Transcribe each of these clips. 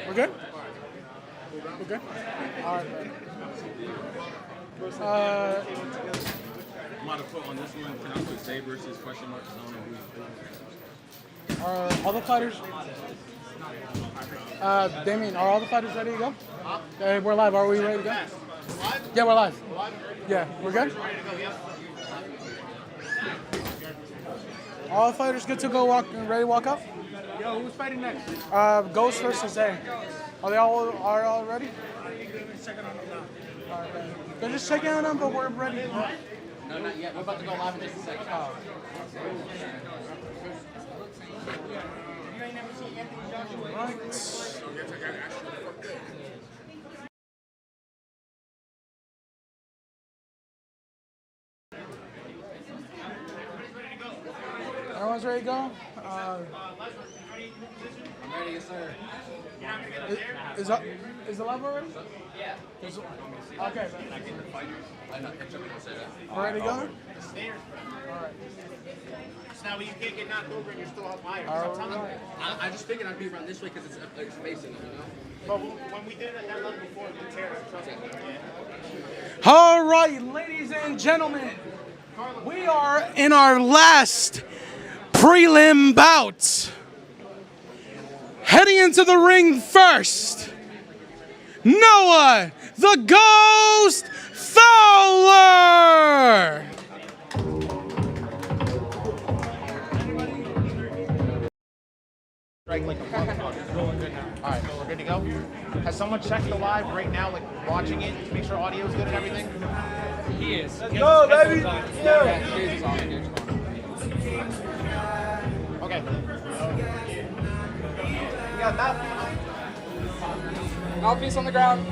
We're good? We're good? All right. I'm about to put on this one. Can I put Zay versus question mark? I don't know who's Are all the fighters? Damien, are all the fighters ready to go? We're live. Are we ready to go? Yeah, we're live. Yeah, we're good? All the fighters good to go ready to walk up? Yo, who's fighting next? Ghost versus Zay. Are they all ready? They're just checking on them, but we're ready. No, not yet. We're about to go live in just a second. Everyone's ready to go? I'm ready, yes, sir. Is the level ready? Yeah. Okay. I know. We're ready to go? All right. So now you can't get knocked over and you're still up higher. I just figured I'd be around this way because it's facing them, you know? But when we did it at that level before, we tear it. Trust me. All right, ladies and gentlemen, we are in our last prelim bout. Heading into the ring first, Noah the Ghost Fowler. All right, we're good to go. Has someone checked the live right now, like watching it, to make sure audio's good and everything? He is. Let's go, baby! Okay. You got that? Mouthpiece on the ground.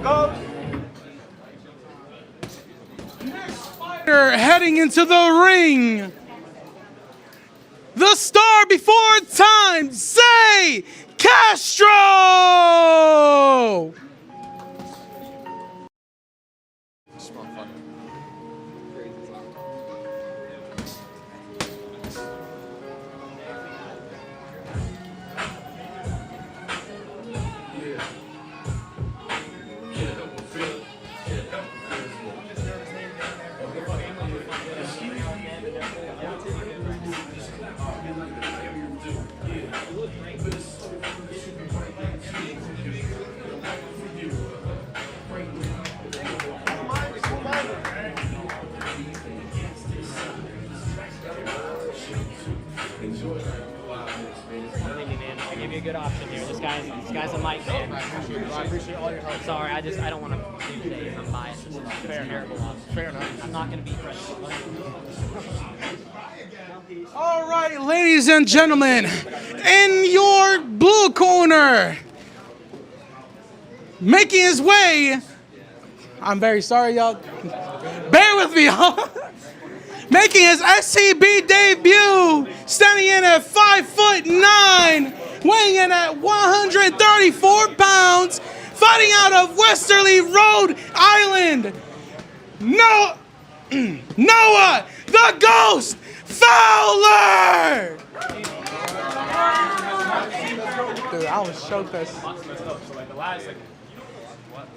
Go! Heading into the ring, the star before time, Zay Castro. I gave you a good option here. This guy's a mic man. I appreciate all your help. Sorry, I don't want to do today. I'm biased. This is a terrible option. Fair enough. I'm not going to be friends. All right, ladies and gentlemen, in your blue corner, making his way, I'm very sorry, y'all. Bear with me, y'all. Making his SCB debut, standing in at 5'9", weighing in at 134 pounds, fighting out of Westerly, Rhode Island, Noah the Ghost Fowler! Dude, I was shocked.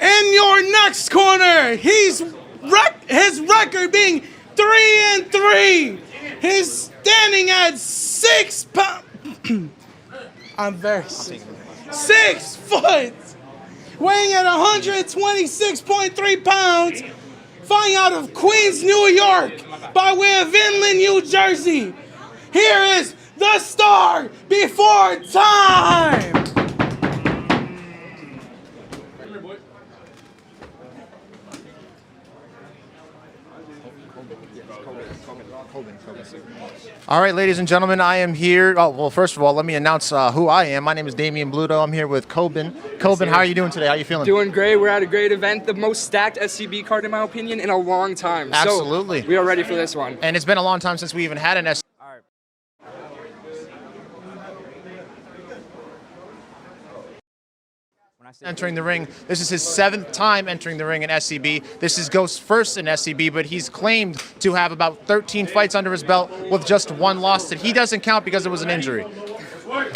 In your next corner, his record being 3-3. He's standing at 6 pounds. I'm very sick. 6 foot, weighing at 126.3 pounds, flying out of Queens, New York, by way of Inland, New Jersey. Here is the star before time. All right, ladies and gentlemen, I am here. Oh, well, first of all, let me announce who I am. My name is Damian Bluto. I'm here with Coben. Coben, how are you doing today? How are you feeling? Doing great. We're at a great event. The most stacked SCB card, in my opinion, in a long time. Absolutely. So we are ready for this one. And it's been a long time since we even had an SCB. When Entering the ring. This is his 7th time entering the ring in SCB. This is Ghost's first in SCB, but he's claimed to have about 13 fights under his belt with just 1 loss that he doesn't count because it was an injury.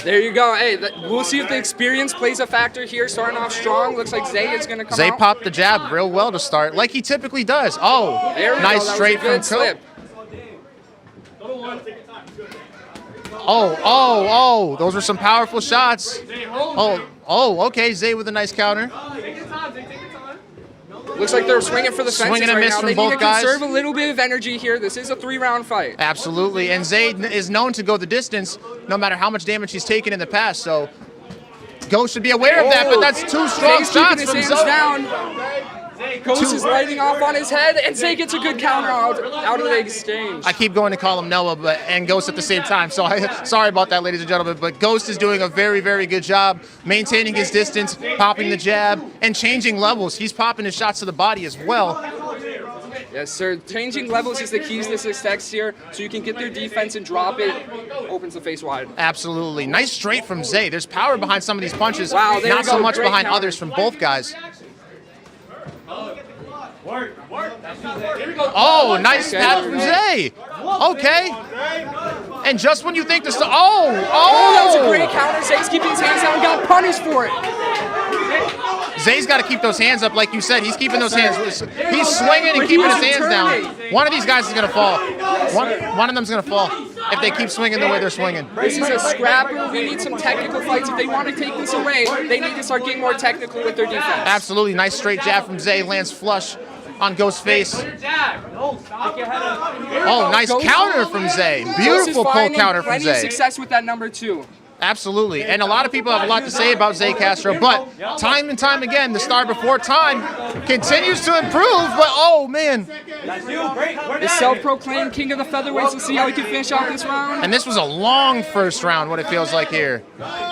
There you go. Hey, we'll see if the experience plays a factor here. Starting off strong. Looks like Zay is going to come Zay out. popped the jab real well to start, like he typically does. Oh, There we nice go. That straight was a good from slip. Oh, those were some powerful shots. Okay, Zay with a nice counter. Looks like they're swinging for the fences Swing and a right miss now. from They both need to guys. conserve a little bit of energy here. This is a 3-round fight. Absolutely, and Zay is known to go the distance no matter how much damage he's taken in the past, so Ghost should be aware of that, but that's 2 strong Zay's shots keeping his from hands Zay. down. Ghost is lighting off on his head, and Zay gets a good counter out of the exchange. I keep going to call him Noah and Ghost at the same time, so sorry about that, ladies and gentlemen, but Ghost is doing a very, very good job maintaining his distance, popping the jab, and changing levels. He's popping his shots to the body as well. Yes, sir. Changing levels is the keys to success here, so you can get their defense and drop it. Opens the face wide. Absolutely. Nice straight from Zay. There's power behind some of these punches, Wow, there not you so go. much Great behind counter. others from both guys. Oh, nice pat from Zay. Okay. And just when you think this, Oh, that was a great counter. Zay's keeping his hands down and got punished for it. Zay's got to keep those hands up, like you said. He's keeping those hands. He's swinging and But keeping he his hands was down. turning. One of these guys is going to fall. One of them's going to fall if they keep swinging the way they're swinging. This is a scrapper. We need some technical fights. If they want to take this away, they need to start getting more technical with their defense. Absolutely. Nice straight jab from Zay. Lands flush on Ghost's face. Oh, nice counter from Zay. Ghost Beautiful is pull finding counter from plenty of Zay. success with that number 2. Absolutely. And a lot of people have a lot to say about Zay Castro, but time and time again, the star before time continues to improve, but oh man. The self-proclaimed king of the featherweights. Let's see how he can finish out this round. And this was a long first round, what it feels like here.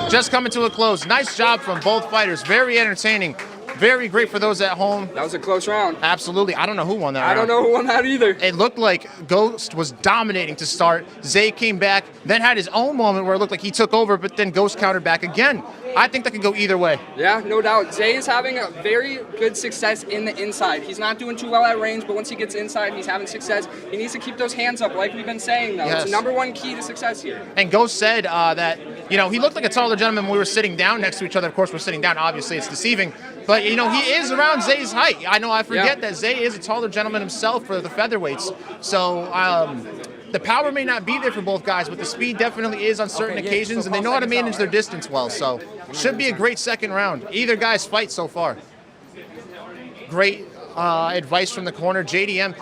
Just coming to a close. Nice job from both fighters. Very entertaining. Very great for those at home. That was a close round. Absolutely. I don't know who won that round. I don't know who won that either. It looked like Ghost was dominating to start. Zay came back, then had his own moment where it looked like he took over, but then Ghost countered back again. I think that could go either way. Yeah, no doubt. Zay is having a very good success in the inside. He's not doing too well at range, but once he gets inside, he's having success. He needs to keep those hands up, like we've been saying, though. Yes. It's the #1 key to success here. And Ghost said that, he looked like a taller gentleman when we were sitting down next to each other. Of course, we're sitting down. Obviously, it's deceiving. But, he is around Zay's height. I forget that Zay is a taller gentleman himself for the featherweights. So, the power may not be there for both guys, but the speed definitely is on certain occasions, and they know how to manage their distance well. So, should be a great second round. Either guy's fight so far. Great advice from the corner. JDM,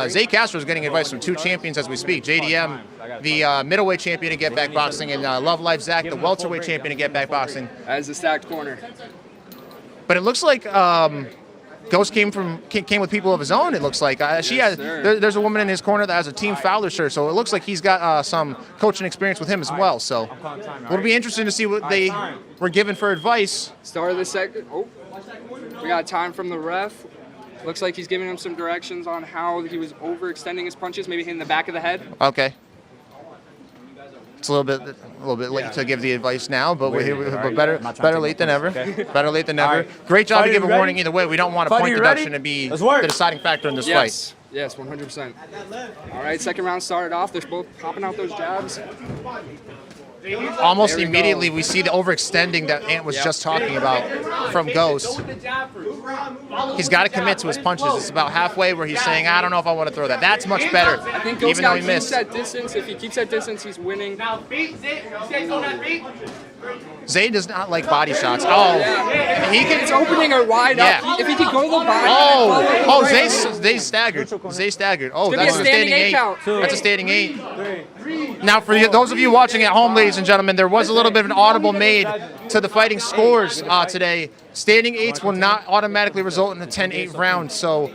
Zay Castro is getting advice from 2 champions as we speak. JDM, the middleweight champion in Getback Boxing, and Love Life Zach, the welterweight champion in Getback Boxing. As a stacked corner. But it looks like Ghost came with people of his own. It looks like there's a woman in his corner that has a Team Fowler shirt, so it looks like he's got some coaching experience with him as well. So it'll be interesting to see what they were given for advice. Start of the second. Oh, we got time from the ref. Looks like he's giving him some directions on how he was overextending his punches, maybe hitting the back of the head. Okay. It's a little bit late to give the advice now, but we're here. But better late than ever. Better late than never. Great job to give a warning either way. We don't want a point deduction to be the deciding factor in this fight. Yes, 100%. All right, second round started off. They're both popping out those jabs. Almost immediately, we see the overextending that Ant was just talking about from Ghost. He's got to commit to his punches. It's about halfway where he's saying, I don't know if I want to throw that. That's much better, I think Ghost even though he keeps missed. that distance. If he keeps that distance, he's winning. Zay does not like body shots. Oh, he can. It's opening her wide up. If he could go to the body. Zay staggered. Zay staggered. Oh, It's gonna that's be a a standing standing 8 8. count. That's a standing 8. Now, for those of you watching at home, ladies and gentlemen, there was a little bit of an audible made to the fighting scores today. Standing 8s will not automatically result in a 10-8 round, so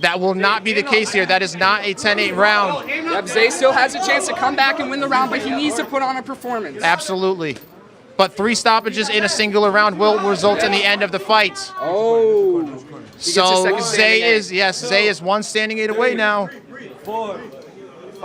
that will not be the case here. That is not a 10-8 round. Yep, Zay still has a chance to come back and win the round, but he needs to put on a performance. Absolutely. But 3 stoppages in a singular round will result in the end of the fight. Oh. So Zay is 1 standing 8 away now.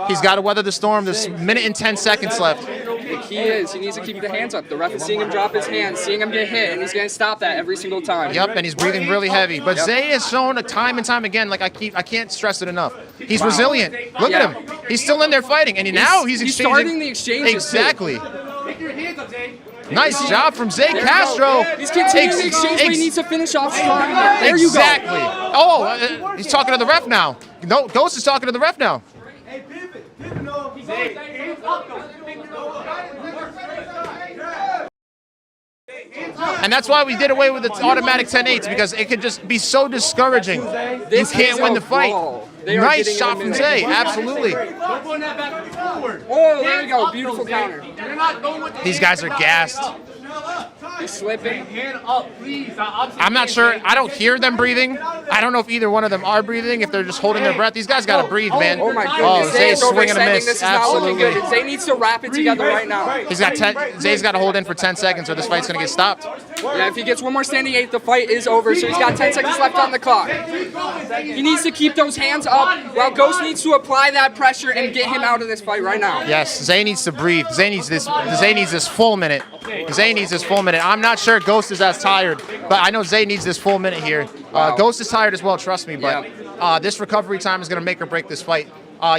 He's got to weather the storm. There's a minute and 10 seconds left. The key is he needs to keep the hands up. The ref is seeing him drop his hands, seeing him get hit, and he's going to stop that every single time. Yep, and he's breathing really heavy. But Zay has shown time and time again, like I can't stress it enough. He's resilient. Look at him. He's still in there fighting, and now he's exchanging. Starting the exchanges. Exactly. Nice job from Zay Castro. He's continuing the exchange, but he needs to finish off strong. There you go. Exactly. Oh, he's talking to the ref now. No, Ghost is talking to the ref now. And that's why we did away with the automatic 10-8s, because it could just be so discouraging. You can't win the fight. Nice shot from Zay, absolutely. Oh, there you go, beautiful counter. These guys are gassed. He's slipping. I'm not sure. I don't hear them breathing. I don't know if either one of them are breathing, if they're just holding their breath. These guys got to breathe, man. Oh my goodness. Oh, Zay's swinging a overextending. miss. This is not looking Absolutely. good. Zay needs to wrap it together right now. Zay's got to hold in for 10 seconds or this fight's going to get stopped. Yeah, if he gets one more standing 8, the fight is over. So he's got 10 seconds left on the clock. He needs to keep those hands up while Ghost needs to apply that pressure and get him out of this fight right now. Yes, Zay needs to breathe. Zay needs this full minute. Zay needs this full minute. I'm not sure Ghost is as tired, but I know Zay needs this full minute here. Ghost is tired as well, trust me, but this recovery time is going to make or break this fight.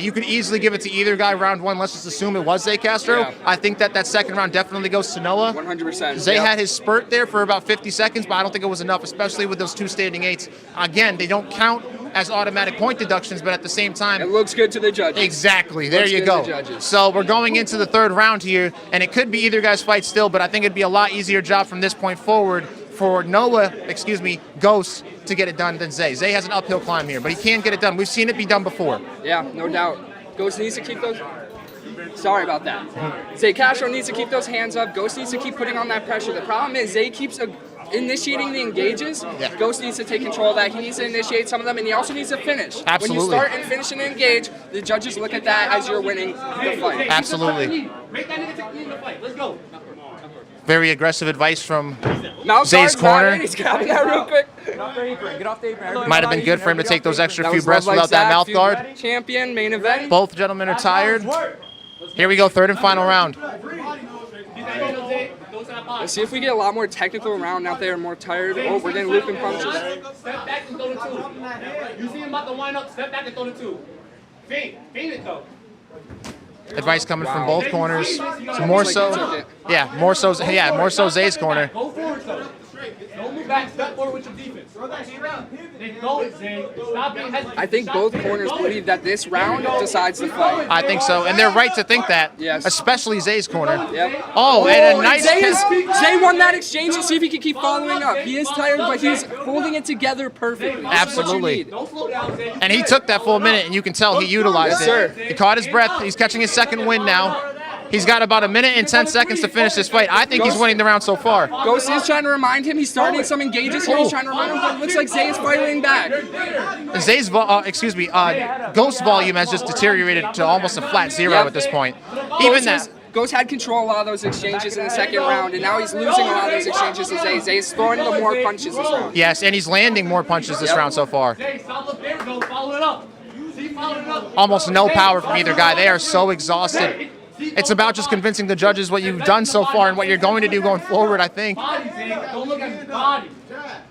You could easily give it to either guy round one. Let's just assume it was Zay Castro. Yeah. I think that second round definitely goes to Noah. 100%. Zay had his spurt there for about 50 seconds, but I don't think it was enough, especially with those 2 standing 8s. Again, they don't count as automatic point deductions, but at the same time, It looks good to the judges. exactly. There Looks you good go. to judges. So we're going into the 3rd round here, and it could be either guy's fight still, but I think it'd be a lot easier job from this point forward for Ghost to get it done than Zay. Zay has an uphill climb here, but he can get it done. We've seen it be done before. Yeah, no doubt. Ghost needs to keep those. Sorry about that. Zay Castro needs to keep those hands up. Ghost needs to keep putting on that pressure. The problem is Zay keeps initiating the engages. Yeah. Ghost needs to take control of that. He needs to initiate some of them, and he also needs to finish. Absolutely. When you start and finish an engage, the judges look at that as you're winning the fight. Absolutely. Make that nigga take me in the fight. Let's go. Very aggressive advice from Mouth Zay's guard's not corner. ready. He's grabbing that real quick. Might have been good for him to take those extra That few was breaths Love Like without that mouth Zach, guard. Champion, main event. Both gentlemen are tired. Here we go, 3rd and final round. Let's see if we get a lot more technical around now. They are more tired. Oh, we're getting looping punches. Step back and throw the 2. You see him about to wind up, step back and throw the 2. Feint it though. Advice coming from both corners. So more so Zay's corner. Go forward though. Don't move back, step forward with your defense. Then go it, Zay. Stop being hesitant. I think both corners believe that this round decides the fight. I think so, and they're right to think that. Yes. Especially Zay's corner. Yep. Oh, and a nice Zay won that exchange. And see if he can keep following up. He is tired, but he's holding it together perfectly. This is what you Absolutely. need. Don't slow down, Zay. And he took that full minute, and you can tell he utilized Yes, sir. it. He caught his breath. He's catching his 2nd win now. He's got about 1 minute and 10 seconds to finish this fight. I think he's winning the round so far. Ghost is trying to remind him. He's starting some engages here. He's trying to remind him, but it looks like Zay is firing back. Zay's Ghost volume has just deteriorated to almost a flat 0 at this point. Even that. Ghost had control of a lot of those exchanges in the 2nd round, and now he's losing a lot of those exchanges to Zay. Zay is throwing the more punches this round. Yes, and he's landing more punches this round so far. Zay, stop, look, there we go. Follow it up. See, follow it up. Almost no power from either guy. They are so exhausted. It's about just convincing the judges what you've done so far and what you're going to do going forward, I think. Body, Zay. Don't look at his body.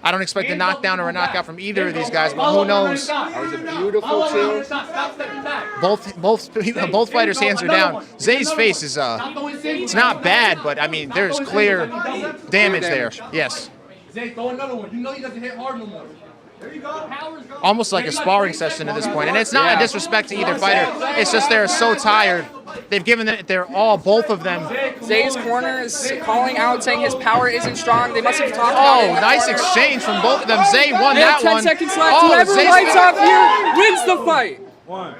I don't expect a knockdown or a knockout from either of these guys, but who knows? That was a beautiful two. Stop stepping back. Both fighters' hands are down. Zay's face is it's not bad, but I mean there's clear damage there. Yes. Zay, throw another one. You know he doesn't hit hard no more. Almost like a sparring session at this point, and it's not a disrespect to either fighter. It's just they're so tired. They've given it. They're all both of them. Zay's corner is calling out, saying his power isn't strong. They must have talked about it. Oh, nice exchange from both of them. Zay won They have that 10 one. seconds left. Oh, Whoever Zay's lights off here wins the fight.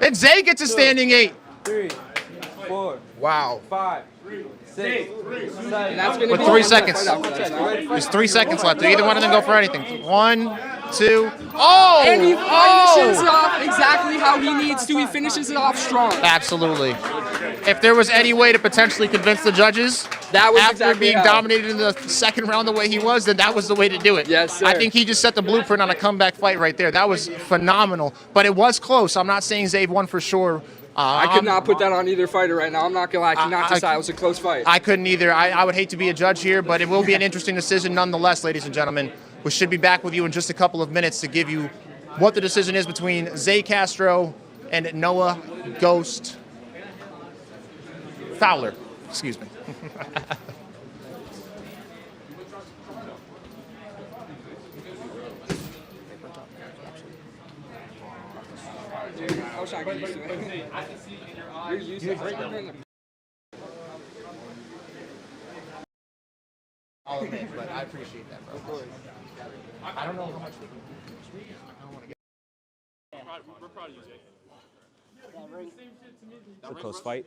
and Zay gets a standing 8. 3, 4, Wow. 5, 6, 7. And that's going to With be 3 the seconds. fight after that. There's 3 seconds left. Do either one of them go for anything? 1, 2. Oh! And he finishes it Oh! off exactly how he needs to. He finishes it off strong. Absolutely. If there was any way to potentially convince the judges That was after exactly being how. dominated in the 2nd round the way he was, then that was the way to do it. Yes, sir. I think he just set the blueprint on a comeback fight right there. That was phenomenal. But it was close. I'm not saying Zay won for sure. I could not put that on either fighter right now. I'm not gonna lie. I cannot decide. It was a close fight. I couldn't either. I would hate to be a judge here, but it will be an interesting decision nonetheless, ladies and gentlemen. We should be back with you in just a couple of minutes to give you what the decision is between Zay Castro and Noah Ghost Fowler. Excuse me. I wish I could use it. You're used to it. I'll admit, but I appreciate that, bro. I don't know how much. I don't want to get. We're proud of you, Zay. It's a close fight.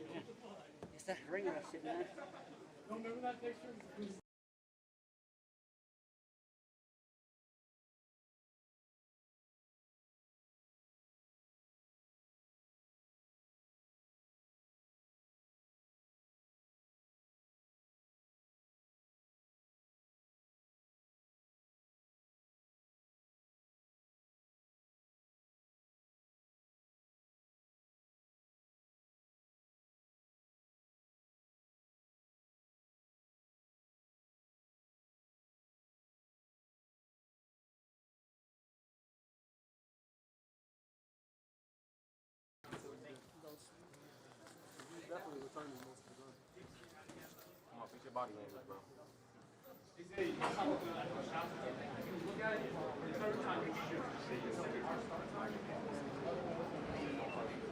It's that ring rush shit, man.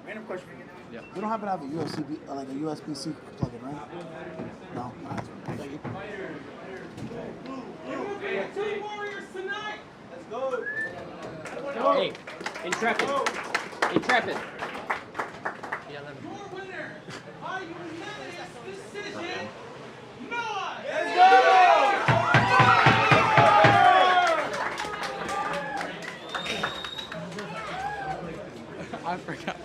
Random question. Yeah. You don't happen to have a like a USB-C plug-in, right? No. All right. Thank you. Two Warriors tonight. Let's go. Hey, Intrepid. Intrepid. Your winner by unanimous decision, Noah. Let's go. I forgot.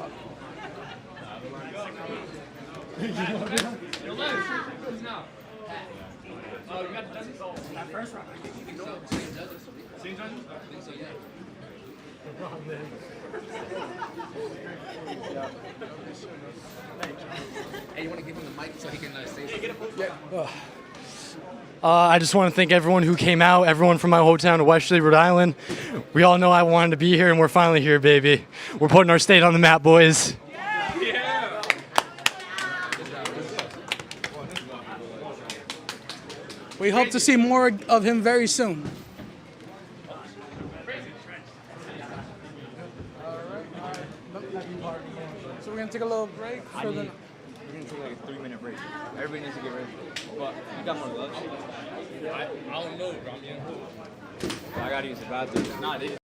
Hey, you want to give him the mic so he can say I just want to thank everyone who came out, everyone from my hometown of Westerly, Rhode Island. We all know I wanted to be here, and we're finally here, baby. We're putting our state on the map, boys. We hope to see more of him very soon. So we're gonna take a little break for the. We're gonna take like a 3-minute break. Everybody needs to get ready. But you got more gloves? I don't know, bro. I'm young. I gotta use the bathroom. Nah, they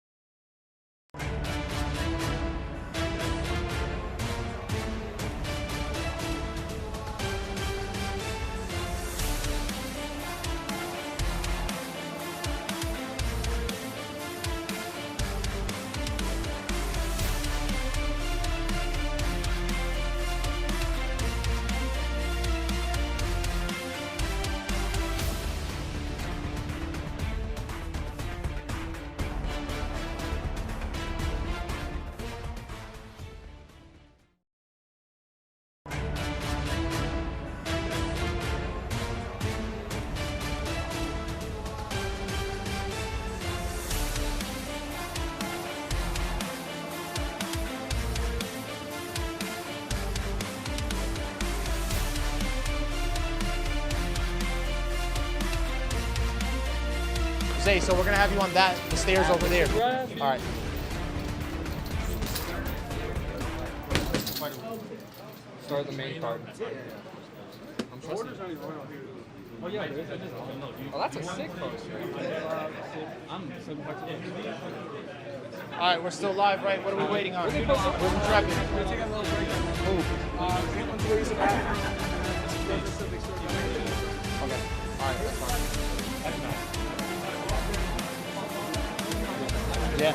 Zay, so we're gonna have you on the stairs over there. All right. Start the main card. Oh, that's a sick poster. All right, we're still live, right? What are we waiting on? Where's Intrepid? We're taking a little break. Okay. All right, that's fine. Yeah.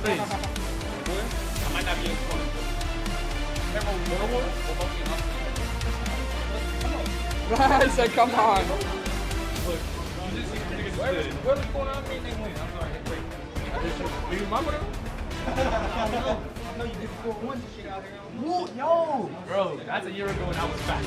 Please. I might not be in front. I said, come on. Whoever's going on, they win. I'm sorry. Wait. Are you my whatever? Bro, that's a year ago and I was back.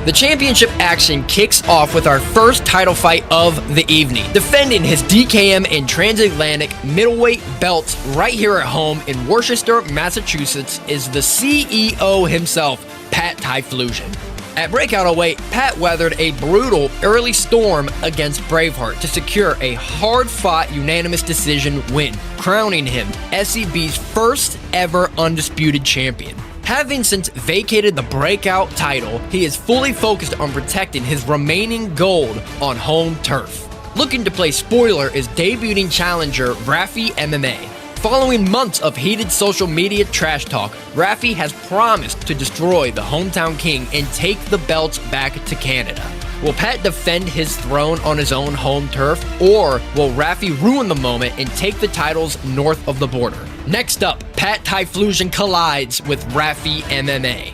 The championship action kicks off with our first title fight of the evening. Defending his DKM and transatlantic middleweight belts right here at home in Worcester, Massachusetts is the CEO himself, Pat Typhlosion. At Breakout 08, Pat weathered a brutal early storm against Braveheart to secure a hard-fought unanimous decision win, crowning him SCB's first ever undisputed champion. Having since vacated the Breakout title, he is fully focused on protecting his remaining gold on home turf. Looking to play spoiler is debuting challenger Rafi MMA. Following months of heated social media trash talk, Rafi has promised to destroy the hometown king and take the belts back to Canada. Will Pat defend his throne on his own home turf, or will Rafi ruin the moment and take the titles north of the border? Next up, Pat Typhlosion collides with Rafi MMA.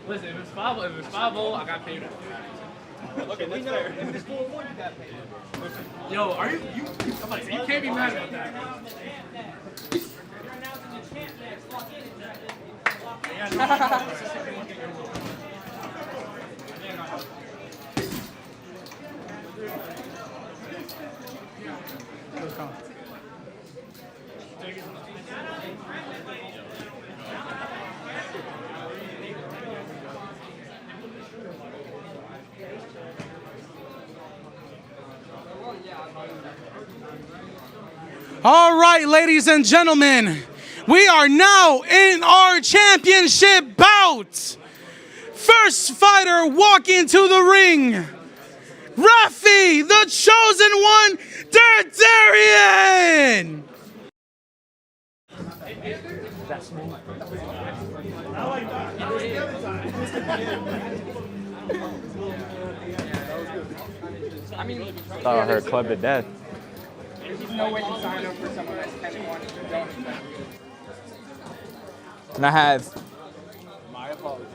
Listen, if it's 5-0, I got paid. Okay, that's fair. If it's 4-1, you got paid. Yo, are you can't be mad about that. All right, ladies and gentlemen, we are now in our championship bout. First fighter walking to the ring, Rafi, the chosen one, Dardarian. I thought I heard club to death. There's no way to sign up for someone that's 10-1. And I have my apologies.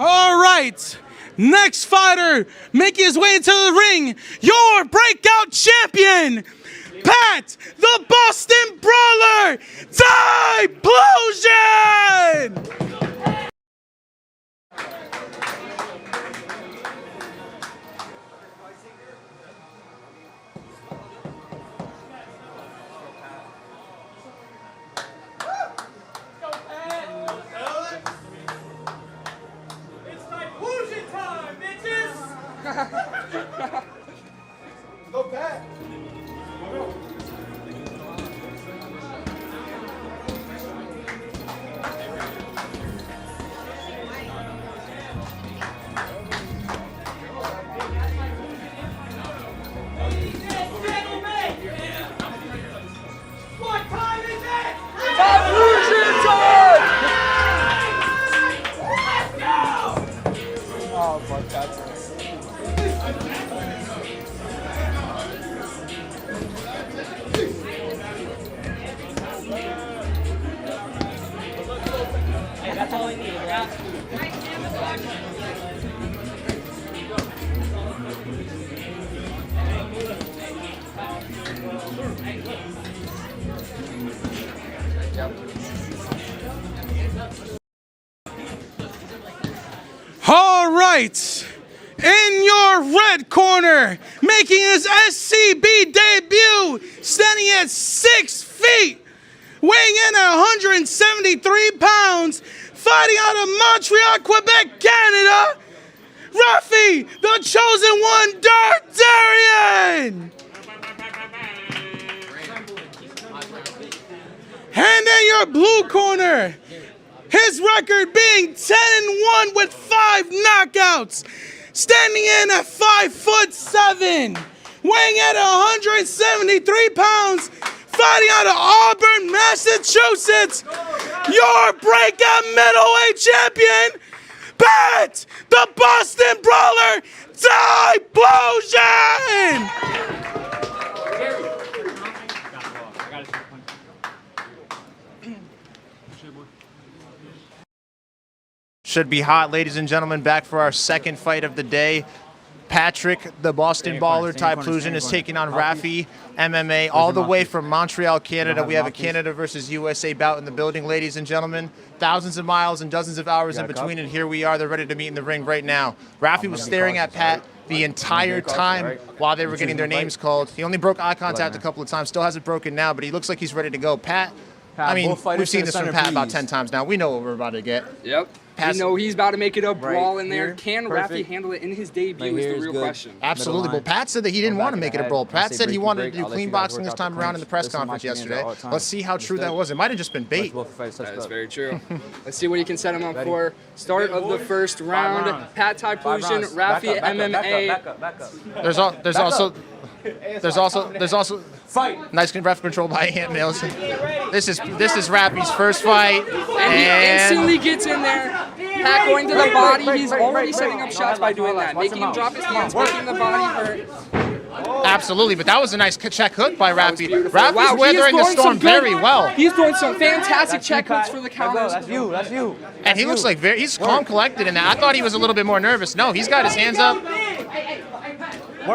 All right, next fighter making his way into the ring, your breakout champion, Pat, the Boston Brawler, Typhlosion! Go back. That's all I need. All right, in your red corner, making his SCB debut, standing at 6 feet, weighing in at 173 pounds, fighting out of Montreal, Quebec, Canada, Rafi, the chosen one, Dardarian. And in your blue corner, his record being 10-1 with 5 knockouts, standing in at 5'7", weighing at 173 pounds, fighting out of Auburn, Massachusetts, your breakout middleweight champion, Pat, the Boston Brawler, Typlusion! Should be hot, ladies and gentlemen. Back for our second fight of the day. Patrick, the Boston Baller, Typlusion, is taking on Rafi MMA all the way from Montreal, Canada. We have a Canada versus USA bout in the building, ladies and gentlemen. Thousands of miles and dozens of hours in between, and here we are. They're ready to meet in the ring right now. Rafi was staring at Pat the entire time while they were getting their names called. He only broke eye contact a couple of times. Still hasn't broken now, but he looks like he's ready to go. Pat, I mean, we've seen this from Pat about 10 times now. We know what we're about to get. Yep. You know he's about to make it a brawl in there. Can Rafi handle it in his debut is the real question. Absolutely. Well, Pat said that he didn't want to make it a brawl. Pat said he wanted to do clean boxing this time around in the press conference yesterday. Let's see how true that was. It might have just been bait. That is very true. Let's see what he can set him up for. Start of the first round. Pat Typlusion, Rafi MMA. There's also fight. Nice ref control by Ant Mills. This is Rafi's first fight, and he instantly gets in there. Pat going to the body. He's already setting up shots by doing that, making him drop his hands, making the body hurt. Absolutely, but that was a nice check hook by Rafi. Rafi's weathering the storm very well. He's doing some fantastic check hooks for the counters. That's you. And he looks like he's calm, collected in that. I thought he was a little bit more nervous. No, he's got his hands up.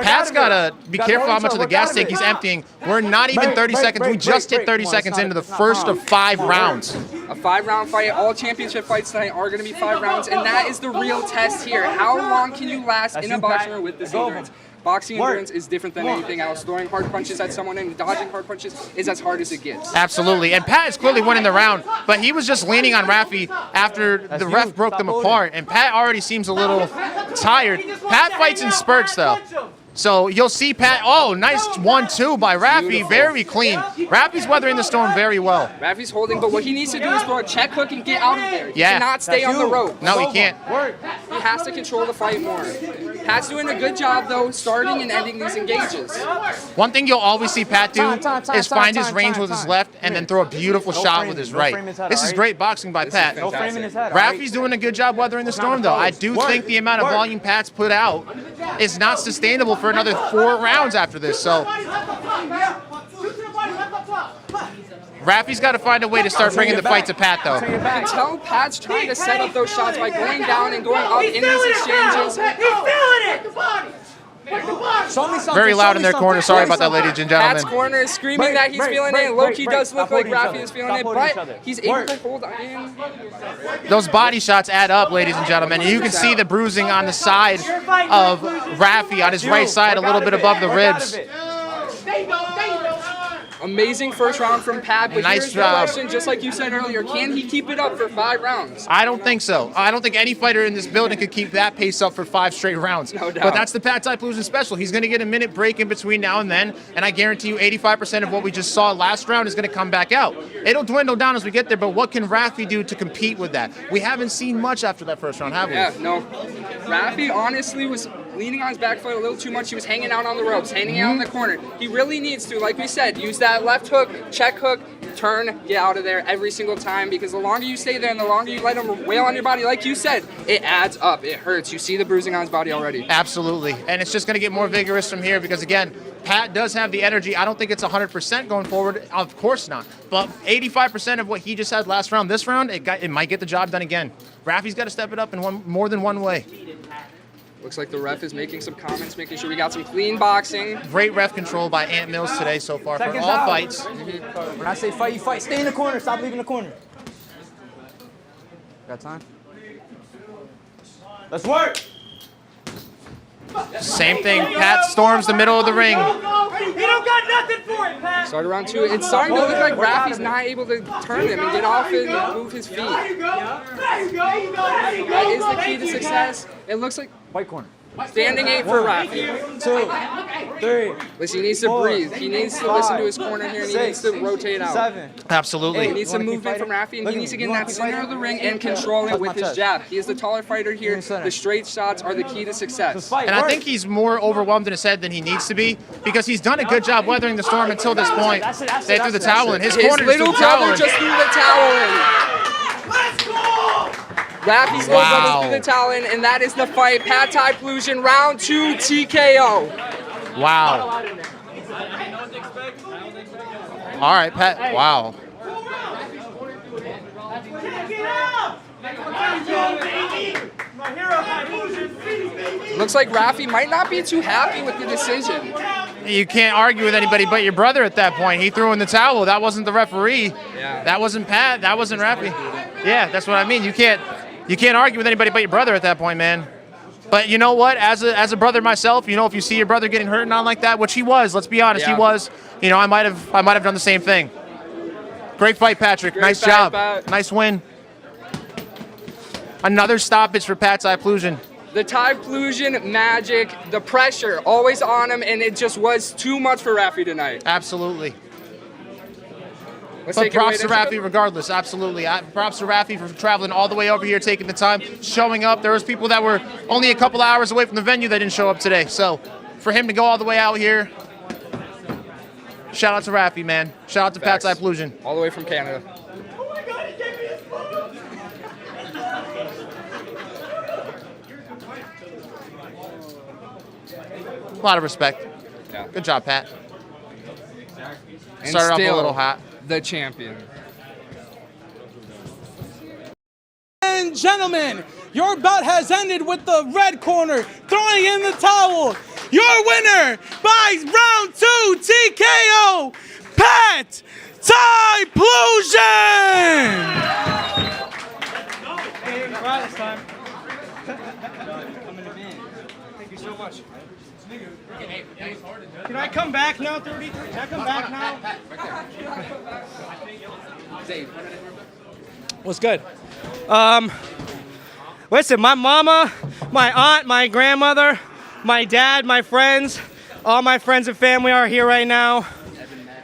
Pat's got to be careful how much of the gas tank he's emptying. We're not even 30 seconds. We just hit 30 seconds into the first of 5 rounds. A 5-round fight. All championship fights tonight are going to be 5 rounds, and that is the real test here. How long can you last in a boxing ring with this endurance? Boxing endurance is different than anything else. Throwing hard punches at someone and dodging hard punches is as hard as it gets. Absolutely. And Pat is clearly winning the round, but he was just leaning on Rafi after the ref broke them apart. And Pat already seems a little tired. Pat fights in spurts, though. So you'll see Pat, nice 1-2 by Rafi, beautiful. Very clean. Rafi's weathering the storm very well. Rafi's holding, but what he needs to do is throw a check hook and get out of there. He cannot stay on the rope. No, he can't. He has to control the fight more. Pat's doing a good job, though, starting and ending these engages. One thing you'll always see Pat do is find his range with his left and then throw a beautiful shot with his right. This is great boxing by Pat. Rafi's doing a good job weathering the storm, though. I do think the amount of volume Pat's put out is not sustainable for another 4 rounds after this. So Rafi's got to find a way to start bringing the fight to Pat, though. You can tell Pat's trying to set up those shots by going down and going up in these exchanges. He's feeling it! Very loud in their corner. Sorry about that, ladies and gentlemen. Pat's corner is screaming that he's feeling it. Low-key does look like Rafi is feeling it, but he's able to hold in. Those body shots add up, ladies and gentlemen. And you can see the bruising on the side of Rafi, on his right side, a little bit above the ribs. Amazing first round from Pat, but nice here's the question, just like you said earlier, can he keep it up for 5 rounds? I don't think so. I don't think any fighter in this building could keep that pace up for 5 straight rounds. No doubt. But that's the Pat Typlusion special. He's going to get a minute break in between now and then, and I guarantee you 85% of what we just saw last round is going to come back out. It'll dwindle down as we get there, but what can Rafi do to compete with that? We haven't seen much after that first round, have we? Yeah, no. Rafi honestly was leaning on his back foot a little too much. He was hanging out on the ropes, hanging out in the corner. He really needs to, like we said, use that left hook, check hook, turn, get out of there every single time, because the longer you stay there and the longer you let him wail on your body, like you said, it adds up. It hurts. You see the bruising on his body already. Absolutely. And it's just going to get more vigorous from here because, again, Pat does have the energy. I don't think it's 100% going forward. Of course not. But 85% of what he just had last round, this round, it might get the job done again. Rafi's got to step it up in more than one way. Looks like the ref is making some comments, making sure we got some clean boxing. Great ref control by Ant Mills today so far for all fights. When I say fight, you fight. Stay in the corner. Stop leaving the corner. Got time? Let's work. Same thing. Pat storms the middle of the ring. He don't got nothing for it, Pat. Start around 2. It's starting to look like Rafi's not able to turn him and get off and move his feet. There you go. That is the key to success. It looks like White corner. Standing 8 for Rafi. 2, 3, Listen, he needs to breathe. He needs to listen to his corner here, and he needs to rotate out. 7. Absolutely. He needs some movement from Rafi, and he needs to get in that center of the ring and control it with his jab. He is the taller fighter here. The straight shots are the key to success. And I think he's more overwhelmed in his head than he needs to be because he's done a good job weathering the storm until this point. They threw the towel in. His corner little brother just threw the towel in. Rafi's little brother threw the towel in, and that is the fight. Pad Thai Plusion, round 2 TKO. Wow. All right, Pat. Wow. Looks like Rafi might not be too happy with the decision. You can't argue with anybody but your brother at that point. He threw in the towel. That wasn't the referee. Yeah. That wasn't Pat. That wasn't Rafi. Yeah, that's what I mean. You can't argue with anybody but your brother at that point, man. But you know what? As a brother myself, you know, if you see your brother getting hurt and on like that, which he was, let's be honest, he was. You know, I might have done the same thing. Great fight, Patrick. Nice job. Pat. Nice win. Another stoppage for Pat Thai Plusion. The Thai Plusion magic, the pressure always on him, and it just was too much for Rafi tonight. Absolutely. Let's But take it away props to to- Rafi regardless, absolutely. Props to Rafi for traveling all the way over here, taking the time, showing up. There was people that were only a couple hours away from the venue that didn't show up today. So for him to go all the way out here, shout out to Rafi, man. Shout out to Pat Thai Plusion. All the way from Canada. A lot of respect. Yeah. Good job, Pat. And Started off a still little hot. The champion. And gentlemen, your bout has ended with the red corner throwing in the towel. Your winner by round 2 TKO, Pat Thai Plusion. Thank you so much. Can I come back now, 33? Can I come back now? What's good? Listen, my mama, my aunt, my grandmother, my dad, my friends, all my friends and family are here right now.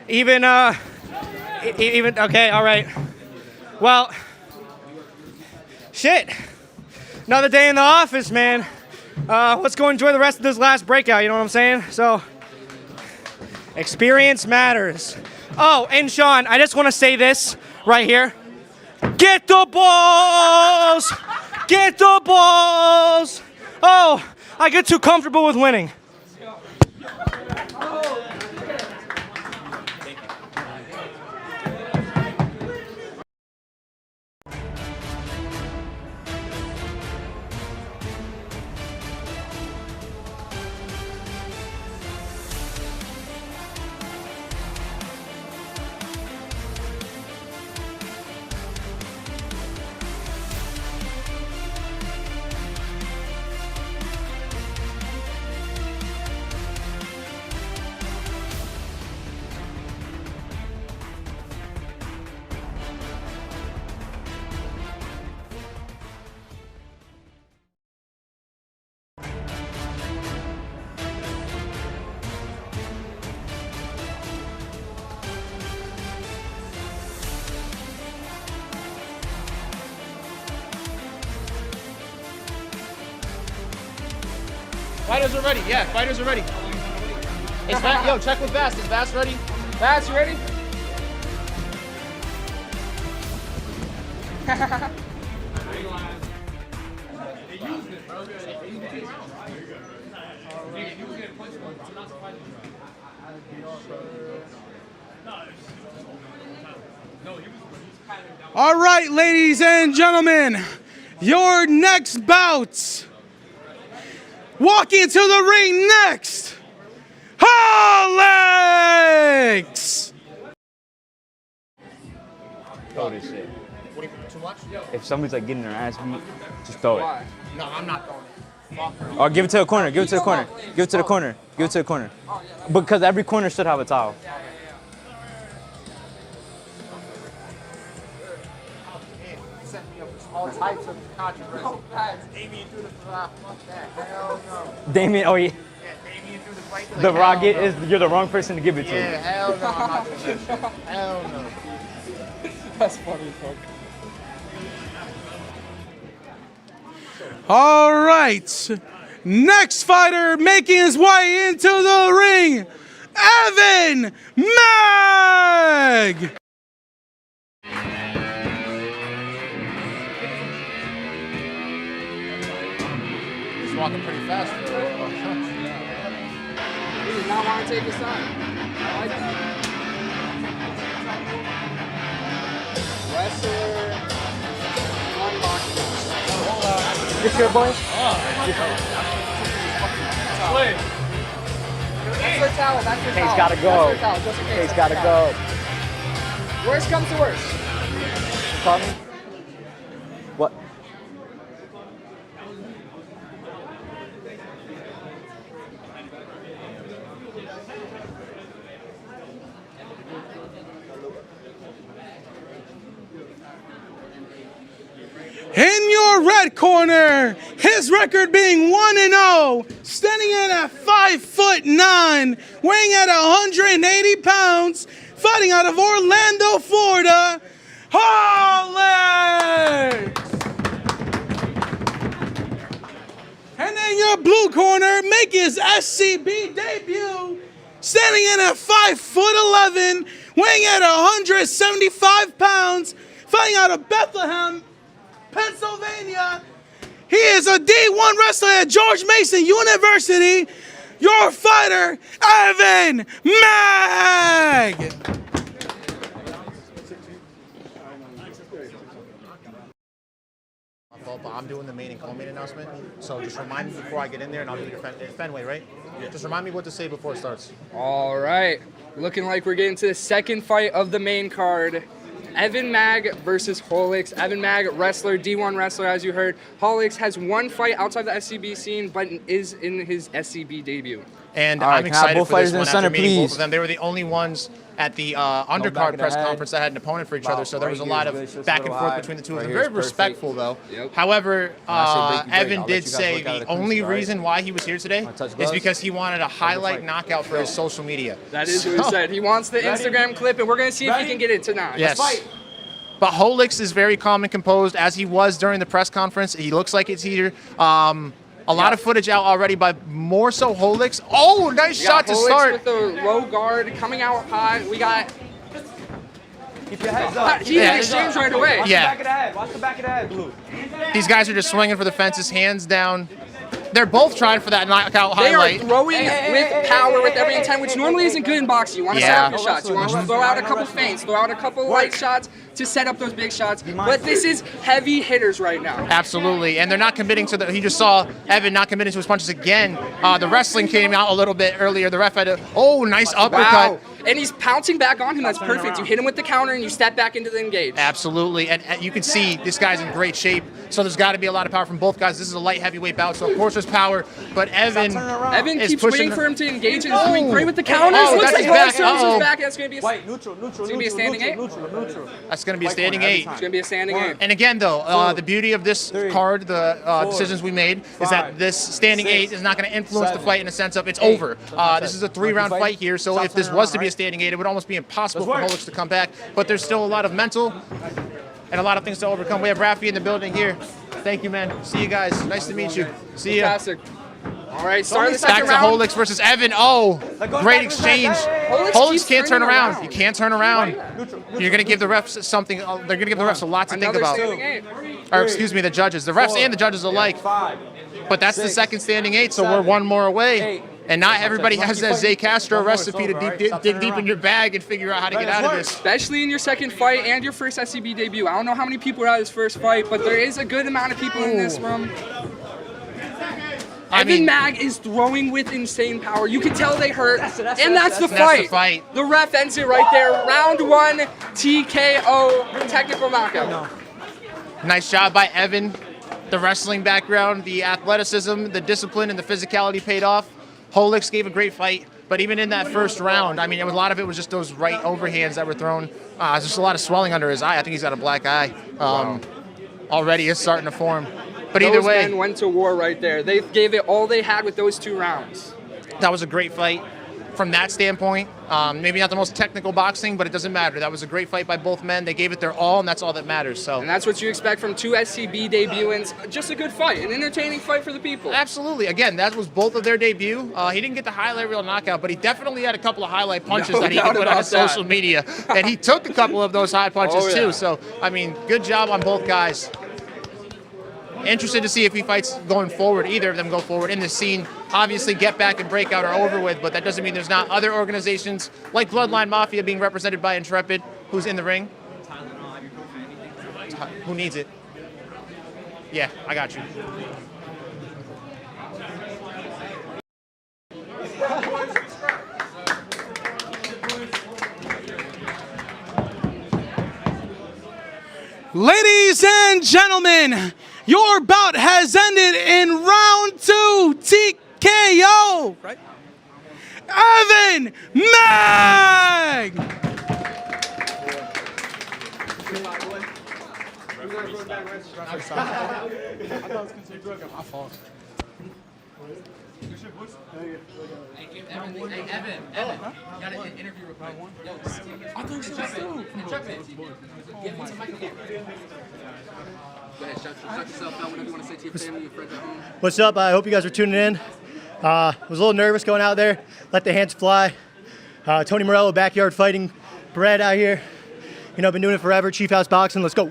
Even, okay, all right. Well, shit. Another day in the office, man. Let's go enjoy the rest of this last breakout, you know what I'm saying? So, experience matters. Oh, and Sean, I just want to say this right here. Get the balls! Get the balls! Oh, I get too comfortable with winning. Fighters are ready. Yeah, fighters are ready. Is Vast, yo, check with Vast. Is Vast ready? Vast, you ready? All right, ladies and gentlemen, your next bouts. Walking into the ring next, Alex! Throw this shit. What do you, too much? If somebody's like getting their ass beat, just throw it. No, I'm not throwing it. Or give it to the corner. Give it to the corner. Give it to the corner. Give it to the corner. Because every corner should have a towel. types of controversy. Damien threw the fuck that. Hell no. Damien, oh yeah. Yeah, Damien threw the fight. The Rocket is, you're the wrong person to give it to. Yeah, hell no. I'm not doing that shit. Hell no. That's funny, fuck. All right. Next fighter making his way into the ring, Evan Mag. He's walking pretty fast. He did not want to take his time. I like that. Wrestler. Unboxing. This your boy? That's your towel. That's your towel. Case gotta go. That's your towel, just in case. Case gotta go. Worst comes to worst. Call me. What? In your red corner, his record being 1-0, standing in at 5'9", weighing at 180 pounds, fighting out of Orlando, Florida, Alex! And in your blue corner, making his SCB debut, standing in at 5'11", weighing at 175 pounds, fighting out of Bethlehem, Pennsylvania. He is a D1 wrestler at George Mason University. Your fighter, Evan Mag. But I'm doing the main and co-main announcement, so just remind me before I get in there, and I'll do your Fenway, right? Yeah. Just remind me what to say before it starts. All right. Looking like we're getting to the second fight of the main card. Evan Mag versus Holix. Evan Mag, wrestler, D1 wrestler, as you heard. Holix has one fight outside the SCB scene, but is in his SCB debut. And All right, I'm excited for this one after center, meeting both please? of them. They were the only ones at the undercard press conference that had an opponent for each other, so there was a lot of back and forth between the two of them. Very respectful, though. Yep. However, Evan I'll did let you guys say work out the a cruise, only all right? reason why he was here today touch is gloves? because he wanted a highlight knockout for his social media. That is what he said. He wants the Instagram clip, and we're going to see if he can get it tonight. Yes. But Holix is very calm and composed, as he was during the press conference. He looks like it's here. A lot of footage out already, but more so Holix. Oh, nice shot to Holix start. with the low guard, coming out hot. We got... Keep your heads up. He didn't exchange right away. Watch the back of the head. Watch the back of the head, Blue. These guys are just swinging for the fences, hands down. They're both trying for that knockout They highlight. are throwing with power, with every intent, which normally isn't good in boxing. You want to set up your shots. You want to throw out a couple feints, throw out a couple light shots to set up those big shots. But this is heavy hitters right now. Absolutely, and they're not committing to the. He just saw Evan not committing to his punches again. The wrestling came out a little bit earlier. The ref had a nice uppercut. Wow. And he's pouncing back on him. That's perfect. You hit him with the counter and you step back into the engage. Absolutely, and you can see this guy's in great shape. So there's got to be a lot of power from both guys. This is a light heavyweight bout, so of course there's power. But Evan is keeps pushing waiting for him to engage and is doing great with the counters. Looks that's like his back. Holix back. That's going to be a Neutral. It's gonna be a standing eight. That's going to be a standing eight. It's going to be a standing eight. And again, though, the beauty of this card, the decisions we made, is that this standing eight is not going to influence the fight in the sense of it's over. This is a 3-round fight here, so if this was to be a standing eight, it would almost be impossible for Holix to come back. But there's still a lot of mental and a lot of things to overcome. We have Rafi in the building here. Thank you, man. See you guys. Nice to meet you. See you. Fantastic. All right, start the Back second to round. Holix versus Evan. Great exchange. Holix can't turn around. You can't turn around. You're going to give the refs something. They're going to give the refs a lot to think about. Standing eight. Or excuse me, the judges. The refs and the judges alike. But that's the second standing eight, so we're one more away. And not everybody has that Zay Castro recipe to dig deep in your bag and figure out how to get out of this. Especially in your second fight and your first SCB debut. I don't know how many people are at his first fight, but there is a good amount of people in this room. Evan Mag is throwing with insane power. You can tell they hurt, and that's the fight. The ref ends it right there. Round 1, TKO, technical knockout. Nice job by Evan. The wrestling background, the athleticism, the discipline, and the physicality paid off. Holix gave a great fight, but even in that first round, I mean, a lot of it was just those right overhands that were thrown. There's just a lot of swelling under his eye. I think he's got a black eye. already is starting to form. But either Those way, men went to war right there. They gave it all they had with those 2 rounds. that was a great fight from that standpoint. Maybe not the most technical boxing, but it doesn't matter. That was a great fight by both men. They gave it their all, and that's all that matters. So, And that's what you expect from 2 SCB debutants. Just a good fight, an entertaining fight for the people. absolutely. Again, that was both of their debut. He didn't get the highlight reel knockout, but he definitely had a couple of highlight punches No that he could doubt put on about his social that. media. And he took a couple of those high punches, Oh, yeah. too. So, I mean, good job on both guys. Interested to see if he fights going forward. Either of them go forward in this scene. Obviously, Getback and Breakout are over with, but that doesn't mean there's not other organizations like Bloodline Mafia being represented by Intrepid, who's in the ring. Who needs it? Yeah, I got you. Ladies and gentlemen, your bout has ended in round 2 TKO. Right? Evan Mag! Evan, you got an interview real quick. Yo, I thought you Intrepid. Give me some microphone. Go ahead, shout yourself out. Whatever you want to say to your family, your friends at home. What's up? I hope you guys are tuning in. Was a little nervous going out there. Let the hands fly. Tony Morello, backyard fighting. Brad out here. You know, been doing it forever. Chief House Boxing. Let's go.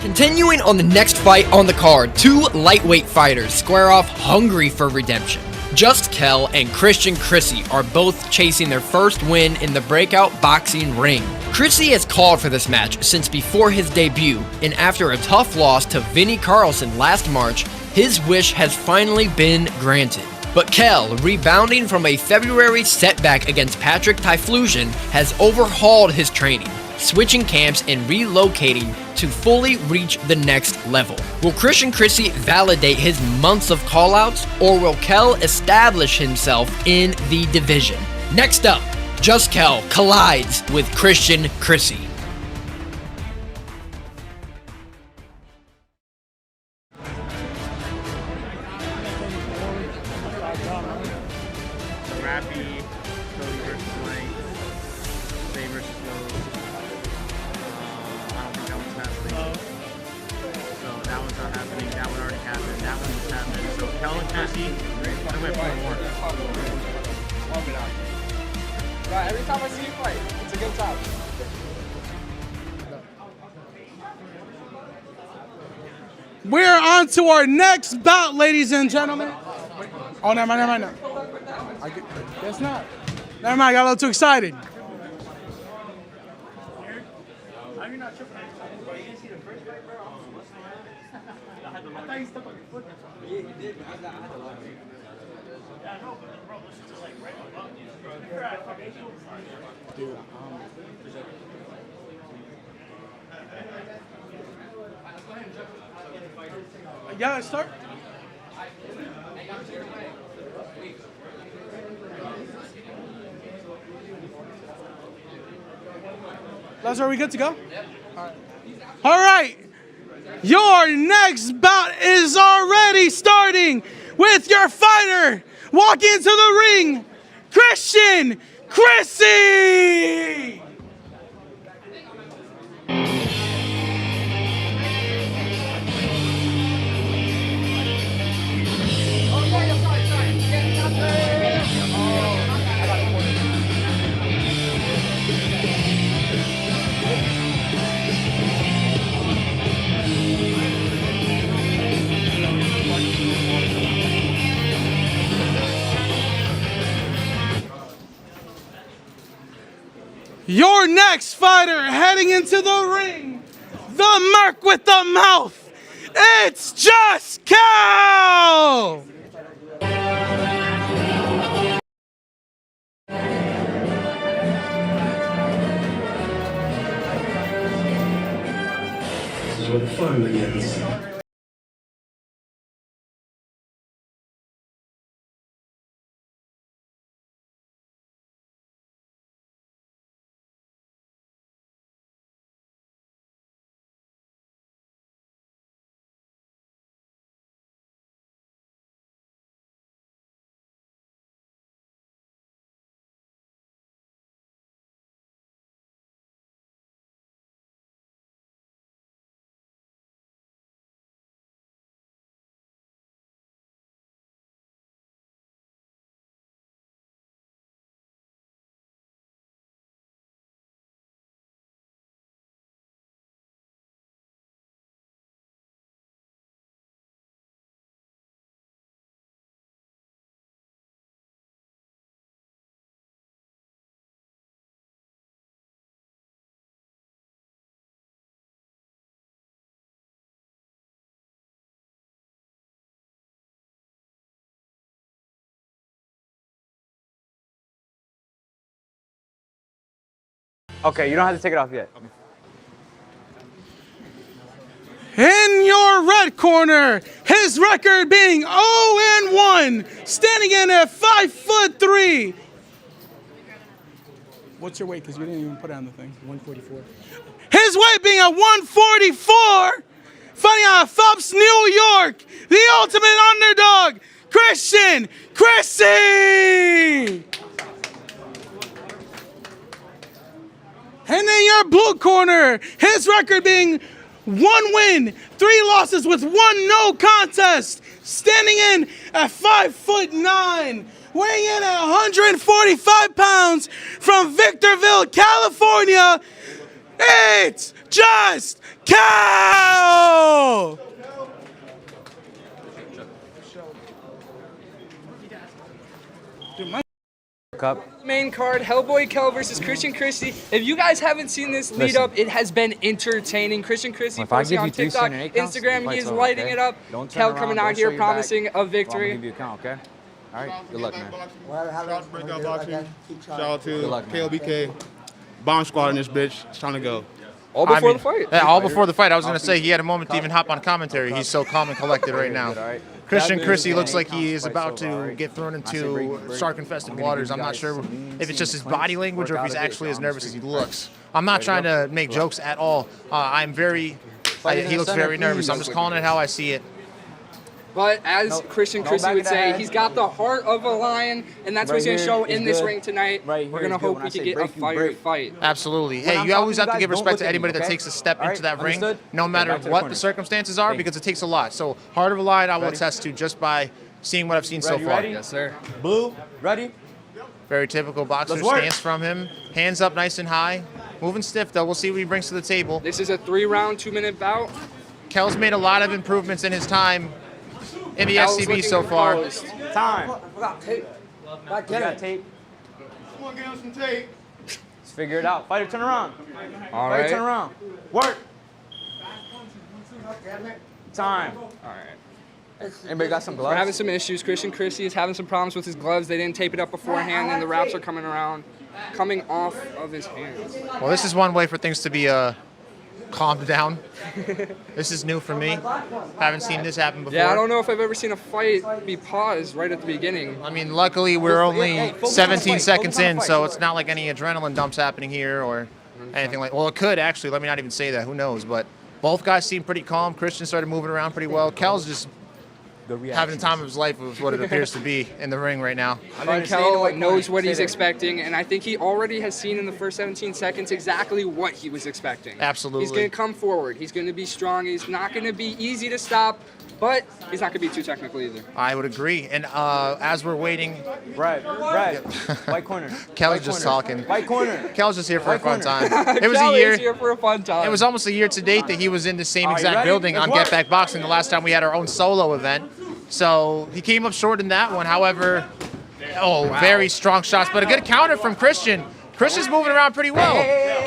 Continuing on the next fight on the card, 2 lightweight fighters square off hungry for redemption. Just Kell and Christian Chrissy are both chasing their first win in the Breakout boxing ring. Chrissy has called for this match since before his debut, and after a tough loss to Vinnie Carlson last March, his wish has finally been granted. But Kell, rebounding from a February setback against Patrick Typhlosion, has overhauled his training, switching camps and relocating to fully reach the next level. Will Christian Chrissy validate his months of callouts, or will Kell establish himself in the division? Next up, Just Kell collides with Christian Chrissy. Rappy, Cody versus Lane, Zay versus Rose. I don't think that one's happening. So that one's not happening. That one already happened. That one just happened. So Kell and Chrissy, I went for more. Right, every time I see you fight, it's a good time. We're on to our next bout, ladies and gentlemen. Oh, never mind. Guess not. Never mind, I got a little too excited. Yeah, let's start. Lazar, are we good to go? Yep. All right. Your next bout is already starting with your fighter walking into the ring, Christian Chrissy. Your next fighter heading into the ring, the Merc with the mouth, it's Just Kell! where the fun begins. Okay, you don't have to take it off yet. In your red corner, his record being 0-1, standing in at 5'3". What's your weight? Because you didn't even put it on the thing. 144. His weight being at 144, fighting out of Phelps, New York, the ultimate underdog, Christian Christie. And in your blue corner, his record being 1 win, 3 losses with 1 no contest, standing in at 5'9", weighing in at 145 pounds from Victorville, California, it's Just Cal! Cup. Main card, Hellboy Kel versus Christian Christie. If you guys haven't seen this lead up, it has been entertaining. Christian Christie posting on TikTok, Instagram, he is lighting it up. Kel coming out here promising a victory. I'll give you a count, okay? All right, good luck, man. Shout out to Breakout Boxing. Shout out to KLBK. Bomb Squad in this bitch. It's time to go. All before the fight. Yeah, all before the fight. I was going to say he had a moment to even hop on commentary. He's so calm and collected right now. Christian Christie looks like he is about to get thrown into shark-infested waters. I'm not sure if it's just his body language or if he's actually as nervous as he looks. I'm not trying to make jokes at all. He looks very nervous. I'm just calling it how I see it. But as Christian Christie would say, he's got the heart of a lion, and that's what he's going to show in this ring tonight. We're going to hope we can get a fire fight. Absolutely. Hey, you always have to give respect to anybody that takes a step into that ring, no matter what the circumstances are, because it takes a lot. So, heart of a lion I will attest to just by seeing what I've seen so far. Yes, sir. Blue, ready? Very typical boxer stance from him. Hands up nice and high. Moving stiff, though. We'll see what he brings to the table. This is a 3-round, 2-minute bout. Kel's made a lot of improvements in his time in the SCB so far. Time. tape. Got tape. Come on, get us some tape. Let's figure it out. Fighter, turn around. All Fighter, right. turn around. Work. Time. All right. Anybody got some gloves? We're having some issues. Christian Christie is having some problems with his gloves. They didn't tape it up beforehand, and the wraps are coming off of his hands. Well, this is one way for things to be calmed down. This is new for me. Haven't seen this happen before. Yeah, I don't know if I've ever seen a fight be paused right at the beginning. I mean, luckily we're only 17 seconds in, so it's not like any adrenaline dumps happening here or anything like. Well, it could actually. Let me not even say that. Who knows? But both guys seem pretty calm. Christian started moving around pretty well. Kel's just having the time of his life with what it appears to be in the ring right now. I think Kel knows what he's expecting, and I think he already has seen in the first 17 seconds exactly what he was expecting. Absolutely. He's going to come forward. He's going to be strong. He's not going to be easy to stop, but he's not going to be too technical either. I would agree. And as we're waiting, Right. White corner. Kel's just talking. White corner. Kel's just here for a fun time. It was Kel a year. is here for a fun time. It was almost a year to date that he was in the same exact ready? building on Let's Get Back Boxing the last time we had our own solo event. So he came up short in that one. However, very strong shots, but a good counter from Christian. Christian's moving around pretty well.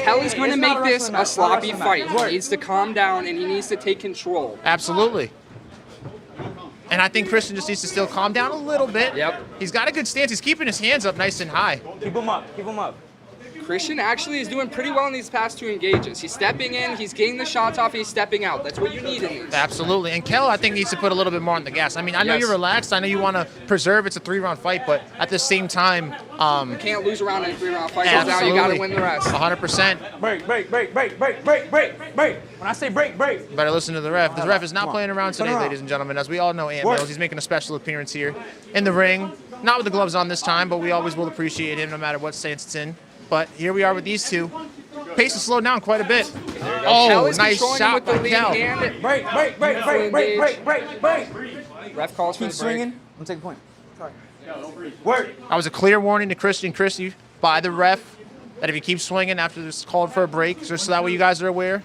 Kelly's going to make this a sloppy fight. He needs to calm down, and he needs to take control. Absolutely. And I think Christian just needs to still calm down a little bit. Yep. He's got a good stance. He's keeping his hands up nice and high. Keep him up. Keep him up. Christian actually is doing pretty well in these past 2 engages. He's stepping in, he's getting the shots off, he's stepping out. That's what you need in these. Absolutely. And Kel, I think, needs to put a little bit more on the gas. I mean, I know you're relaxed. I know you want to preserve it's a 3-round fight, but at the same time, you can't lose around in a 3-round fight. Now you got to win the rest. 100%. Break. When I say break. Better listen to the ref. The ref is not playing around today, ladies and gentlemen. As we all know, Ant Mills, he's making a special appearance here in the ring. Not with the gloves on this time, but we always will appreciate him no matter what stance it's in. But here we are with these two. Pace has slowed down quite a bit. Oh, nice shot by Kel. Break. Ref calls for the break. Swinging. I'm taking point. Sorry. Work. That was a clear warning to Christian Christie by the ref that if he keeps swinging after this called for a break, just so that way you guys are aware.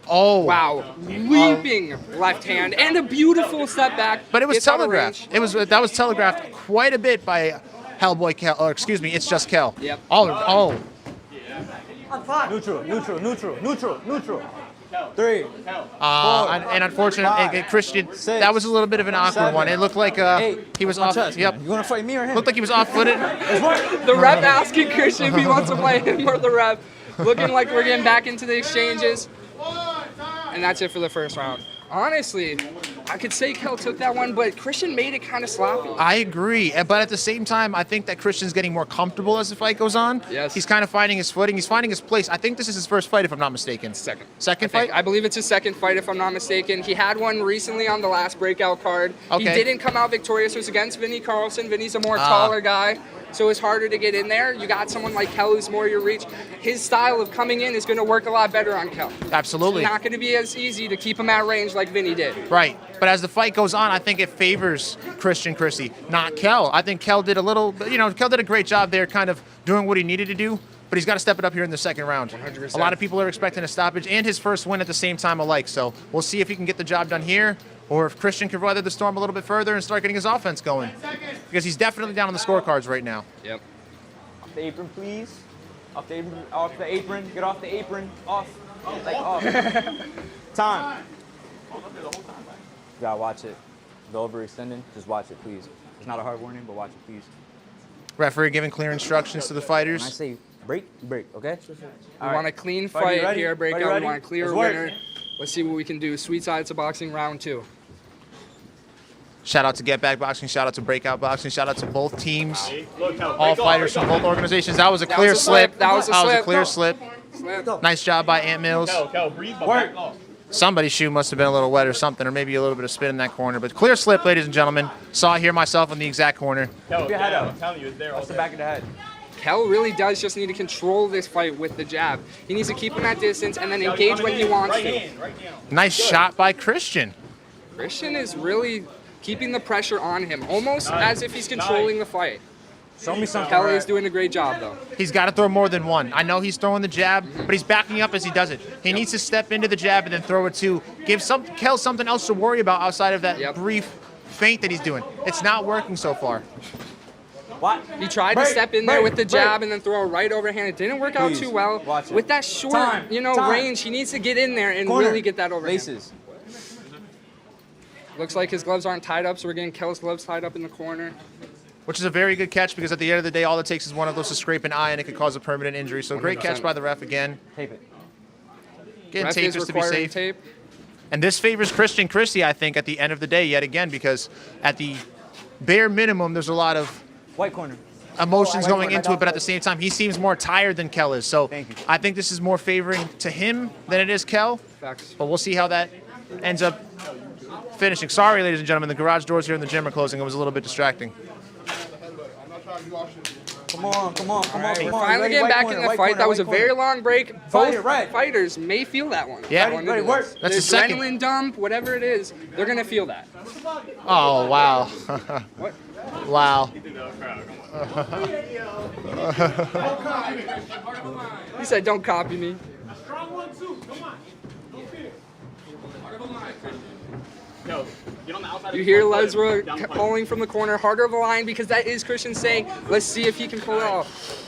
Oh. Wow. Leaping left hand and a beautiful step back. But it was telegraphed. That was telegraphed quite a bit by Hellboy Kel, or excuse me, it's just Kel. Yep. Oh. Neutral. 3. 4. And unfortunately, Christian, that was a little bit of an awkward one. It looked like he was off. Chest, yep. You want to fight me or him? Looked like he was off-footed. The ref asking Christian if he wants to play him or the ref. Looking like we're getting back into the exchanges. And that's it for the first round. Honestly, I could say Kel took that one, but Christian made it kind of sloppy. I agree, but at the same time, I think that Christian's getting more comfortable as the fight goes on. Yes. He's kind of finding his footing. He's finding his place. I think this is his first fight, if I'm not mistaken. Second. Second fight? I believe it's his second fight, if I'm not mistaken. He had one recently on the last Breakout card. Okay. He didn't come out victorious. It was against Vinny Carlson. Vinny's a more taller guy, so it's harder to get in there. You got someone like Kel who's more your reach. His style of coming in is going to work a lot better on Kel. Absolutely. It's not going to be as easy to keep him at range like Vinny did. Right. But as the fight goes on, I think it favors Christian Christie, not Kel. I think Kel did Kel did a great job there kind of doing what he needed to do, but he's got to step it up here in the second round. 100%. A lot of people are expecting a stoppage and his first win at the same time alike, so we'll see if he can get the job done here or if Christian can weather the storm a little bit further and start getting his offense going. Because he's definitely down on the scorecards right now. Yep. Off the apron, please. Off the apron. Get off the apron. Off. Time. You gotta watch it. Go overextending. Just watch it, please. It's not a hard warning, but watch it, please. Referee giving clear instructions to the fighters. When I say break, you break, okay? We want a clean fight here, Breakout. We want a clear winner. Let's see what we can do. Sweet Sides of Boxing round 2. Shout out to Getback Boxing, shout out to Breakout Boxing, shout out to both teams, all fighters from both organizations. That was a clear slip. That was a clear slip. Nice job by Ant Mills. Somebody's shoe must have been a little wet or something, or maybe a little bit of spin in that corner. But clear slip, ladies and gentlemen. Saw it here myself in the exact corner. Keep your head up. I'm telling you, it's there. What's the back of the head? Kel really does just need to control this fight with the jab. He needs to keep him at distance and then engage when he wants to. Nice shot by Christian. Christian is really keeping the pressure on him, almost as if he's controlling the fight. Show me something. Kel is doing a great job, though. He's got to throw more than one. I know he's throwing the jab, but he's backing up as he does it. He needs to step into the jab and then throw it too. Give Kel something else to worry about outside of that brief feint that he's doing. It's not working so far. What? He tried to step in there with the jab and then throw a right overhand. It didn't work out too well. With that short, range, he needs to get in there and really get that overhand. Laces. Looks like his gloves aren't tied up, so we're getting Kel's gloves tied up in the corner. Which is a very good catch because at the end of the day, all it takes is one of those to scrape an eye and it could cause a permanent injury. So great catch by the ref again. Tape it. Getting tape just to be safe. Tape. And this favors Christian Christie, I think, at the end of the day, yet again, because at the bare minimum, there's a lot of white corner emotions going into it, but at the same time, he seems more tired than Kel is. So I think this is more favoring to him than it is Kel. Facts. But we'll see how that ends up finishing. Sorry, ladies and gentlemen, the garage doors here in the gym are closing. It was a little bit distracting. Come on. We're finally getting back in the fight. That was a very long break. Both fighters may feel that one. Yeah, that's the second. Adrenaline dump, whatever it is, they're going to feel that. Oh, wow. What? Wow. He said, don't copy me. You hear Lesra calling from the corner, harder of a line, because that is Christian saying, let's see if he can pull it off.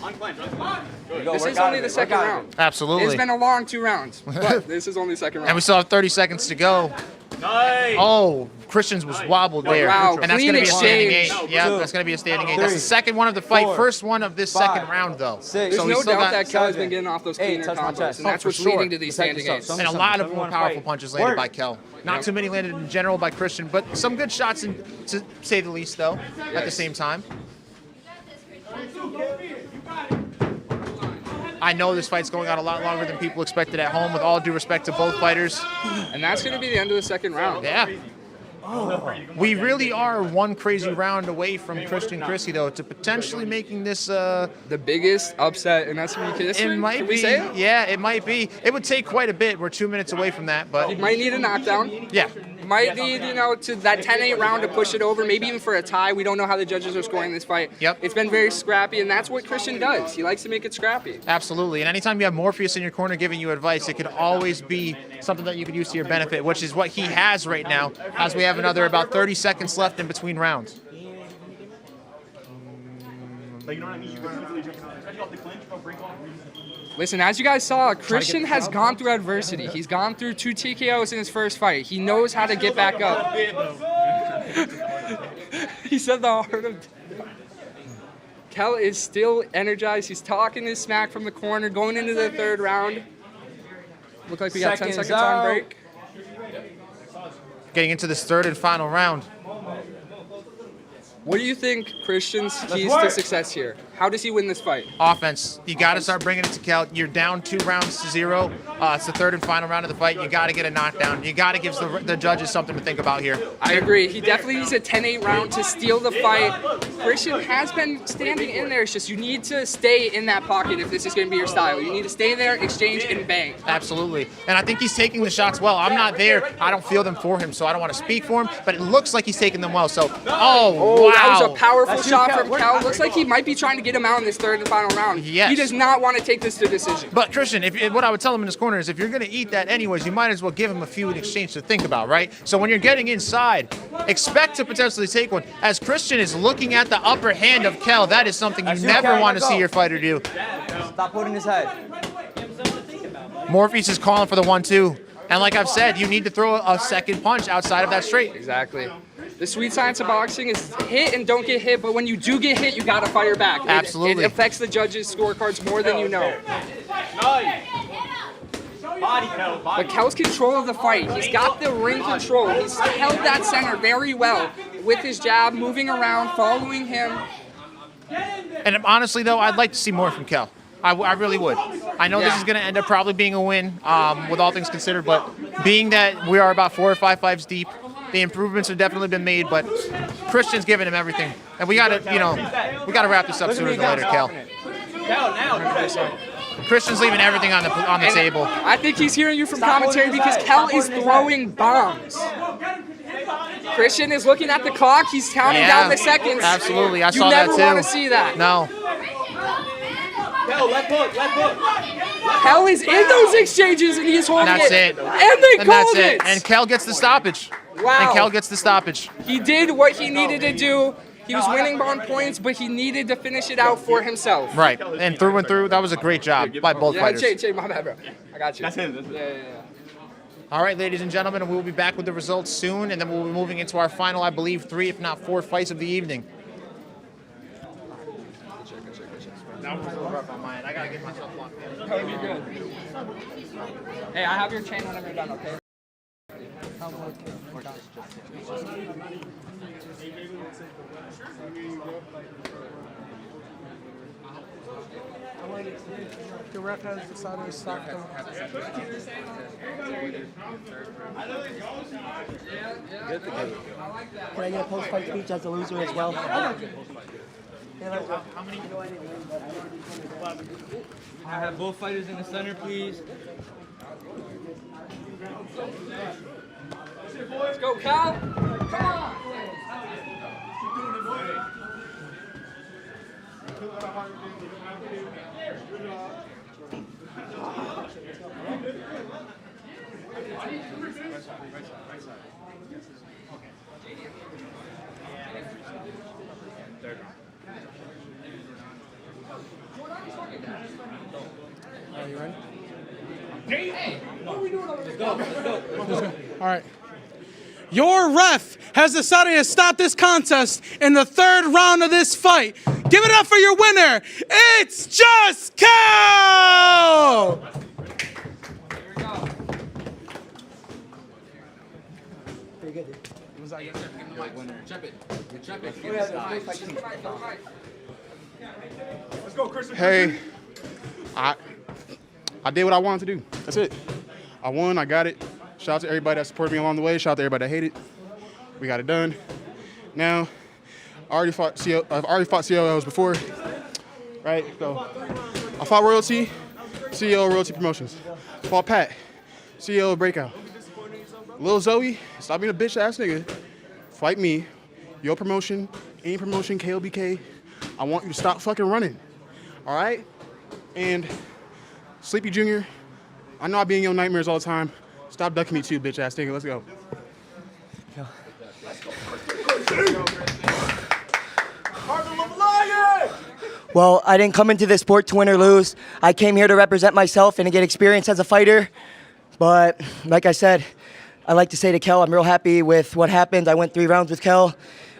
This is only the second round. Absolutely. It's been a long 2 rounds, but this is only the second round. And we still have 30 seconds to go. Oh, Christians was wobbled there. Wow, And that's clean going to be a standing exchange. 8. Yeah, that's going to be a standing 8. That's the second one of the fight. First one of this second round, though. There's So no he's still doubt got that Kel has been getting off those cleaner combos, and that's for what's sure. leading to these standing 8s. And a lot of more powerful punches landed by Kel. Not too many landed in general by Christian, but some good shots, to say the least, though, at the same time. I know this fight's going on a lot longer than people expected at home, with all due respect to both fighters. And that's going to be the end of the second round. Yeah. We really are one crazy round away from Christian Christie, though, to potentially making this the biggest upset in SBK history. It might Can be. we say it? Yeah, it might be. It would take quite a bit. We're 2 minutes away from that, but He might need a knockdown. Yeah. Might need, to that 10-8 round to push it over, maybe even for a tie. We don't know how the judges are scoring this fight. Yep. It's been very scrappy, and that's what Christian does. He likes to make it scrappy. Absolutely. And anytime you have Morpheus in your corner giving you advice, it could always be something that you could use to your benefit, which is what he has right now, as we have another about 30 seconds left in between rounds. Listen, as you guys saw, Christian has gone through adversity. He's gone through 2 TKOs in his first fight. He knows how to get back up. He said the heart of... Kel is still energized. He's talking his smack from the corner, going into the third round. Look like we got 10 seconds on break. Getting into this third and final round. What do you think Christian's keys to success here? How does he win this fight? Offense. You got to start bringing it to Kel. You're down 2 rounds to 0. It's the third and final round of the fight. You got to get a knockdown. You got to give the judges something to think about here. I agree. He definitely needs a 10-8 round to steal the fight. Christian has been standing in there. It's just you need to stay in that pocket if this is going to be your style. You need to stay there, exchange, and bang. Absolutely. And I think he's taking the shots well. I'm not there. I don't feel them for him, so I don't want to speak for him, but it looks like he's taking them well. So, wow. That was a powerful shot from Kel. Looks like he might be trying to get him out in this third and final round. Yes. He does not want to take this to decision. But Christian, what I would tell him in his corner is if you're going to eat that anyways, you might as well give him a few in exchange to think about, right? So when you're getting inside, expect to potentially take one. As Christian is looking at the upper hand of Kel, that is something you never want to see your fighter do. Stop putting his head. Morpheus is calling for the 1-2. And like I've said, you need to throw a second punch outside of that straight. Exactly. The sweet science of boxing is hit and don't get hit, but when you do get hit, you got to fire back. Absolutely. It affects the judges' scorecards more than you know. But Kel's control of the fight, he's got the ring control. He's held that center very well with his jab, moving around, following him. And honestly, though, I'd like to see more from Kel. I really would. I know this is going to end up probably being a win with all things considered, but being that we are about 4 or 5 fights deep, the improvements have definitely been made, but Christian's giving him everything. And we got to, we got to wrap this up sooner than later, Kel. Christian's leaving everything on the table. I think he's hearing you from commentary because Kel is throwing bombs. Christian is looking at the clock. He's counting down the seconds. Absolutely. I saw that too. You never want to see that. No. Kel is in those exchanges and he's holding And that's it. And they called it. And Kel gets the stoppage. Wow. And Kel gets the stoppage. He did what he needed to do. He was winning on points, but he needed to finish it out for himself. Right. And through, that was a great job by both fighters. Jay, my bad, bro. I got you. That's him. Yeah. All right, ladies and gentlemen, we will be back with the results soon, and then we'll be moving into our final, I believe, 3, if not 4 fights of the evening. I gotta get myself locked in. Oh, you're good. Hey, I have your chain whenever you're done, okay? The ref has decided to stop them. Can I get a post-fight speech as a loser as well? I have both fighters in the center, please. Let's go, Cal. Come on. Are you ready? Hey, what are we doing over there? Let's go. All right. Your ref has decided to stop this contest in the 3rd round of this fight. Give it up for your winner. It's Just Cal! Hey, I did what I wanted to do. That's it. I won. I got it. Shout out to everybody that supported me along the way. Shout out to everybody that hated. We got it done. Now, I've already fought COLs before, right? So I fought Royalty, CEO of Royalty Promotions. Fought Pat, CEO of Breakout. Lil Zoe, stop being a bitch ass nigga. Fight me. Your promotion, any promotion, KLBK. I want you to stop fucking running. All right? And Sleepy Jr., I know I be in your nightmares all the time. Stop ducking me too, bitch ass nigga. Let's go. Well, I didn't come into this sport to win or lose. I came here to represent myself and to get experience as a fighter. But like I said, I like to say to Kel, I'm real happy with what happened. I went 3 rounds with Kel.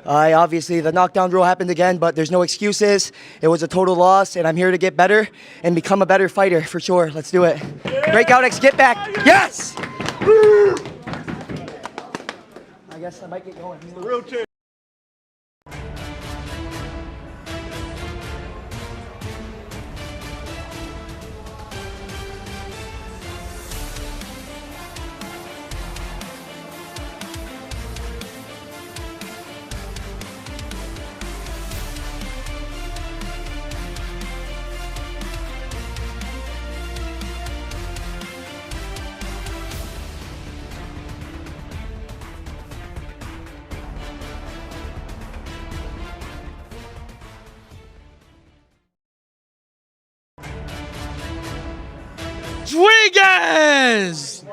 Obviously, the knockdown rule happened again, but there's no excuses. It was a total loss, and I'm here to get better and become a better fighter for sure. Let's do it. Breakout X Getback. Yes! I guess I might get going. Real chick. Rodriguez!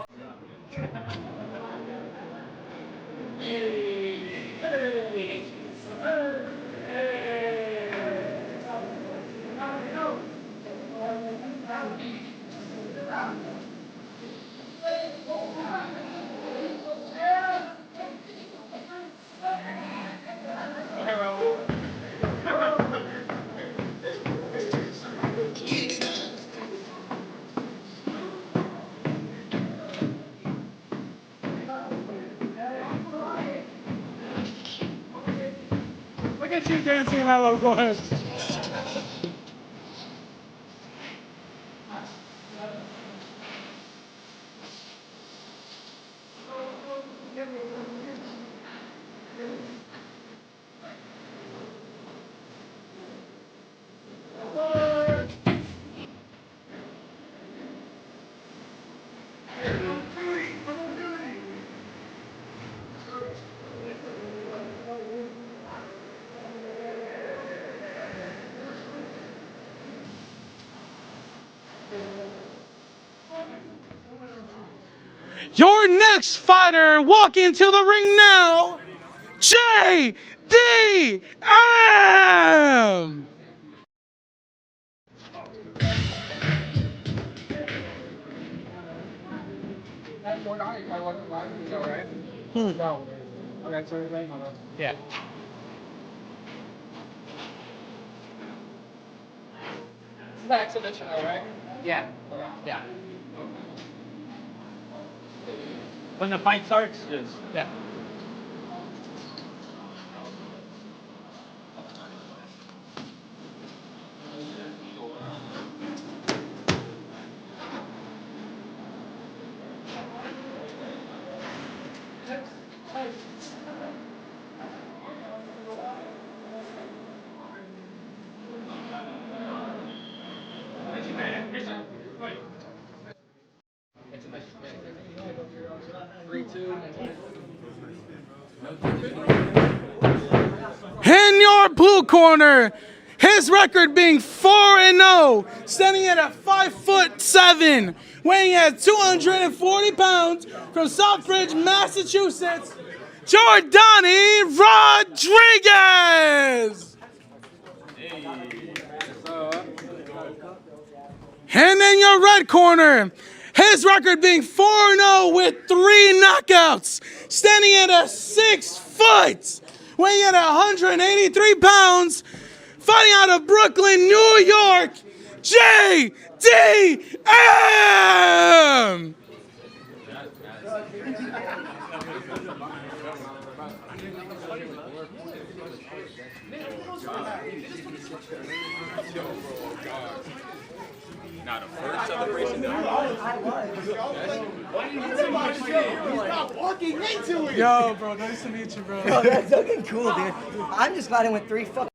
Look at you dancing in that logo. Your next fighter walking to the ring now, JDM! Yeah. This is the exhibition, all right? Yeah. Yeah. When the fight starts, just Yeah. In your blue corner, his record being 4-0, standing at a 5'7", weighing at 240 pounds, from Southbridge, Massachusetts, Jordani Rodriguez. And in your red corner, His record being 4-0 with 3 knockouts. Standing at a 6 foot, weighing in at 183 pounds, fighting out of Brooklyn, New York, JDM! Not a first celebration. Yo, bro, nice to meet you, bro. Yo, that's looking cool, dude. I'm just glad I went 3 fucking.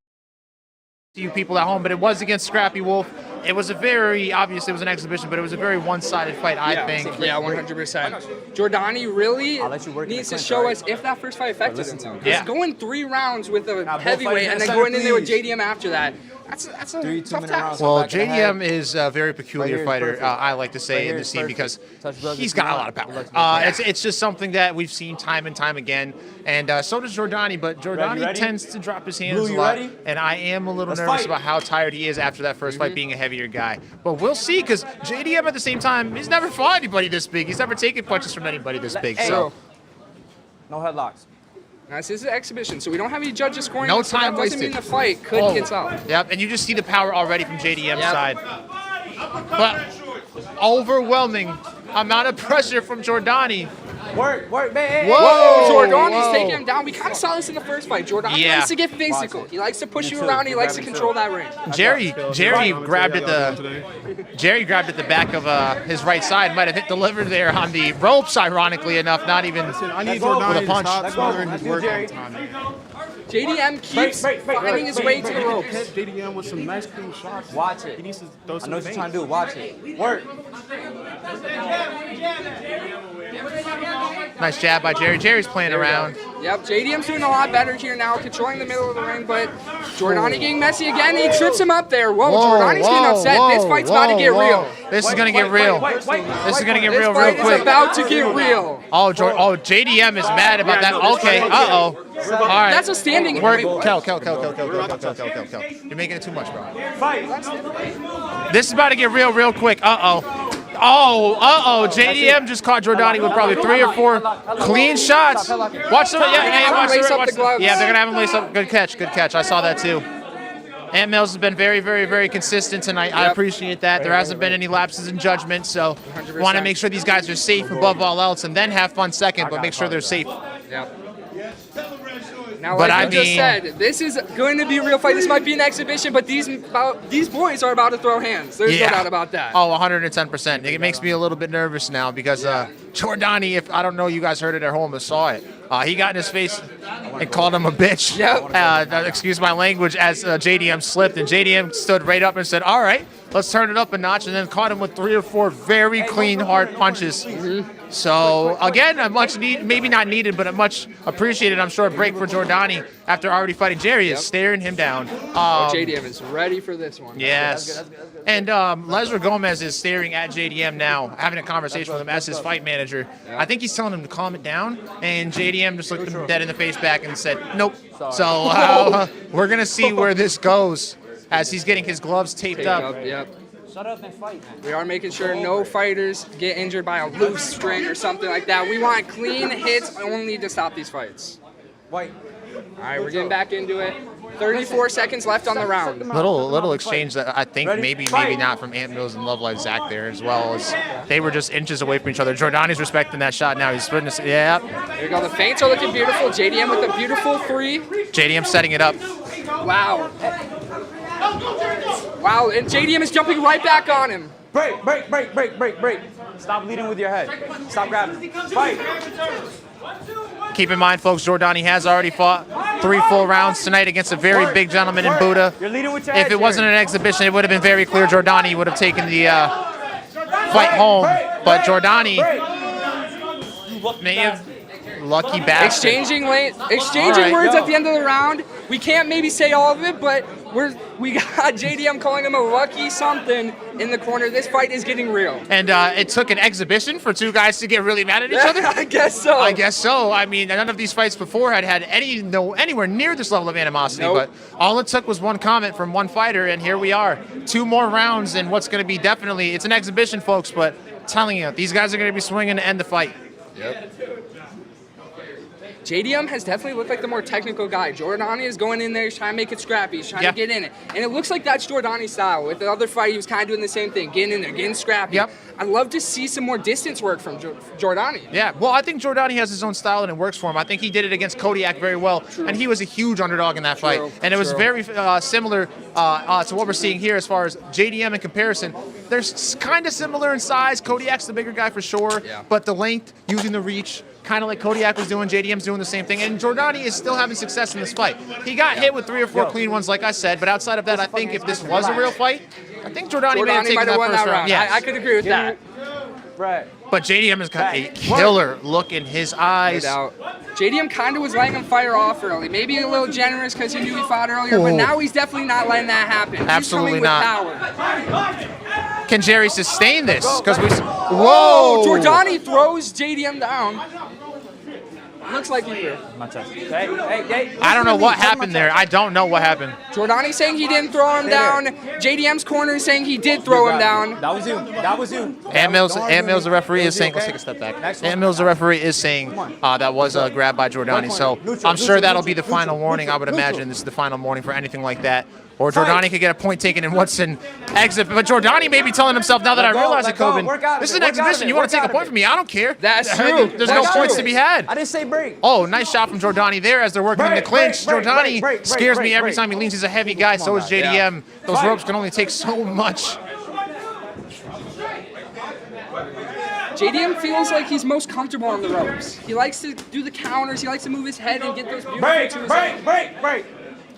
You people at home, but it was against Scrappy Wolf. It was a very, obviously it was an exhibition, but it was a very one-sided fight, I think. Yeah, 100%. Jordani really needs to show us if that first fight affected him. Yeah. Going 3 rounds with a heavyweight and then going in there with JDM after that, that's a tough task. Well, JDM is a very peculiar fighter, I like to say, in the scene because he's got a lot of power. It's just something that we've seen time and time again, and so does Jordani, but Jordani tends to drop his hands a lot, and I am a little nervous about how tired he is after that first fight, being a heavier guy. But we'll see, because JDM at the same time, he's never fought anybody this big. He's never taken punches from anybody this big. So no headlocks. Now, this is an exhibition, so we don't have any judges scoring. No so time that doesn't wasted. mean the fight could get out. Yep, and you just see the power already from JDM's side. But overwhelming amount of pressure from Jordani. Work, man. Whoa! Jordani's taking him down. We kind of saw this in the first fight. Jordani likes to get physical. He likes to push you around. He likes to control that ring. Jerry grabbed at the back of his right side. Might have hit the liver there on the ropes. Ironically enough, not even with a punch. JDM keeps finding his way to the ropes. JDM with some nice clean shots. Watch it. He needs to throw some I know what you're trying to do. Watch it. Work. Nice jab by Jerry. Jerry's playing around. Yep, JDM's doing a lot better here now, controlling the middle of the ring, but Jordani getting messy again. He trips him up there. Whoa, Jordani's getting upset. This fight's about to get real. This is going to get real. This is going to get real real quick. This fight is about to get real. Oh, JDM is mad about that. Okay, uh-oh. All right. That's a standing. Kel. You're making it too much, bro. This is about to get real quick. Uh-oh. JDM just caught Jordani with probably 3 or 4 clean shots. Watch the gloves. Yeah, they're gonna have him lace up. Good catch. I saw that too. Ant Mills has been very, very, very consistent tonight. I appreciate that. There hasn't been any lapses in judgment, so want to make sure these guys are safe above all else, and then have fun second, but make sure they're safe. Yep. Now, like I just said, this is going to be a real fight. This might be an exhibition, but these boys are about to throw hands. There's no doubt about that. Oh, 110%. It makes me a little bit nervous now because Jordani, if I don't know, you guys heard it at home or saw it. He got in his face and called him a bitch. Yep. Excuse my language, as JDM slipped, and JDM stood right up and said, "All right, let's turn it up a notch," and then caught him with 3 or 4 very clean, hard punches. So again, maybe not needed, but a much appreciated, I'm sure, break for Jordani after already fighting. Jerry is staring him down. JDM is ready for this one. Yes. That's good. And Lesnar Gomez is staring at JDM now, having a conversation with him as his fight manager. I think he's telling him to calm it down, and JDM just looked him dead in the face back and said, "Nope." So we're gonna see where this goes as he's getting his gloves taped up. Yep. Shut up and fight, man. We are making sure no fighters get injured by a loose string or something like that. We want clean hits only to stop these fights. White. All right, we're getting back into it. 34 seconds left on the round. Little exchange that I think maybe not from Ant Mills and Love Life Zach there, as well as they were just inches away from each other. Jordani's respecting that shot now. He's splitting his, There you go. The feints are looking beautiful. JDM with a beautiful 3. JDM setting it up. Wow. Wow, and JDM is jumping right back on him. Break. Stop leading with your head. Stop grabbing. Fight. Keep in mind, folks, Jordani has already fought 3 full rounds tonight against a very big gentleman in Buddha. You're leading with your head. If it wasn't an exhibition, it would have been very clear Jordani would have taken the fight home. But Jordani may have lucky bastard. Exchanging words at the end of the round. We can't maybe say all of it, but we got JDM calling him a lucky something in the corner. This fight is getting real. And it took an exhibition for 2 guys to get really mad at each other? I guess so. I mean, none of these fights before had anywhere near this level of animosity, but all it took was one comment from one fighter, and here we are. 2 more rounds, and what's going to be definitely, it's an exhibition, folks, but telling you, these guys are going to be swinging to end the fight. Yep. JDM has definitely looked like the more technical guy. Jordani is going in there, he's trying to make it scrappy, he's trying to get in it. And it looks like that's Jordani's style. With the other fight, he was kind of doing the same thing, getting in there, getting scrappy. Yep. I'd love to see some more distance work from Jordani. Yeah, well, I think Jordani has his own style and it works for him. I think he did it against Kodiak very well, and he was a huge underdog in that fight. And it was very similar to what we're seeing here as far as JDM in comparison. They're kind of similar in size. Kodiak's the bigger guy for sure, but the length, using the reach, kind of like Kodiak was doing, JDM's doing the same thing. And Jordani is still having success in this fight. He got hit with 3 or 4 clean ones, like I said, but outside of that, I think if this was a real fight, I think Jordani may have taken that first round. Yes. I could agree with that. Right. But JDM has got a killer look in his eyes. No doubt. JDM kind of was letting him fire off early. Maybe a little generous because he knew he fought earlier, but now he's definitely not letting that happen. Absolutely he's not. With power. Can Jerry sustain this? Because whoa! Jordani throws JDM down. Looks like he did. I don't know what happened there. I don't know what happened. Jordani saying he didn't throw him down. JDM's corner is saying he did throw him down. That was you. That was you. Ant Mills, the referee, is saying, let's take a step back. Ant Mills, the referee, is saying that was a grab by Jordani. So I'm sure that'll be the final warning. I would imagine this is the final warning for anything like that. Or Jordani could get a point taken in what's an exhibit. But Jordani may be telling himself, now that I realize it, Coben, this is an exhibition. You want to take a point from me? I don't care. That's true. There's no points to be had. I didn't say break. Oh, nice shot from Jordani there as they're working in the clinch. Jordani scares me every time he leans. He's a heavy guy. So is JDM. Those ropes can only take so much. JDM feels like he's most comfortable on the ropes. He likes to do the counters. He likes to move his head and get those beautiful Break.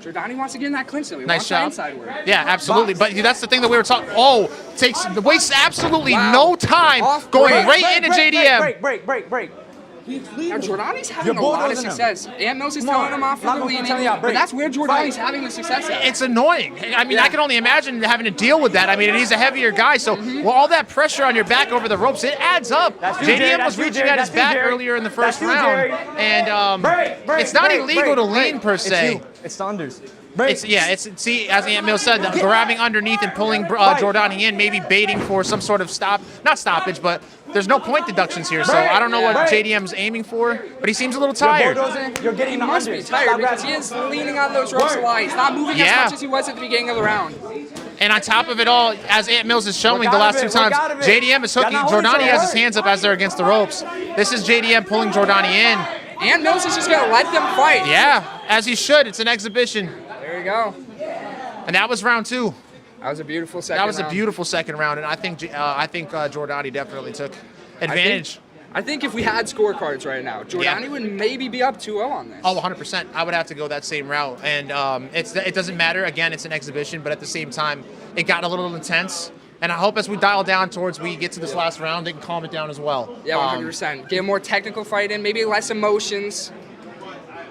Jordani wants to get in that clinch though. He Nice wants shot. that inside work. Yeah, absolutely. But that's the thing that we were talking. Oh, wastes absolutely no time going right into JDM. Break. Now Jordani's having a lot of success. Ant Mills is telling him off for the leaning, but that's where Jordani's having the success at. It's annoying. I mean, I can only imagine having to deal with that. I mean, and he's a heavier guy, so all that pressure on your back over the ropes, it adds up. JDM was reaching at his back earlier in the first round, and it's not illegal to lean per se. It's the unders. See, as Ant Mills said, grabbing underneath and pulling Jordani in, maybe baiting for some sort of not stoppage, but there's no point deductions here, so I don't know what JDM's aiming for, but he seems a little tired. You're getting He must be tired because he is leaning on those ropes a lot. He's not moving as much as he was at the beginning of the round. And on top of it all, as Ant Mills is showing the last 2 times, JDM is hooking. Jordani has his hands up as they're against the ropes. This is JDM pulling Jordani in. Ant Mills is just going to let them fight. Yeah, as he should. It's an exhibition. There you go. And that was round 2. That was a beautiful second round. That was a beautiful second round, and I think Jordani definitely took advantage. I think if we had scorecards right now, Jordani would maybe be up 2-0 on this. Oh, 100%. I would have to go that same route. And it doesn't matter. Again, it's an exhibition, but at the same time, it got a little intense. And I hope as we dial down towards we get to this last round, they can calm it down as well. Yeah, 100%. Get a more technical fight in, maybe less emotions.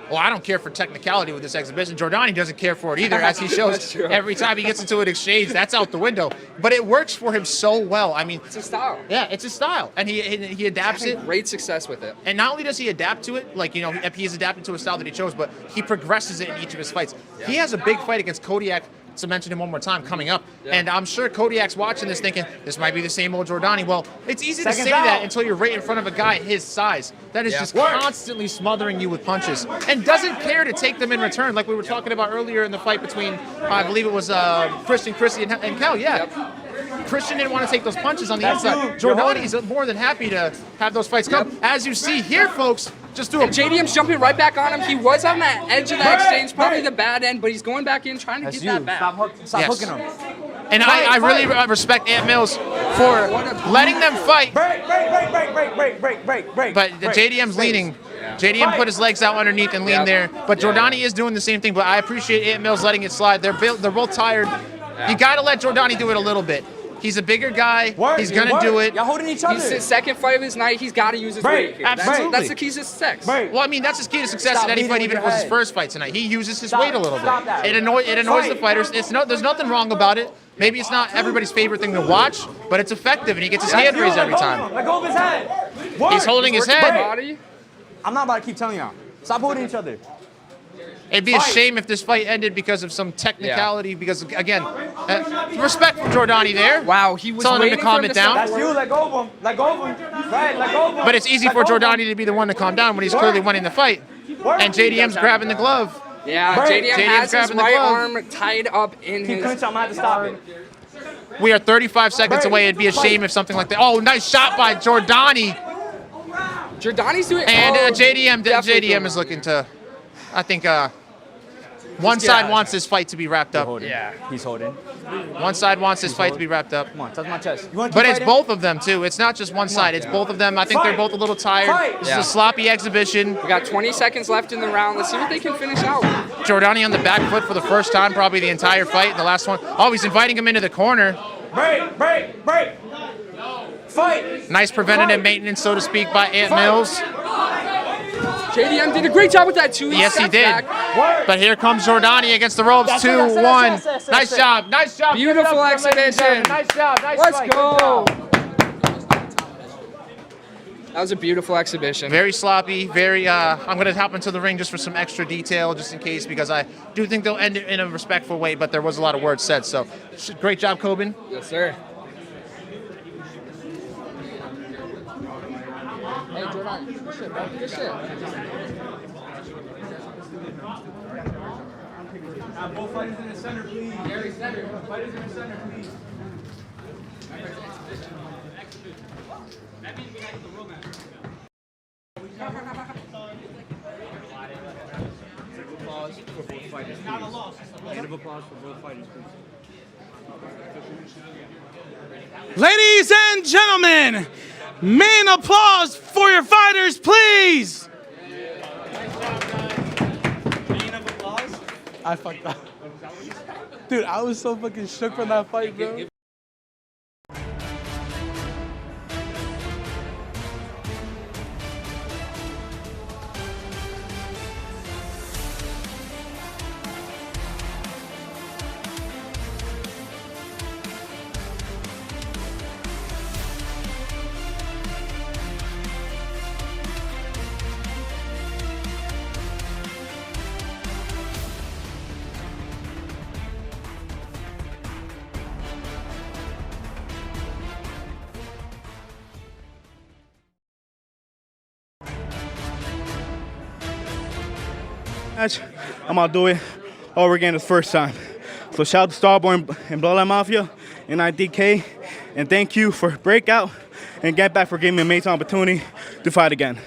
Well, I don't care for technicality with this exhibition. Jordani doesn't care for it either, as he shows every time he gets into an exchange. That's out the window. But it works for him so well. I mean, it's a style. Yeah, it's a style, and he adapts it. Great success with it. And not only does he adapt to it, like he's adapted to a style that he chose, but he progresses it in each of his fights. Yeah. He has a big fight against Kodiak. To mention him one more time, coming up. Yeah. And I'm sure Kodiak's watching this thinking, this might be the same old Jordani. Well, it's easy to say that until you're right in front of a guy his size that is just constantly smothering you with punches and doesn't care to take them in return, like we were talking about earlier in the fight between, I believe it was Christian and Kel. Yeah. Christian didn't want to take those punches on the inside. Jordani's more than happy to have those fights come. As you see here, folks, just do it. JDM's jumping right back on him. He was on that edge of the exchange, probably the bad end, but he's going back in, trying to get that back. Stop hooking him. And I really respect Ant Mills for letting them fight. Break. But the JDM's leaning. JDM put his legs out underneath and leaned there. But Jordani is doing the same thing. But I appreciate Ant Mills letting it slide. They're both tired. You got to let Jordani do it a little bit. He's a bigger guy. He's going to do it. Y'all holding each other. He's his second fight of his night. He's got to use his weight here. Absolutely. That's the key to success. Well, I mean, that's his key to success in any fight, even if it was his first fight tonight. He uses his weight a little bit. It annoys the fighters. There's nothing wrong about it. Maybe it's not everybody's favorite thing to watch, but it's effective, and he gets his hand raised every time. Let go of his head. He's holding his head. I'm not about to keep telling y'all. Stop holding each other. It'd be a shame if this fight ended because of some technicality. Because again, respect for Jordani there. Wow, he was telling him to waiting calm for him it to down. stop. That's you. Let go of him. Let go of him. Right. Let go of him. But it's easy for Jordani to be the one to calm down when he's clearly winning the fight. And JDM's grabbing the glove. Yeah, JDM has his grabbing the right glove. arm tied up in his. I'm gonna have to stop it. We are 35 seconds away. It'd be a shame if something like that. Oh, nice shot by Jordani. Jordani's doing. And JDM definitely doing is looking to, I think, one side wants this fight to be wrapped up. Yeah. He's holding. One side wants this fight to be wrapped up. Come on, touch my chest. But it's both of them, too. It's not just one side. It's both of them. I think they're both a little tired. This is a sloppy exhibition. We got 20 seconds left in the round. Let's see what they can finish out. Jordani on the back foot for the first time, probably the entire fight. The last one. Oh, he's inviting him into the corner. Break. Fight. Nice preventative maintenance, so to speak, by Ant Mills. JDM did a great job with that too. Yes, he did. But here comes Jordani against the ropes. 2-1. Nice job. Nice job. Beautiful exhibition. Nice job. Nice Let's fight. go. That was a beautiful exhibition. Very sloppy. Very. I'm going to hop into the ring just for some extra detail, just in case, because I do think they'll end it in a respectful way. But there was a lot of words said. So, great job, Coben. Yes, sir. Hey, Jordan, good shit, bro. Good shit. Both fighters in the center, please. Gary, center. Fighters in the center, please. That means we got to get the real match. Applause for both fighters, please. Not a loss. Round of applause for both fighters, please. Ladies and gentlemen, main applause for your fighters, please. I fucked up. Dude, I was so fucking shook from that fight, bro. I'm gonna do it over again the first time. So shout out to Starborn and Bloodline Mafia and IDK, and thank you for Breakout and Getback for giving me an amazing opportunity to fight again.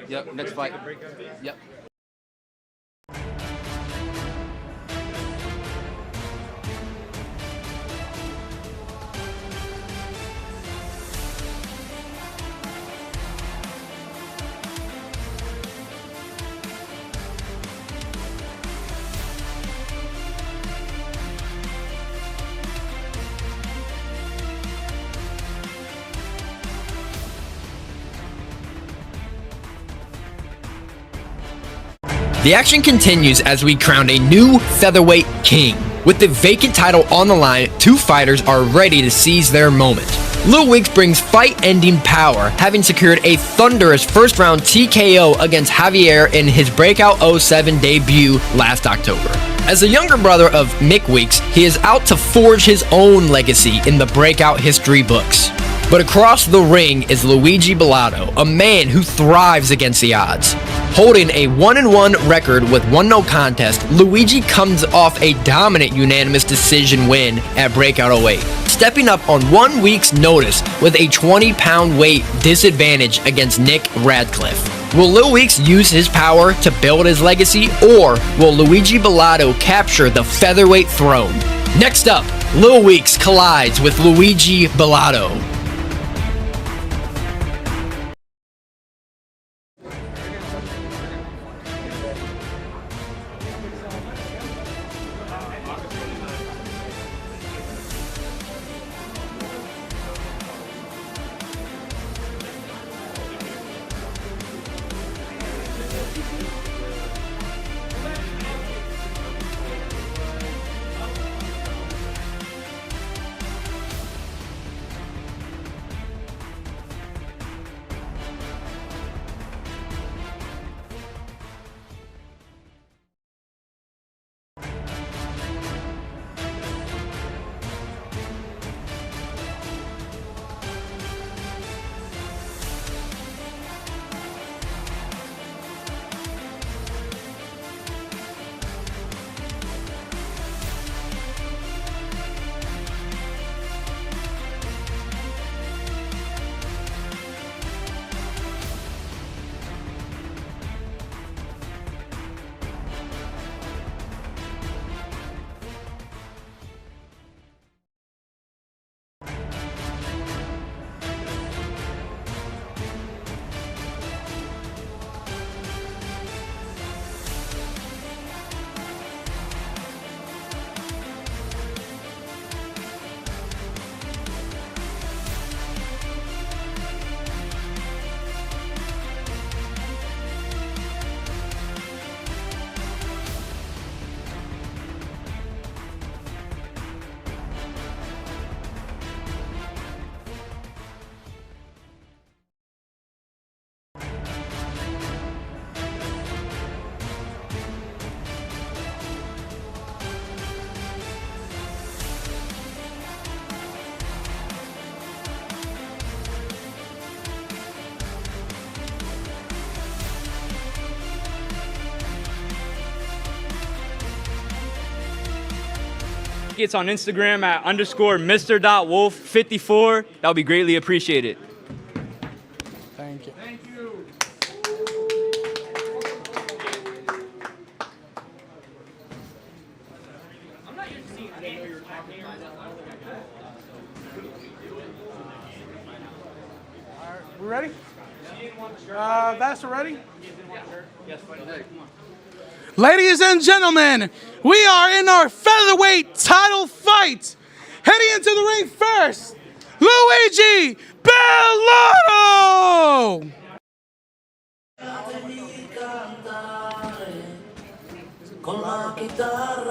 Yep, next fight. Yep. The action continues as we crown a new featherweight king. With the vacant title on the line, two fighters are ready to seize their moment. Lil Weeks brings fight-ending power, having secured a thunderous first-round TKO against Javier in his Breakout 07 debut last October. As the younger brother of Mick Weeks, he is out to forge his own legacy in the Breakout history books. But across the ring is Luigi Bellato, a man who thrives against the odds. Holding a 1-1 record with 1 no contest, Luigi comes off a dominant unanimous decision win at Breakout 08, stepping up on 1 week's notice with a 20-pound weight disadvantage against Nick Radcliffe. Will Lil Weeks use his power to build his legacy, or will Luigi Bellato capture the featherweight throne? Next up, Lil Weeks collides with Luigi Bellato. Brackets on Instagram at _Mr.Wolf54. That would be greatly appreciated. Thank you. We ready? Vassar ready? Ladies and gentlemen, we are in our featherweight title fight. Heading into the ring first, Luigi Bellotto!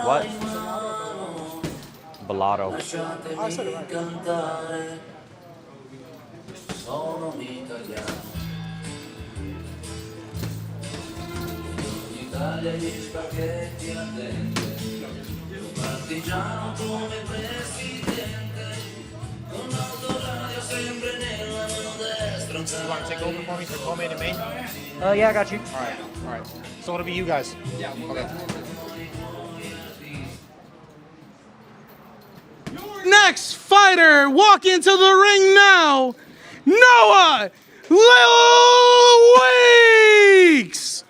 What? Bellotto. I said it right. You want to take over for me for co-main and main? Yeah, I got you. All right. So it'll be you guys. Yeah. Okay. Next fighter walking into the ring now, Noah Weeks!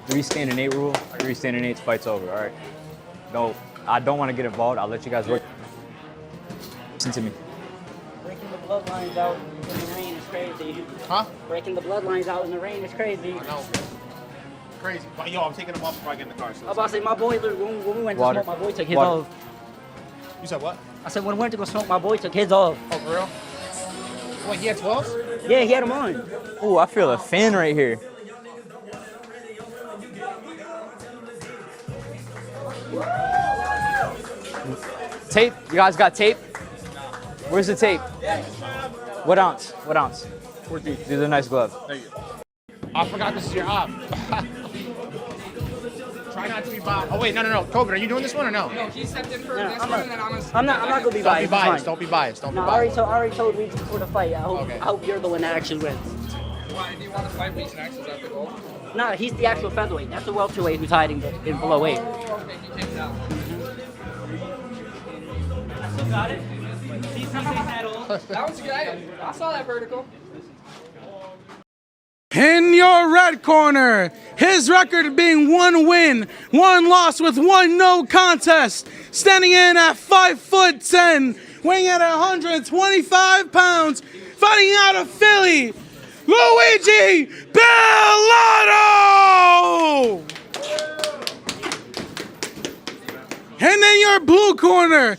3 standing 8 rule. 3 standing 8, fight's over. All right. No, I don't want to get involved. I'll let you guys work. Listen to me. Breaking the bloodlines out in the rain is crazy. Huh? Breaking the bloodlines out in the rain is crazy. I know. Crazy. But yo, I'm taking them off before I get in the car. So I was about to say, my boy, when we went to Water. smoke, my boy took his Water. off. You said what? I said, when we went to go smoke, my boy took his off. Oh, for real? Wait, he had 12s? Yeah, he had them on. Ooh, I feel a fan right here. Tape? You guys got tape? Where's the tape? What ounce? What ounce? 14. These are nice gloves. There you go. I forgot this is your op. Try not to be biased. Oh wait, no. Kobe, are you doing this one or no? No, he stepped in for the No, next I'm one, not- and then I'm not gonna be Don't biased. be it's biased. fine. Don't be biased. Don't be No, I biased. already told Weeks before the fight. I Okay. hope you're the one that actually wins. Why do you want to fight Weeks next? Is that the goal? No, he's the actual featherweight. That's the welterweight who's hiding in below weight. Okay, he came down. I still got it. That was good. I saw that vertical. In your red corner, his record being 1 win, 1 loss with 1 no contest, standing in at 5'10", weighing at 125 pounds, fighting out of Philly, Luigi Bellotto! And in your blue corner,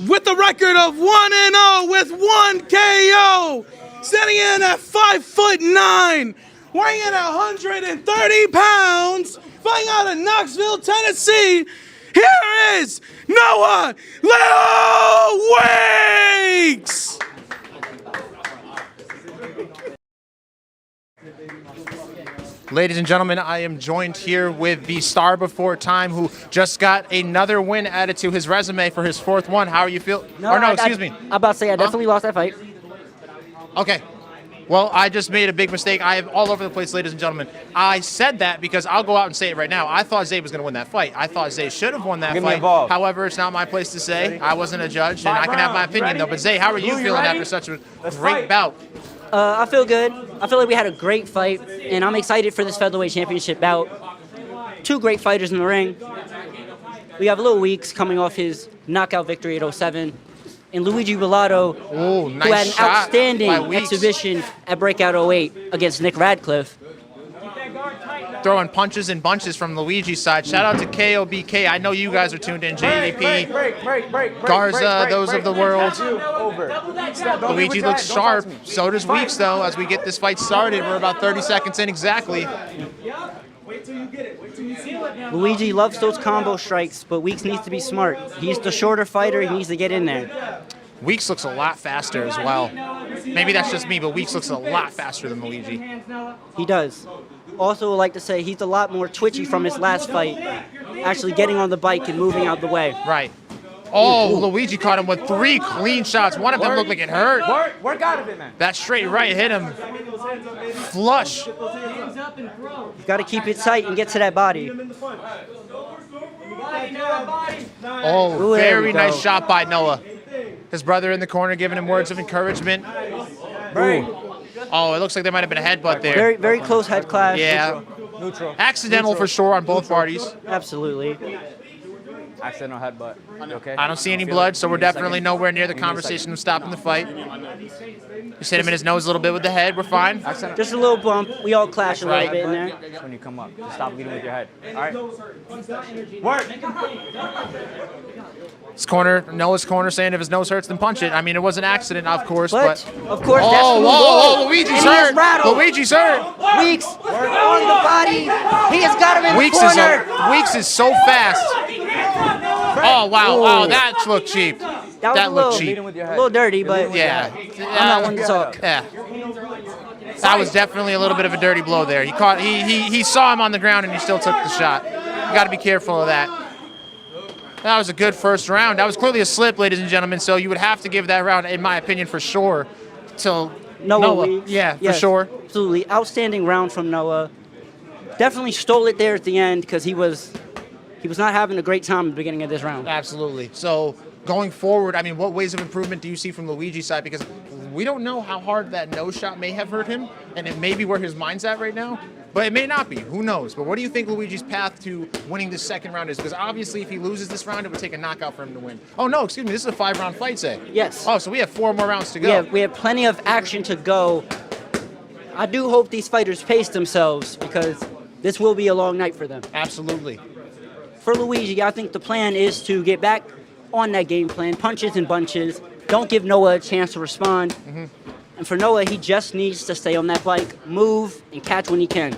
with the record of 1-0 with 1 KO, standing in at 5'9", weighing in at 130 pounds, fighting out of Knoxville, Tennessee. Here is Noah Weeks! Ladies and gentlemen, I am joined here with the star before time who just got another win added to his resume for his 4th one. How are you feel? Excuse me. I'm about to say I definitely lost that fight. Okay. Well, I just made a big mistake. I am all over the place, ladies and gentlemen. I said that because I'll go out and say it right now. I thought Zay was going to win that fight. I thought Zay should have won that Get me fight. involved. However, it's not my place to say. I wasn't a judge, and I can have my opinion, though. But Zay, how are you feeling after such a great bout? I feel good. I feel like we had a great fight, and I'm excited for this featherweight championship bout. 2 great fighters in the ring. We have Lil Weeks coming off his knockout victory at 07, and Luigi Bellotto, Ooh, nice who had an shot by outstanding Weeks. exhibition at Breakout 08 against Nick Radcliffe. Throwing punches and bunches from Luigi's side. Shout out to KOBK. I know you guys are tuned in. JDP, Garza, those of the world. Luigi looks sharp. So does Weeks, though. As we get this fight started, we're about 30 seconds in exactly. Luigi loves those combo strikes, but Weeks needs to be smart. He's the shorter fighter. He needs to get in there. Weeks looks a lot faster as well. Maybe that's just me, but Weeks looks a lot faster than Luigi. He does. Also, would like to say he's a lot more twitchy from his last fight, actually getting on the bike and moving out the way. Right. Oh, Luigi caught him with 3 clean shots. One of them looked like it hurt. Work out of it, man. That straight right hit him. Flush. You got to keep it tight and get to that body. Oh, Ooh, there we very nice go. shot by Noah. His brother in the corner giving him words of encouragement. Oh, it looks like there might have been a headbutt there. Very, very close head clash. Yeah. Neutral. Accidental for sure on both parties. Absolutely. Accidental headbutt. You okay? I don't see any Feel blood, it? so we're Give me a definitely second. nowhere near the Give me a conversation second. of stopping the fight. Just hit him in his nose a little bit with the head. We're fine. Just a little bump. We all clash a little bit in there. That's when you come up. Just stop leading with your head. All right. Work. His corner, Noah's corner, saying if his nose hurts, then punch it. I mean, it was an accident, of course, But, but of course, oh, that's the move. whoa, Luigi's And he is hurt. rattled. Luigi's hurt. Weeks on the body. He has got him in Weeks the is corner. Weeks is so fast. Oh wow! Oh, that looked cheap. That was looked cheap. a little dirty, but Yeah. I'm not one to talk. Yeah. That was definitely a little bit of a dirty blow there. He saw him on the ground and he still took the shot. You got to be careful of that. That was a good first round. That was clearly a slip, ladies and gentlemen. So you would have to give that round, in my opinion, for sure, to Noah Weeks. Yeah, Yes, for sure. Absolutely. Outstanding round from Noah. Definitely stole it there at the end because he was not having a great time at the beginning of this round. Absolutely. So going forward, I mean, what ways of improvement do you see from Luigi's side? Because we don't know how hard that nose shot may have hurt him, and it may be where his mind's at right now, but it may not be. Who knows? But what do you think Luigi's path to winning this second round is? Because obviously, if he loses this round, it would take a knockout for him to win. Oh, no, excuse me. This is a 5-round fight, say. Yes. Oh, so we have 4 more rounds to go. We have plenty of action to go. I do hope these fighters pace themselves because this will be a long night for them. Absolutely. For Luigi, I think the plan is to get back on that game plan, punches and bunches. Don't give Noah a chance to respond. And for Noah, he just needs to stay on that bike, move, and catch when he can.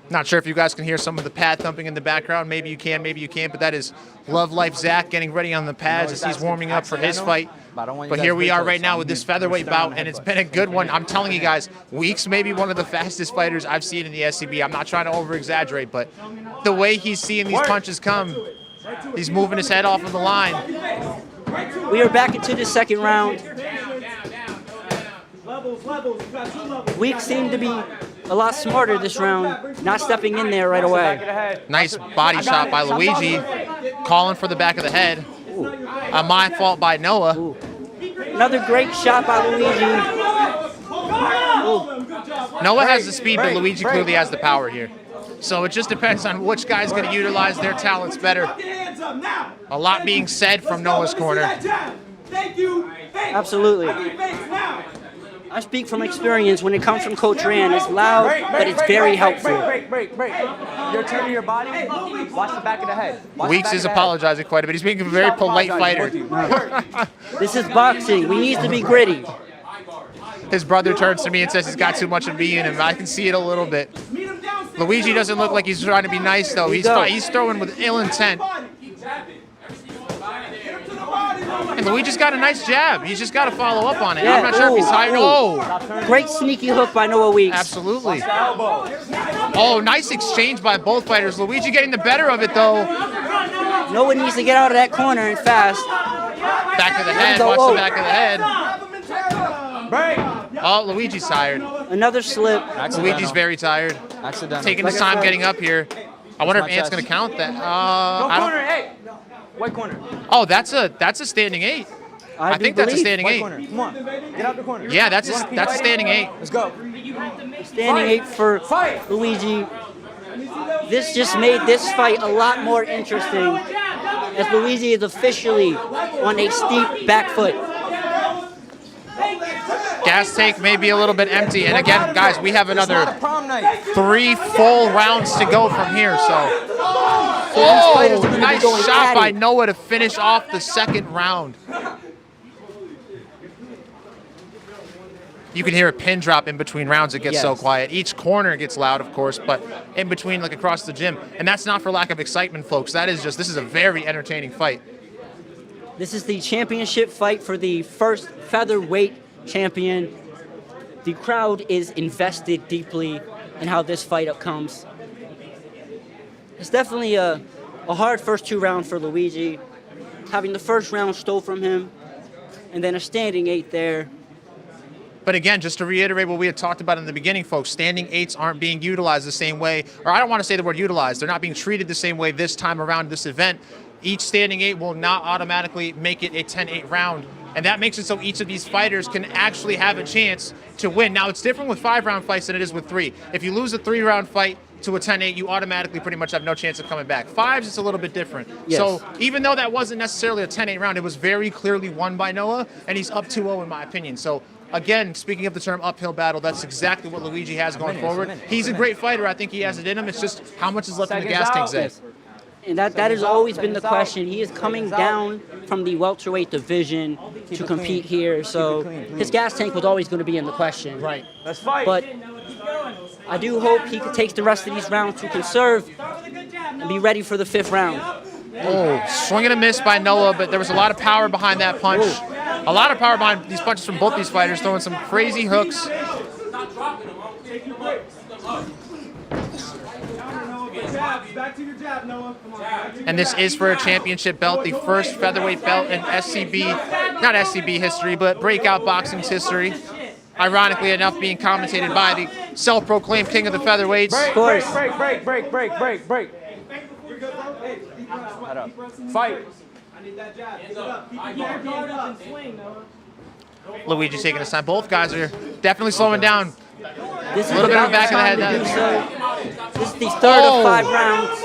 Not sure if you guys can hear some of the pad thumping in the background. Maybe you can, maybe you can't, but that is Love Life Zach getting ready on the pads as he's warming up for his fight. But here we are right now with this featherweight bout, and it's been a good one. I'm telling you guys, Weeks may be one of the fastest fighters I've seen in the SCB. I'm not trying to over-exaggerate, but the way he's seeing these punches come, he's moving his head off of the line. We are back into the second round. Weeks seemed to be a lot smarter this round, not stepping in there right away. Nice body shot by Luigi, calling for the back of the head. My fault by Noah. Another great shot by Luigi. Noah has the speed, but Luigi clearly has the power here. So it just depends on which guy's going to utilize their talents better. A lot being said from Noah's corner. Absolutely. I speak from experience. When it comes from Coach Rand, it's loud, but it's very helpful. Break. You're turning your body. Watch the back of the head. Weeks is apologizing quite a bit. He's being a very polite fighter. This is boxing. We need to be gritty. His brother turns to me and says he's got too much of me in him. I can see it a little bit. Luigi doesn't look like he's trying to be nice, though. He's throwing with ill intent. And Luigi's got a nice jab. He's just got to follow up on it. I'm not sure if he's tired. Oh! Great sneaky hook by Noah Weeks. Absolutely. Oh, nice exchange by both fighters. Luigi getting the better of it, though. Noah needs to get out of that corner and fast. Back of the head. Watch the back of the head. Oh, Luigi's tired. Another slip. Luigi's very tired. Taking his time getting up here. I wonder if Ant's going to count that. I don't. Hey, white corner. Oh, that's a standing 8. I think that's a standing 8. Come on, get out the corner. Yeah, that's a standing 8. Let's go. Standing 8 for Luigi. This just made this fight a lot more interesting as Luigi is officially on a steep back foot. Gas tank may be a little bit empty. And again, guys, we have another 3 full rounds to go from here. So, oh, nice shot by Noah to finish off the second round. You can hear a pin drop in between rounds. It gets so quiet. Each corner gets loud, of course, but in between, like across the gym. And that's not for lack of excitement, folks. This is a very entertaining fight. This is the championship fight for the first featherweight champion. The crowd is invested deeply in how this fight comes. It's definitely a hard first 2 rounds for Luigi. Having the first round stole from him, and then a standing 8 there. But again, just to reiterate what we had talked about in the beginning, folks, standing 8s aren't being utilized the same way, or I don't want to say the word utilized. They're not being treated the same way this time around this event. Each standing 8 will not automatically make it a 10-8 round. And that makes it so each of these fighters can actually have a chance to win. Now, it's different with 5-round fights than it is with 3. If you lose a 3-round fight to a 10-8, you automatically pretty much have no chance of coming back. 5s, it's a little bit different. Yes. So even though that wasn't necessarily a 10-8 round, it was very clearly won by Noah, and he's up 2-0 in my opinion. So again, speaking of the term uphill battle, that's exactly what Luigi has going forward. He's a great fighter. I think he has it in him. It's just how much is left in the gas tank, Zay. And that has always been the question. He is coming down from the welterweight division to compete here, so his gas tank was always going to be in the question. Right. Let's fight. But I do hope he takes the rest of these rounds to conserve and be ready for the 5th round. Oh, swing and a miss by Noah, but there was a lot of power behind that punch. A lot of power behind these punches from both these fighters, throwing some crazy hooks. And this is for a championship belt, the first featherweight belt in not SCB history, but Breakout Boxing's history. Ironically enough, being commentated by the self-proclaimed king of the featherweights. Break, break. Head up. Fight. Luigi's taking his time. Both guys are definitely slowing down. This is a little bit on the back of the head. This is the 3rd of 5 rounds.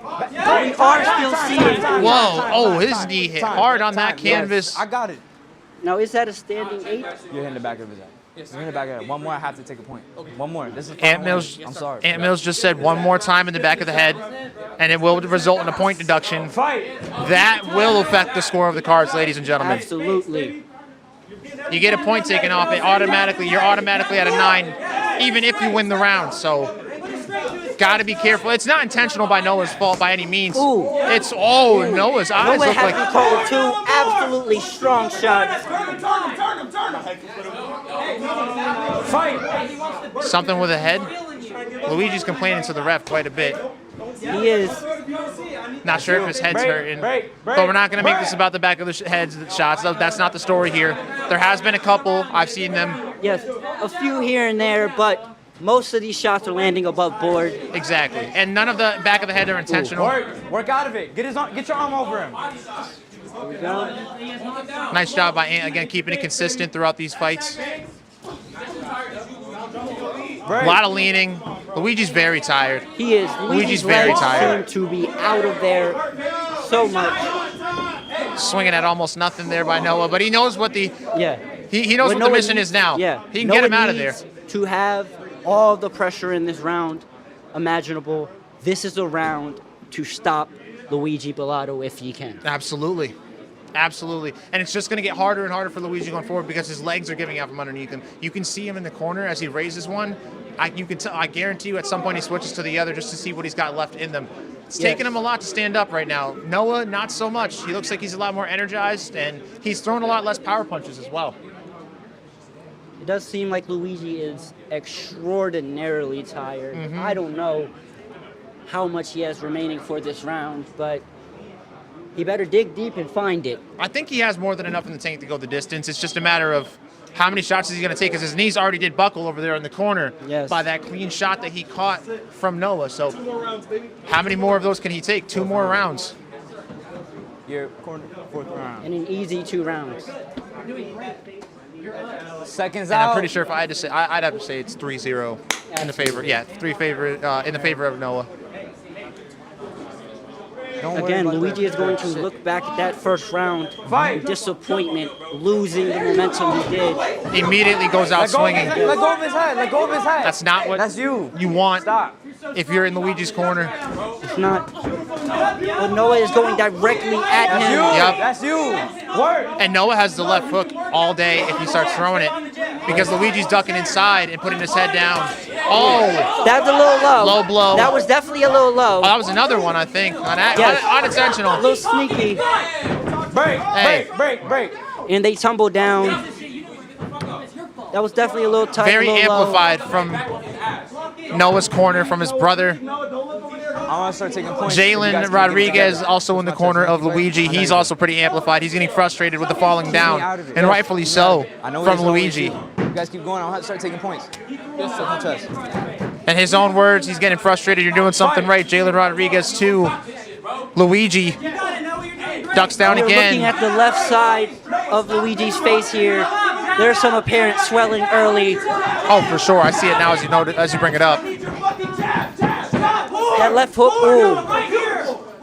But we are still seeing. Whoa! Oh, his knee hit hard on that canvas. I got it. Now, is that a standing 8? You're hitting the back of his head. You're hitting the back of his head. One more, I have to take a point. One more. This is Ant Mills. I'm sorry. Ant Mills just said one more time in the back of the head, and it will result in a point deduction. That will affect the score of the cards, ladies and gentlemen. Absolutely. You get a point taken off it automatically. You're automatically at a 9, even if you win the round. So, got to be careful. It's not intentional by Noah's fault by any means. Ooh. It's Noah's eyes Noah look has like to call 2 absolutely strong shots. Fight. Something with a head. Luigi's complaining to the ref quite a bit. He is. Not sure if his head's hurting, but we're not going to make this about the back of the heads shots. That's not the story here. There has been a couple. I've seen them. Yes, a few here and there, but most of these shots are landing above board. Exactly, and none of the back of the head are intentional. Work out of it. Get your arm over him. Nice job by Ant, again, keeping it consistent throughout these fights. A lot of leaning. Luigi's very tired. He is. Luigi's very legs tired. seem to be out of there so much. Swinging at almost nothing there by Noah, but he knows what the he knows what Noah the mission needs- is now. Yeah, He can Noah get him out of there. needs to have all the pressure in this round imaginable. This is a round to stop Luigi Bellato if he can. Absolutely. Absolutely. And it's just going to get harder and harder for Luigi going forward because his legs are giving out from underneath him. You can see him in the corner as he raises one. I guarantee you at some point he switches to the other just to see what he's got left in them. It's taking him a lot to stand up right now. Noah, not so much. He looks like he's a lot more energized, and he's throwing a lot less power punches as well. It does seem like Luigi is extraordinarily tired. I don't know how much he has remaining for this round, but he better dig deep and find it. I think he has more than enough in the tank to go the distance. It's just a matter of how many shots is he going to take, because his knees already did buckle over there in the corner by that clean shot that he caught from Noah. So how many more of those can he take? 2 more rounds. Your fourth round. And an easy 2 rounds. Seconds And out. I'm pretty sure if I had to say, I'd have to say it's 3-0 in the favor. Yeah, 3 favor in the favor of Noah. Again, Luigi is going to look back at that first round in disappointment, losing the momentum he did. Immediately goes out swinging. Let go of his head. Let go of his head. That's not what you want if you're in Luigi's corner. It's not. But Noah is going directly at him. Yep. That's you. Work. And Noah has the left hook all day if he starts throwing it, because Luigi's ducking inside and putting his head down. Oh, that's a little low. Low blow. That was definitely a little low. Oh, that was another one, I think. Unintentional. A little sneaky. Break. And they tumble down. That was definitely a little tight. Very a little amplified low. from Noah's corner, from his brother. want to start taking points. If you guys Jalen can get Rodriguez together. also in the corner of Luigi. He's also pretty amplified. He's getting frustrated with the falling down, and rightfully so from Luigi. You guys keep going. I want to start taking points. Yes, my chest. In his own words, he's getting frustrated. You're doing something right. Jalen Rodriguez too. Luigi ducks down We're again. looking at the left side of Luigi's face here. There's some apparent swelling early. Oh, for sure. I see it now as you bring it up. That left hook, ooh.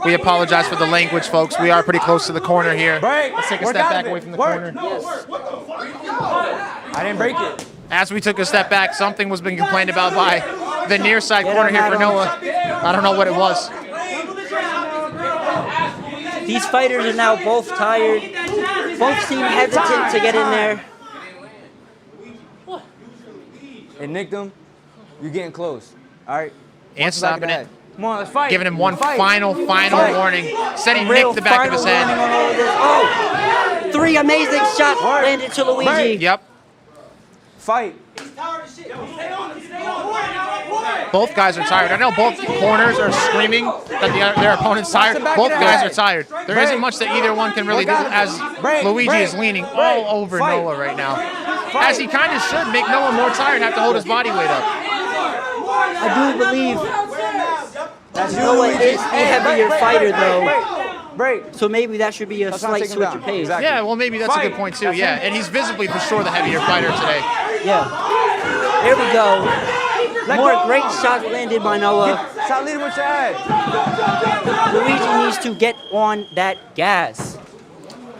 We apologize for the language, folks. We are pretty close to the corner here. Let's take a step back away from the corner. I didn't break it. As we took a step back, something was being complained about by the near side corner here for Noah. I don't know what it was. These fighters are now both tired. Both seem hesitant to get in there. It nicked him. You're getting close. All right. And stopping it. Come on, let's fight. Giving him one final warning. Said he Real nicked the back of his final head. warning on all of this. Oh, 3 amazing shots landed to Luigi. Yep. Fight. Both guys are tired. I know both corners are screaming that their opponent's tired. Both guys are tired. There isn't much that either one can really do as Luigi is leaning all over Noah right now. As he kind of should make Noah more tired and have to hold his body weight up. I do believe Noah is the heavier fighter, though. So maybe that should be a slight switch of pace. Yeah, well, maybe that's a good point, too. Yeah, and he's visibly for sure the heavier fighter today. Yeah. There we go. More great shots landed by Noah. Stop leading with your head. Luigi needs to get on that gas.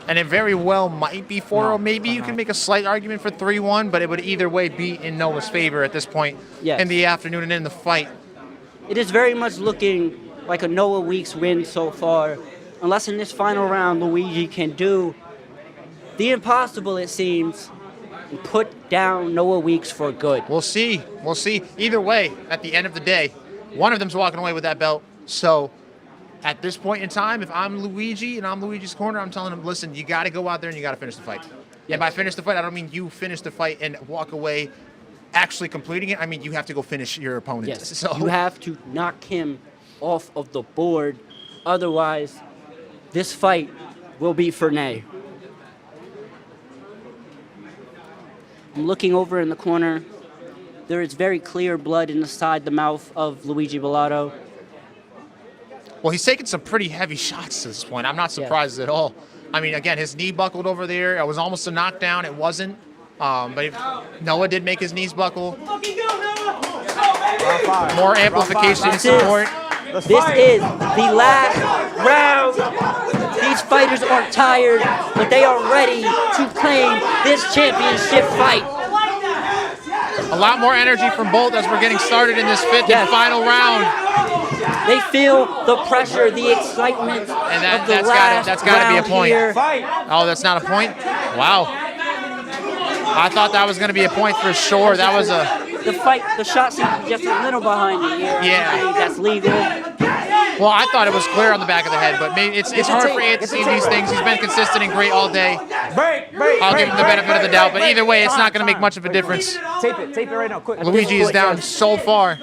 And it very well might be 4-0. Maybe you can make a slight argument for 3-1, but it would either way be in Noah's favor at this point in the afternoon and in the fight. It is very much looking like a Noah Weeks win so far. Unless in this final round, Luigi can do the impossible, it seems, and put down Noah Weeks for good. We'll see. We'll see. Either way, at the end of the day, one of them's walking away with that belt. So at this point in time, if I'm Luigi and I'm Luigi's corner, I'm telling him, listen, you got to go out there and you got to finish the fight. Yeah. And by finish the fight, I don't mean you finish the fight and walk away actually completing it. I mean you have to go finish your opponent. Yes, So you have to knock him off of the board. Otherwise, this fight will be for nay. I'm looking over in the corner. There is very clear blood inside the mouth of Luigi Bellato. Well, he's taken some pretty heavy shots to this point. I'm not surprised at all. I mean, again, his knee buckled over there. It was almost a knockdown. It wasn't. But Noah did make his knees buckle. More amplification and support. This is the last round. These fighters aren't tired, but they are ready to claim this championship fight. A lot more energy from both as we're getting started in this fifth and final round. They feel the pressure, the excitement And of the that's got to be a point. Here. Oh, that's not a point? Wow. I thought that was going to be a point for sure. That was a... The shot seems to be just a little behind the ear. Yeah. That's legal. Well, I thought it was clear on the back of the head, but maybe it's hard for Ed to see these things. He's been consistent and great all day. I'll give him the benefit of the doubt, but either way, it's not going to make much of a difference. Tape it right now, quick. Luigi is down so far.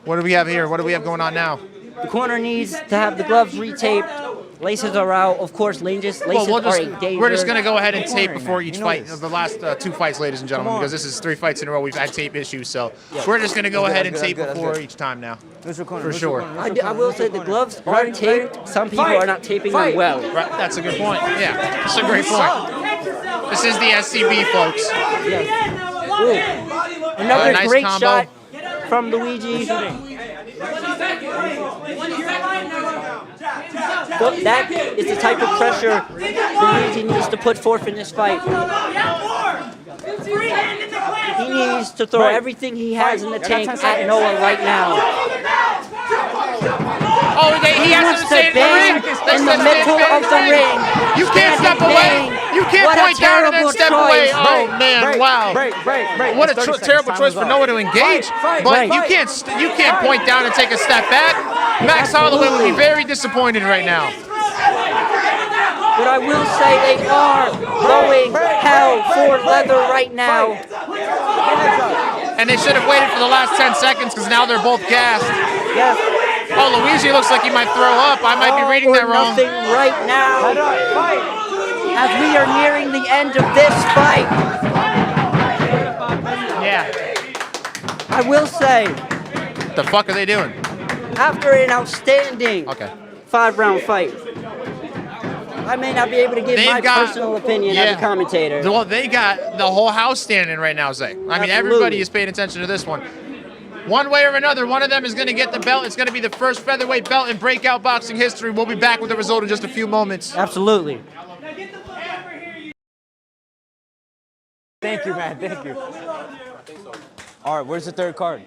What do we have here? What do we have going on now? The corner needs to have the gloves retaped. Laces are out. Of course, laces are a danger. We're just going to go ahead and tape before each fight. The last 2 fights, ladies and gentlemen, because this is 3 fights in a row. We've had tape issues, so we're just going to go ahead and tape before each time now. For sure. I will say the gloves are taped. Some people are not taping them well. Right, that's a good point. Yeah, that's a great point. This is the SCB, folks. Yes. Another nice great combo. shot from Luigi. That is the type of pressure Luigi needs to put forth in this fight. He needs to throw everything he has in the tank at Noah right now. Oh, he has to stay in the ring. In the middle of the ring. You can't step away. You can't point down and then step away. Oh man, wow! What a terrible choice for Noah to engage. But you can't point down and take a step back. Max Holloway would be very disappointed right now. But I will say they are going hell for leather right now. And they should have waited for the last 10 seconds because now they're both gassed. Yes. Oh, Luigi looks like he might throw up. I might be reading that wrong. Nothing right now. As we are nearing the end of this fight. Yeah. I will say, What the fuck are they doing? after an outstanding 5-round fight, I may not be able to give my personal opinion as a commentator. Well, they got the whole house standing right now, Zay. I mean, everybody is paying attention to this one. One way or another, one of them is going to get the belt. It's going to be the first featherweight belt in Breakout boxing history. We'll be back with the result in just a few moments. Absolutely. Thank you, man. Thank you. All right, where's the third card?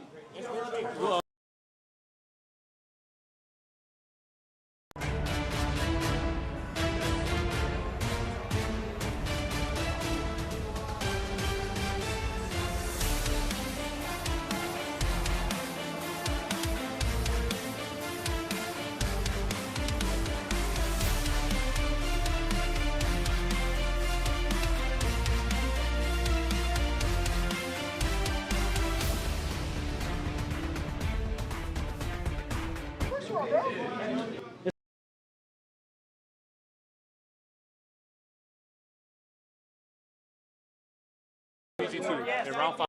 In round 5.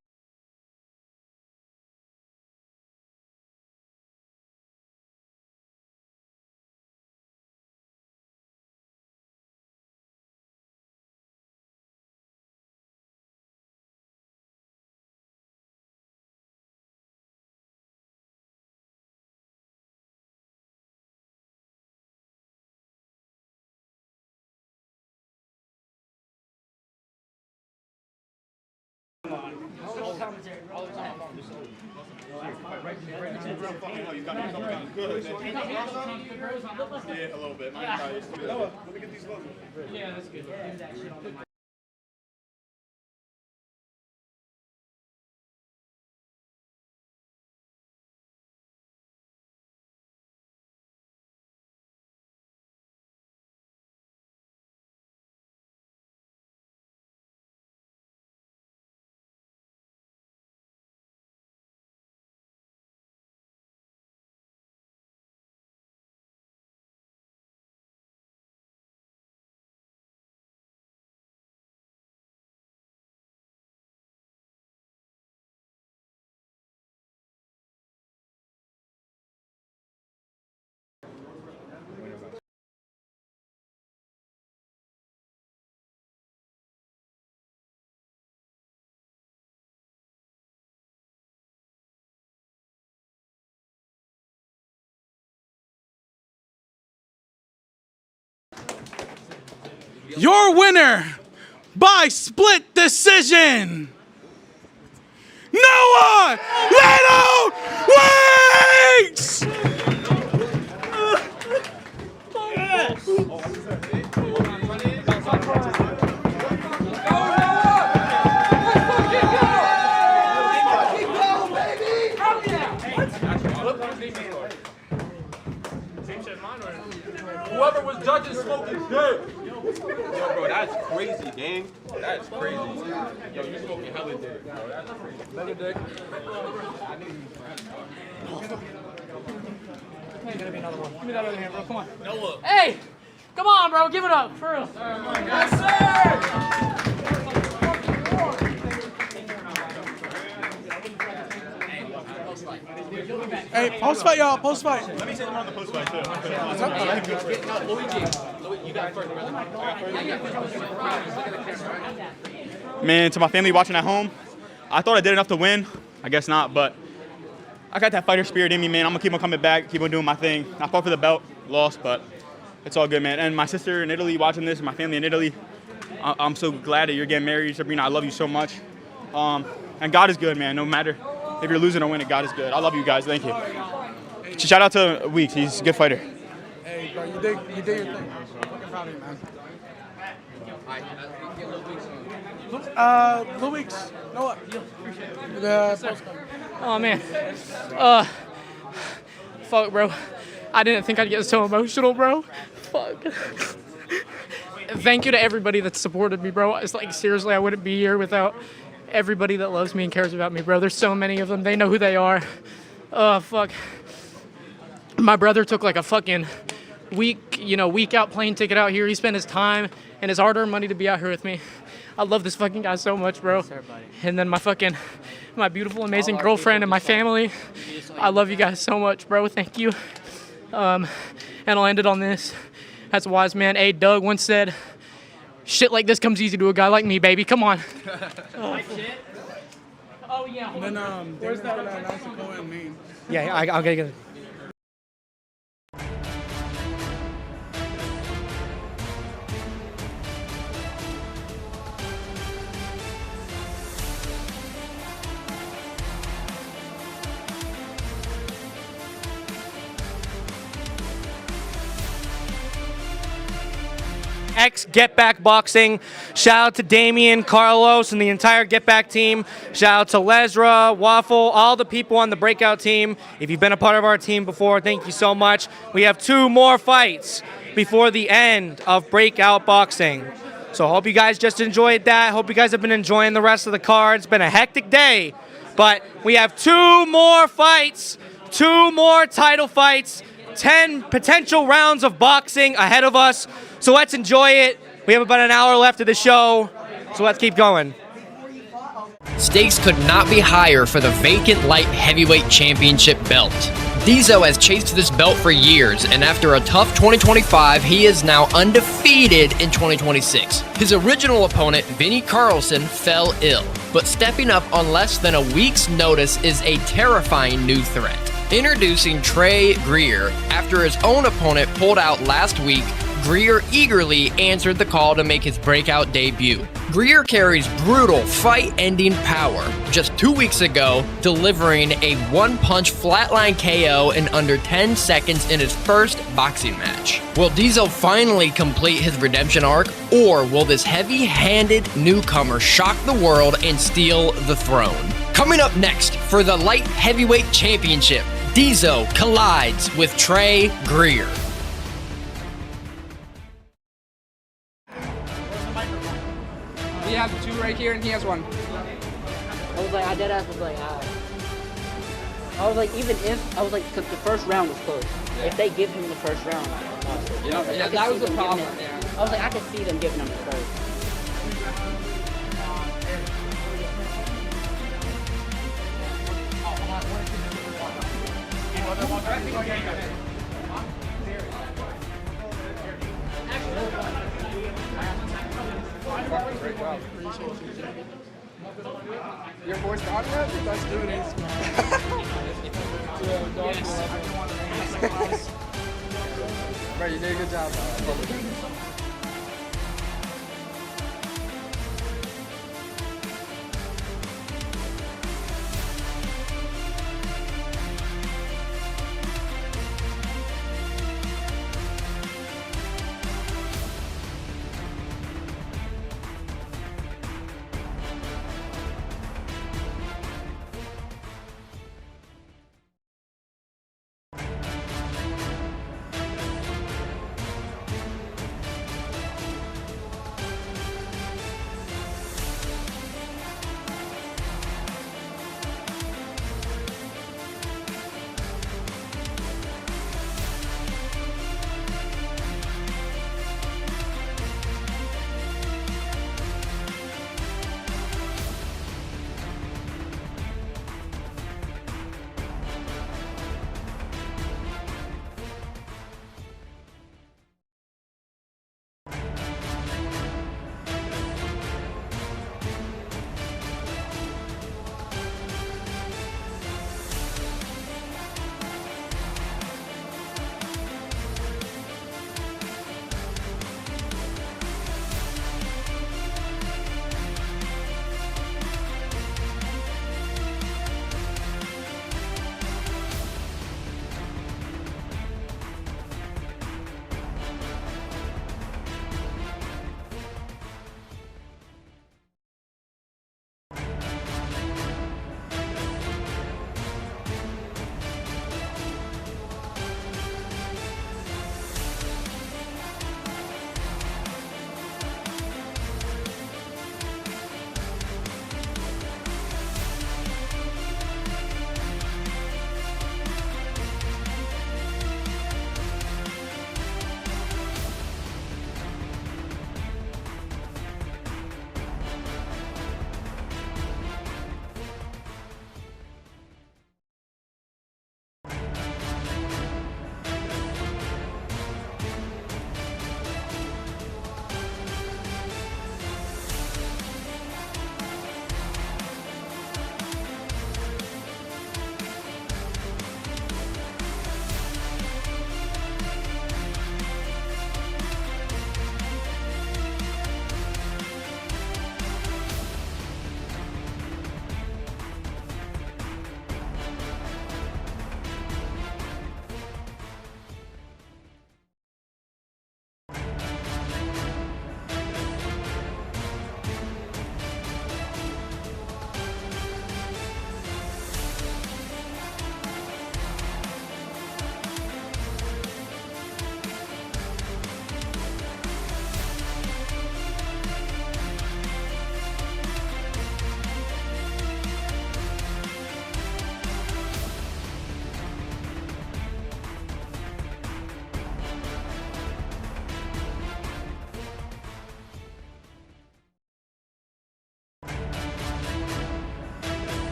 Yeah, a little bit. Noah, let me get these logos. Yeah, that's good. Your winner by split decision, Noah Little Weeks! Whoever was judging smoking dick. Yo, bro, that's crazy, gang. That's crazy. Yo, you smoking hella dick, bro. That's crazy. Hella dick. Hey, gonna be another one. Give me that other hand, bro. Come on. Noah. Hey, come on, bro. Give it up, for real. Yes, sir. Hey, post fight, y'all. Post fight. Let me take him on the post fight, too. Luigi, you got first, brother. Man, to my family watching at home, I thought I did enough to win. I guess not, but I got that fighter spirit in me, man. I'm going to keep on coming back, keep on doing my thing. I fought for the belt, lost, but it's all good, man. And my sister in Italy watching this, my family in Italy, I'm so glad that you're getting married, Sabrina. I love you so much. And God is good, man. No matter if you're losing or winning, God is good. I love you guys. Thank you. Shout out to Weeks. He's a good fighter. Hey, bro, you did your thing. I'm fucking proud of you, man. Lou Weeks, Noah. Oh man. Fuck, bro. I didn't think I'd get so emotional, bro. Fuck. Thank you to everybody that supported me, bro. It's like, seriously, I wouldn't be here without everybody that loves me and cares about me, bro. There's so many of them. They know who they are. Oh, fuck. My brother took like a fucking week out plane ticket out here. He spent his time and his hard-earned money to be out here with me. I love this fucking guy so much, bro. And then my beautiful, amazing girlfriend and my family. I love you guys so much, bro. Thank you. And I'll end it on this. As a wise man, A. Doug once said, shit like this comes easy to a guy like me, baby. Come on. Oh, yeah. And then, where's that announce the Cohen name? Yeah, I'll get it. Getback Boxing. Shout out to Damien, Carlos, and the entire Getback team. Shout out to Lesra, Waffle, all the people on the Breakout team. If you've been a part of our team before, thank you so much. We have 2 more fights before the end of Breakout Boxing. So hope you guys just enjoyed that. Hope you guys have been enjoying the rest of the card. It's been a hectic day, but we have 2 more fights, 2 more title fights, 10 potential rounds of boxing ahead of us. So let's enjoy it. We have about an hour left of the show, so let's keep going. Stakes could not be higher for the vacant light heavyweight championship belt. Diesel has chased this belt for years, and after a tough 2025, he is now undefeated in 2026. His original opponent, Vinnie Carlson, fell ill, but stepping up on less than a week's notice is a terrifying new threat. Introducing Trey Greer. After his own opponent pulled out last week, Greer eagerly answered the call to make his breakout debut. Greer carries brutal fight-ending power, just 2 weeks ago delivering a one-punch flatline KO in under 10 seconds in his first boxing match. Will Diesel finally complete his redemption arc, or will this heavy-handed newcomer shock the world and steal the throne? Coming up next for the light heavyweight championship, Diesel collides with Trey Greer. We have 2 right here, and he has 1. I was like, I dead ass was like, I was like, even if, I was like, because the first round was close. Yeah. If they give him the first round, yeah, that was the problem. I was like, I could see them giving him the first. Your voice got that? Let's do this. Bro, you did a good job, bro.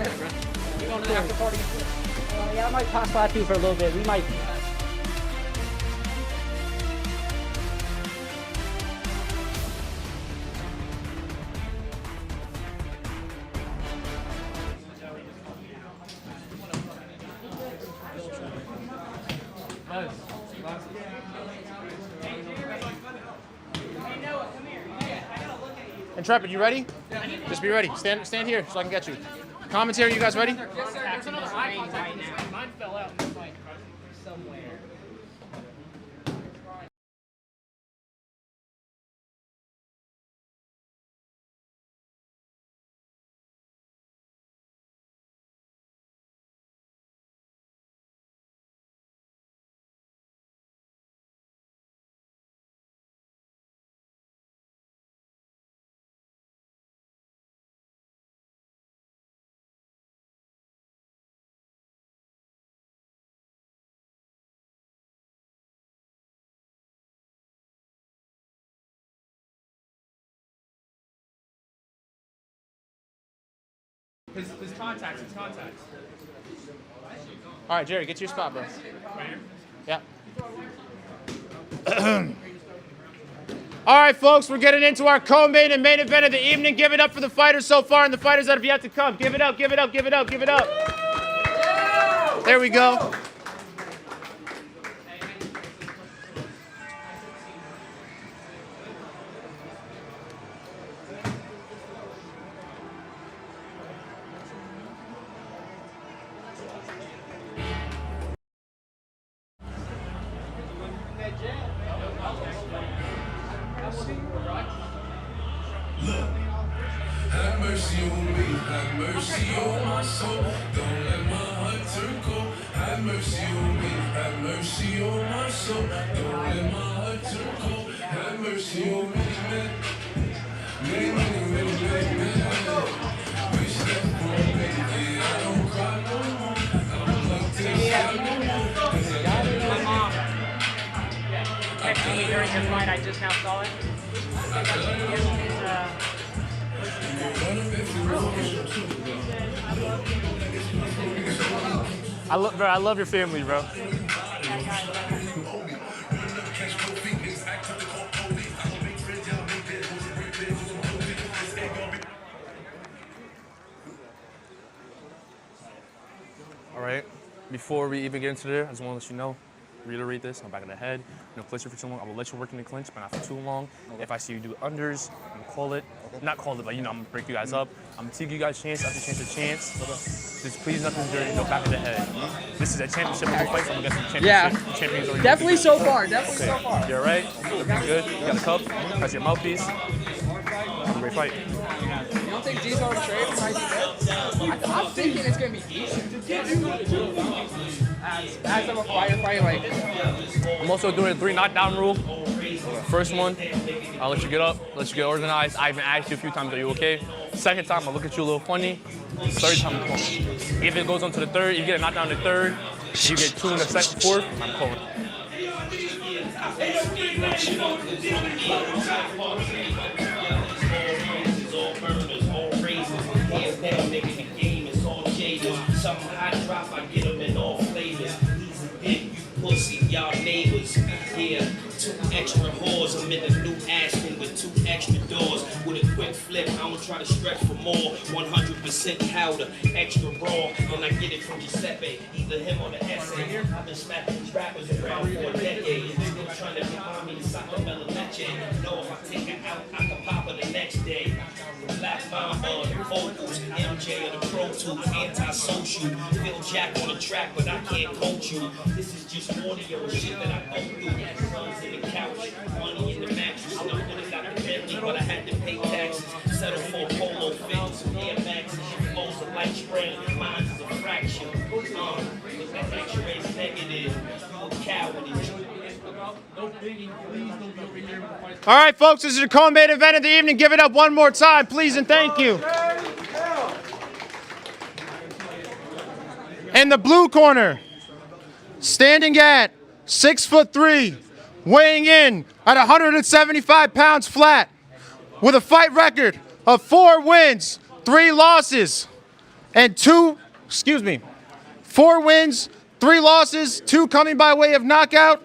We going to the after party? Yeah, I might pass by through for a little bit. We might. Intrepid, you ready? Just be ready. Stand here so I can get you. Commentary, you guys ready? Yes, sir. There's another icon right now. Mine fell out like somewhere. His contacts. All right, Jerry, get to your spot, bro. Right here? Yeah. All right, folks, we're getting into our co-main and main event of the evening. Give it up for the fighters so far and the fighters that have yet to come. Give it up, give it up, give it up, give it up. There we go. Have mercy on me, have mercy on my soul. Don't let my heart turn cold. Have mercy on me, have mercy on my soul. Don't let my heart turn cold. Have mercy on me, man. Wish that for me, yeah, I don't cry no more. I'm like this. My mom texted me during your fight. I just now saw it. I love your family, bro. All right, before we even get into there, I just want to let you know, reiterate this on the back of the head. No clinch for too long. I will let you work in the clinch, but not for too long. Okay. If I see you do unders, I'm gonna call it. Okay. Not call it, but I'm gonna break you guys up. I'm gonna give you guys chance after chance to chance. Okay. Just please nothing dirty, no back of the head. This is a championship fight, so I'm gonna get some championship champions already. Definitely so far. Definitely so far. You're right. Looking good. You got a cup. Press your mouthpiece. Great fight. You don't think G's already traded? I'm thinking it's gonna be decent. As of a fight like. I'm also doing a 3 knockdown rule. First one, I'll let you get up, let you get organized. I even asked you a few times, are you okay? Second time, I'll look at you a little funny. Third time, I'm calling. If it goes on to the third, you get a knockdown in the third, you get 2 in the second, fourth, I'm calling. Something I drop, I get them in all flavors. He's a dick, you pussy, y'all neighbors. Yeah, 2 extra whores. I'm in the new Aspen with 2 extra doors. With a quick flip, I don't try to stretch for more. 100% powder, extra raw. And I get it from Giuseppe, either him or the essay. I've been smacking these rappers around for a decade. Still trying to remind me to Sacramento Leche. Know if I take her out, I can pop her the next day. Black Mamba, the vocals, MJ of the Pro Tools, anti-social. Phil Jack on the track, but I can't coach you. This is just audio shit that I go through. Guns in the couch, money in the mattress. I would have got a Bentley, but I had to pay taxes. Settle for a polo fit, some Air Maxes. Your flow's a light spray, mine is a fraction. If that X-ray's negative, you a coward. All right, folks, this is your co-main event of the evening. Give it up one more time, please, and thank you. In the blue corner, standing at 6'3", weighing in at 175 pounds flat, with a fight record of 4 wins, 3 losses, and 4 wins, 3 losses, 2 coming by way of knockout.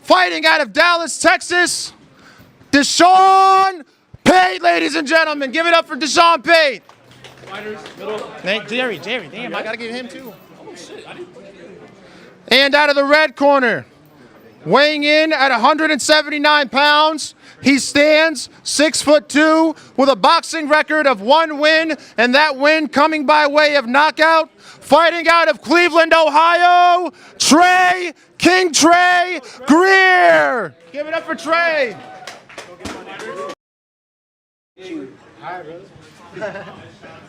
Fighting out of Dallas, Texas, Deshaun Pate, ladies and gentlemen. Give it up for Deshaun Pate. Jerry, damn, I gotta give him too. And out of the red corner, weighing in at 179 pounds, he stands 6'2" with a boxing record of 1 win, and that win coming by way of knockout. Fighting out of Cleveland, Ohio, King Trey Greer. Give it up for Trey.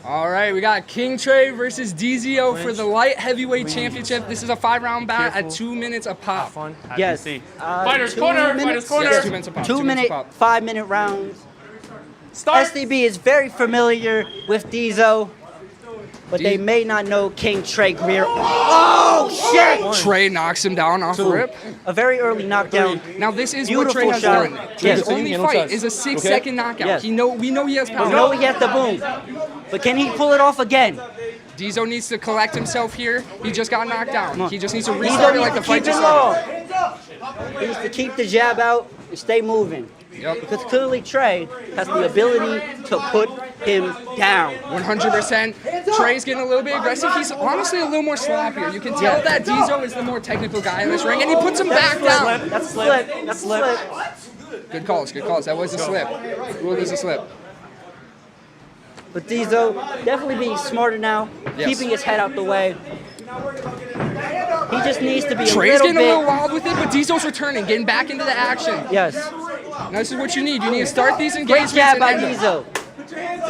All right, we got King Trey versus DZO for the light heavyweight championship. This is a 5-round bout at 2 minutes a pop. Yes. Fighters corner. Fighters corner. Yes, 2 minutes a pop. 2 minute, 5-minute rounds. SDB is very familiar with DZO, but they may not know King Trey Greer. Oh, shit! Trey knocks him down off the rip. A very early knockdown. Now, this is Beautiful what Trey has shot. done. Yes. His only fight is a 6-second knockout. Yes. We know he has power. We know he has the boom. But can he pull it off again? DZO needs to collect himself here. He just got knocked down. He just needs to DZO restart it needs like the to fight keep just it started. long. He needs to keep the jab out and stay moving. Yep. Because clearly Trey has the ability to put him down. 100%. Trey's getting a little bit aggressive. He's honestly a little more sloppier. You can tell that DZO is the more technical guy in this ring, and he puts him back down. That's a slip. That's a slip. Good calls, good calls. That was a slip. Ruled as a slip. But DZO definitely being smarter now, Yes. keeping his head out the way. He just needs to be Trey's a getting a little little wild with it, but DZO's returning, getting back into the action. Yes. Now, this is what you need. You need to start these Great engagements jab and by end them. DZO.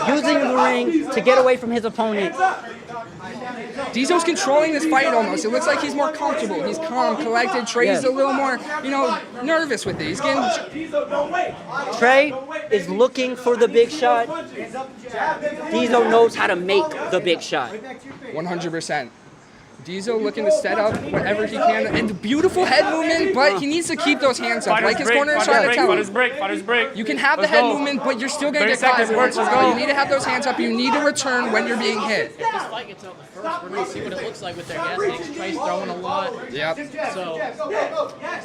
Using the ring to get away from his opponent. DZO's controlling this fight almost. It looks like he's more comfortable. He's calm, collected. Trey's a little more, nervous with it. He's getting... Trey is looking for the big shot. DZO knows how to make the big shot. 100%. DZO looking to set up whatever he can, and beautiful head movement, but he needs to keep those hands up, like his corner is trying to tell him. Fighters break. You can have the head movement, but you're still going to get caught every once in a while. You need to have those hands up. You need to return when you're being hit. If this fight gets out the first, we're going to see what it looks like with their gas tanks. Trey's throwing a lot. Yep. So,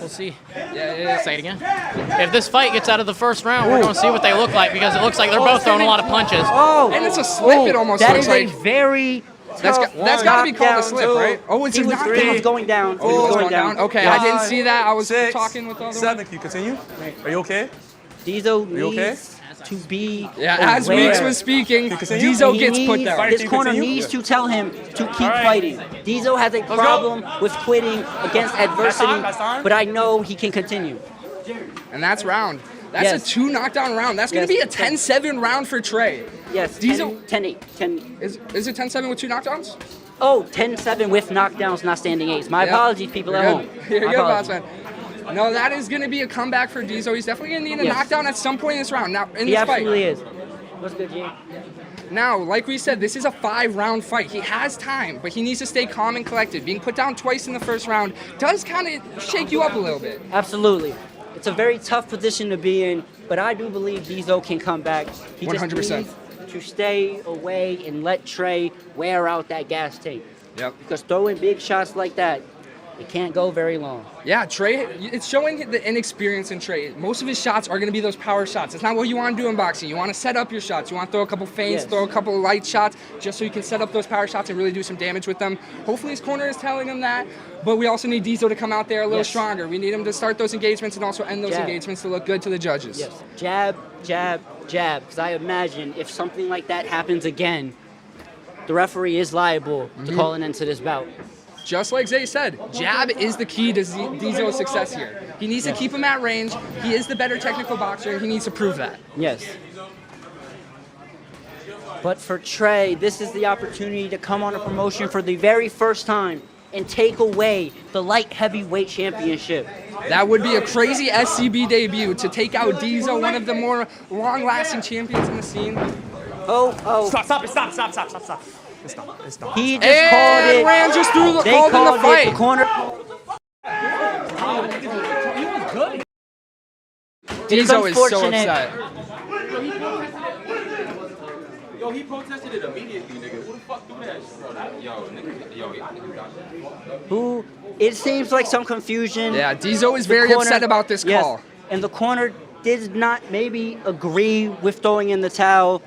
we'll see. Yeah. Say it again. If this fight gets out of the first round, we're going to see what they look like, because it looks like they're both throwing a lot of punches. Oh! And it's a slip, it almost looks like. That is a very... That's got to be called a slip, right? Oh, it's he a was, knockdown. he was going down. Oh, he was going down. Okay, I didn't see that. I was talking with the other 7. Can you continue? Are you okay? DZO you okay? needs to be as aware. Weeks was speaking, continue? DZO gets put down. His corner needs to tell him to keep fighting. DZO has a problem with quitting against adversity, but I know he can continue. And that's round. That's a 2 knockdown round. That's going to be a 10-7 round for Trey. Yes, DZO 10-8. Is it 10-7 with 2 knockdowns? Oh, 10-7 with knockdowns, not standing 8s. My apologies, people at home. You're My good, boss apologies. man. No, that is going to be a comeback for DZO. He's definitely going to need a knockdown at some point in this round. Now, in He this fight. absolutely is. What's good, G? Now, like we said, this is a 5-round fight. He has time, but he needs to stay calm and collected. Being put down twice in the first round does kind of shake you up a little bit. Absolutely. It's a very tough position to be in, but I do believe DZO can come back. He 100%. just needs to stay away and let Trey wear out that gas tank. Yep. Because throwing big shots like that, it can't go very long. Yeah, Trey, it's showing the inexperience in Trey. Most of his shots are going to be those power shots. It's not what you want to do in boxing. You want to set up your shots. You want to throw a couple feints, throw a couple light shots, just so you can set up those power shots and really do some damage with them. Hopefully his corner is telling him that, but we also need DZO to come out there a little stronger. We need him to start those engagements and also end those engagements to look good to the judges. Yes. Jab, jab, jab. Because I imagine if something like that happens again, the referee is liable to call an end to this bout. Just like Zay said, jab is the key to DZO's success here. He needs to keep him at range. He is the better technical boxer, and he needs to prove that. Yes. But for Trey, this is the opportunity to come on a promotion for the very first time and take away the light heavyweight championship. That would be a crazy SCB debut to take out DZO, one of the more long-lasting champions in the scene. Oh. Stop. It's done. He just called it. Ran just through the, they called in the called fight. it the corner. DZO is so upset. Yo, he protested it immediately, nigga. Who the fuck do Who? It seems like some confusion. Yeah, Diesel is The very corner- upset about this yes, call. and the corner did not maybe agree with throwing in the towel,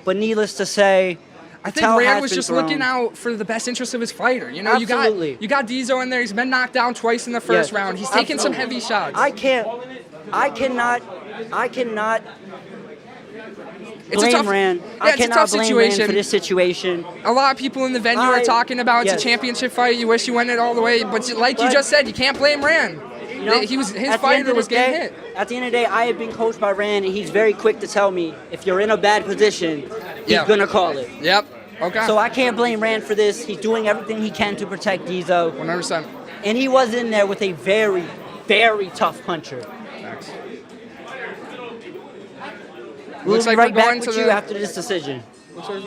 but needless to say, I the think towel Rand has was been just thrown. looking out for the best interest of his fighter. You know, Absolutely. you got Diesel in there. He's been knocked down twice in the first Yes, round. He's taking some absolutely. heavy shots. I cannot It's a blame tough, Rand. yeah, I it's a cannot tough blame situation. Rand for this situation. A lot of people in the venue are talking about it's yes. a championship fight. You wish you went it all the way, but like you But- just said, you can't blame Rand. You know, His at the end fighter of was the getting day- hit. At the end of the day, I have been coached by Rand, and he's very quick to tell me if you're in a bad position, he's Yeah. gonna call it. Yep. Okay. So I can't blame Rand for this. He's doing everything he can to protect Diesel. 100%. And he was in there with a very, very tough puncher. We'll Looks be like right we're back going with to you the- after this decision. Holy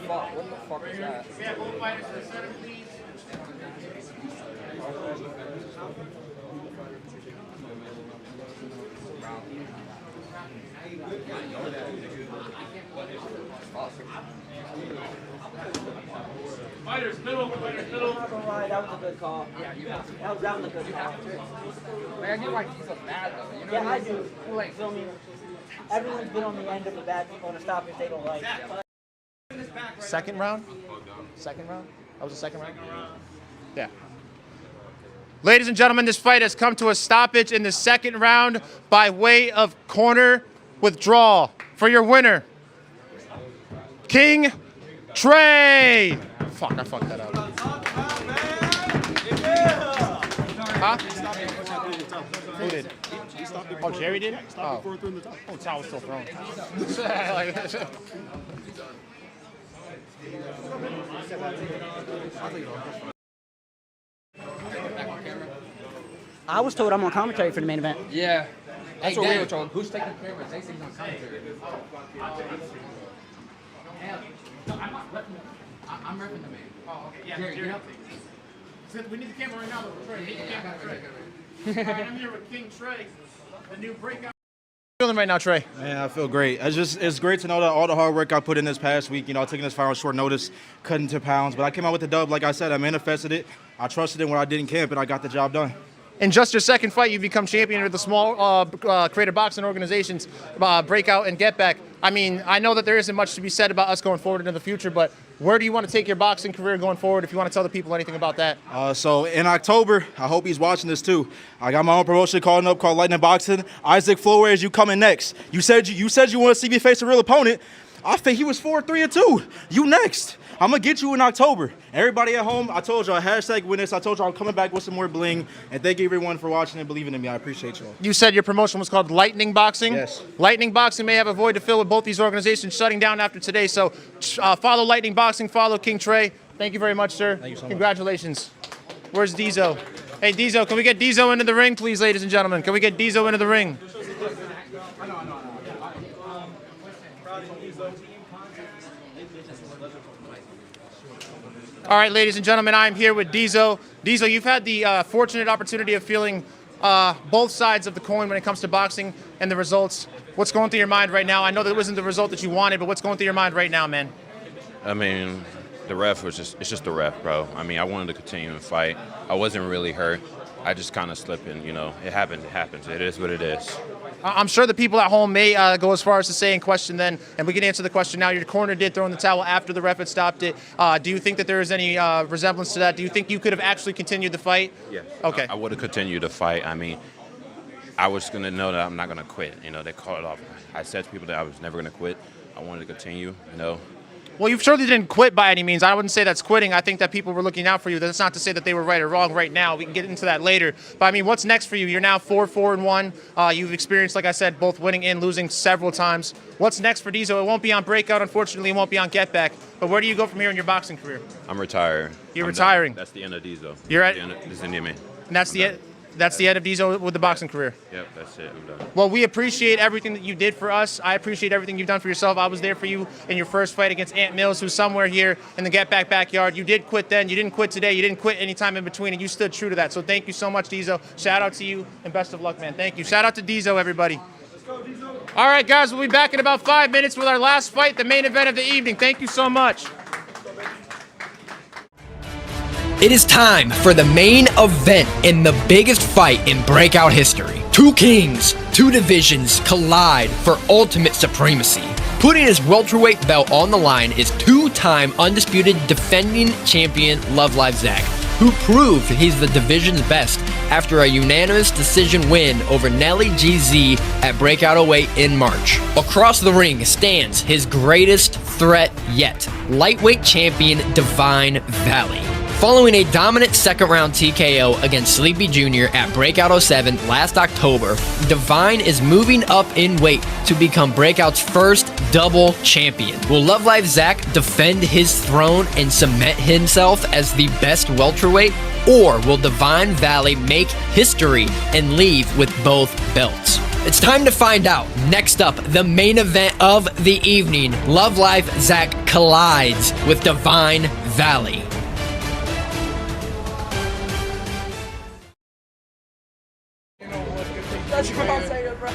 fuck, what the fuck is that? Fighters, middle. That was a good call. Yeah, you have to. That was a good call. Like, I get why Diesel's mad though. You know Yeah, what I mean? do. Like, Feel me? Everyone's been on the end of a bad on a stop if they don't like. Second round? Second round? That was the second round? Yeah. Ladies and gentlemen, this fight has come to a stoppage in the second round by way of corner withdrawal. For your winner, King Trey. Fuck, I fucked that up. Huh? Who did? Oh, Jerry did? Oh, towel was still thrown. I was told I'm on commentary for the main event. yeah. That's what we were told. Who's taking cameras? They say he's on commentary. I'm repping the man. Oh, okay. Yeah, Jerry, Jerry. get up. We need the camera right now, though. Trey, get the camera, Trey. All right, I'm here with King Trey, the new Breakout. Feeling right now, Trey? Man, I feel great. It's great to know that all the hard work I put in this past week, taking this fight on short notice, cutting to pounds. But I came out with the dub, like I said, I manifested it. I trusted it when I didn't camp, and I got the job done. In just your second fight, you become champion of the small creator boxing organizations, Breakout and Getback. I mean, I know that there isn't much to be said about us going forward into the future, but where do you want to take your boxing career going forward if you want to tell the people anything about that? So in October, I hope he's watching this too. I got my own promotion calling up called Lightning Boxing. Isaac Flores, you coming next. You said you want to see me face a real opponent. I think he was 4-3-2. You next. I'm going to get you in October. Everybody at home, I told y'all, hashtag win this. I told y'all I'm coming back with some more bling. And thank you everyone for watching and believing in me. I appreciate y'all. You said your promotion was called Lightning Boxing? Yes. Lightning Boxing may have a void to fill with both these organizations shutting down after today. So follow Lightning Boxing, follow King Trey. Thank you very much, sir. Thank you so much. Congratulations. Where's Diesel? Hey, Diesel, can we get Diesel into the ring, please, ladies and gentlemen? Can we get Diesel into the ring? All right, ladies and gentlemen, I'm here with Diesel. Diesel, you've had the fortunate opportunity of feeling both sides of the coin when it comes to boxing and the results. What's going through your mind right now? I know that it wasn't the result that you wanted, but what's going through your mind right now, man? I mean, the ref was it's just the ref, bro. I mean, I wanted to continue to fight. I wasn't really hurt. I just kind of slipped in, it happened, it happens. It is what it is. I'm sure the people at home may go as far as to say and question then, and we can answer the question now. Your corner did throw in the towel after the ref had stopped it. Do you think that there is any resemblance to that? Do you think you could have actually continued the fight? Yes. Okay. I would have continued to fight. I mean, I was going to know that I'm not going to quit. They called it off. I said to people that I was never going to quit. I wanted to continue, Well, you surely didn't quit by any means. I wouldn't say that's quitting. I think that people were looking out for you. That's not to say that they were right or wrong right now. We can get into that later. But, I mean, what's next for you? You're now 4-4-1. You've experienced, like I said, both winning and losing several times. What's next for Diesel? It won't be on Breakout, unfortunately. It won't be on Getback. But where do you go from here in your boxing career? I'm retired. You're I'm retiring? Done. That's the end of Diesel. You're at- This is the end of me. And that's the end of Diesel with the boxing career. Yep, that's it. I'm done. Well, we appreciate everything that you did for us. I appreciate everything you've done for yourself. I was there for you in your first fight against Ant Mills, who's somewhere here in the Getback backyard. You did quit then. You didn't quit today. You didn't quit any time in between, and you stood true to that. So thank you so much, Diesel. Shout out to you, and best of luck, man. Thank you. Shout out to Diesel, everybody. Let's go, Diesel. All right, guys, we'll be back in about 5 minutes with our last fight, the main event of the evening. Thank you so much. It is time for the main event in the biggest fight in Breakout history. Two kings, two divisions collide for ultimate supremacy. Putting his welterweight belt on the line is two-time undisputed defending champion Love Live Zach, who proved he's the division's best after a unanimous decision win over Nelly GZ at Breakout 08 in March. Across the ring stands his greatest threat yet, lightweight champion Divine Valley. Following a dominant second-round TKO against Sleepy Jr. at Breakout 07 last October, Divine is moving up in weight to become Breakout's first double champion. Will Love Live Zach defend his throne and cement himself as the best welterweight? Or will Divine Valley make history and leave with both belts? It's time to find out. Next up, the main event of the evening. Love Live Zach collides with Divine Valley. Come on, say it, bro.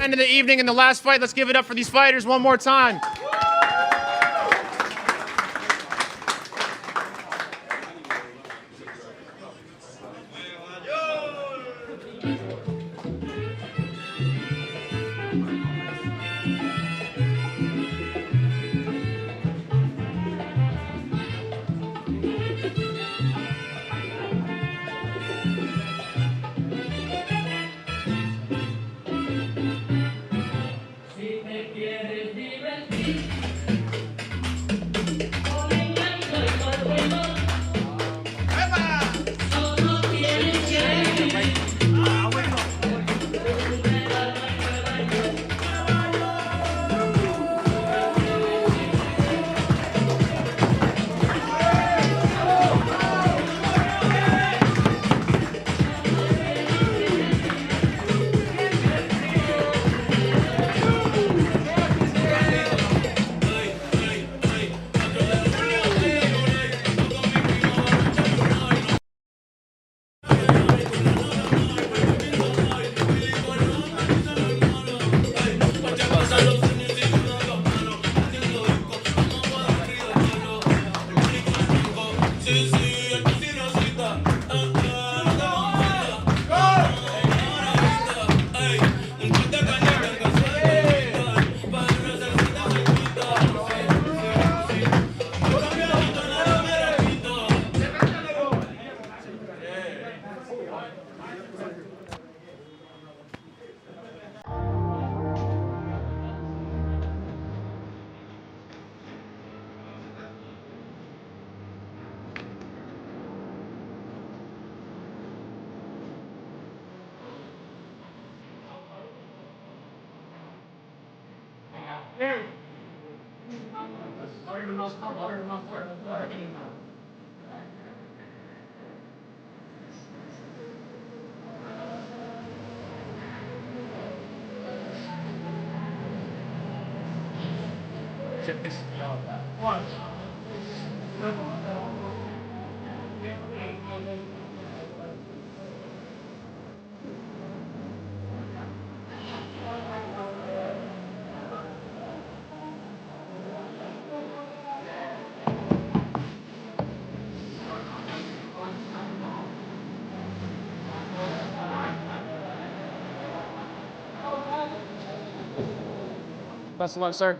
End of the evening in the last fight. Let's give it up for these fighters one more time. Best of luck, sir.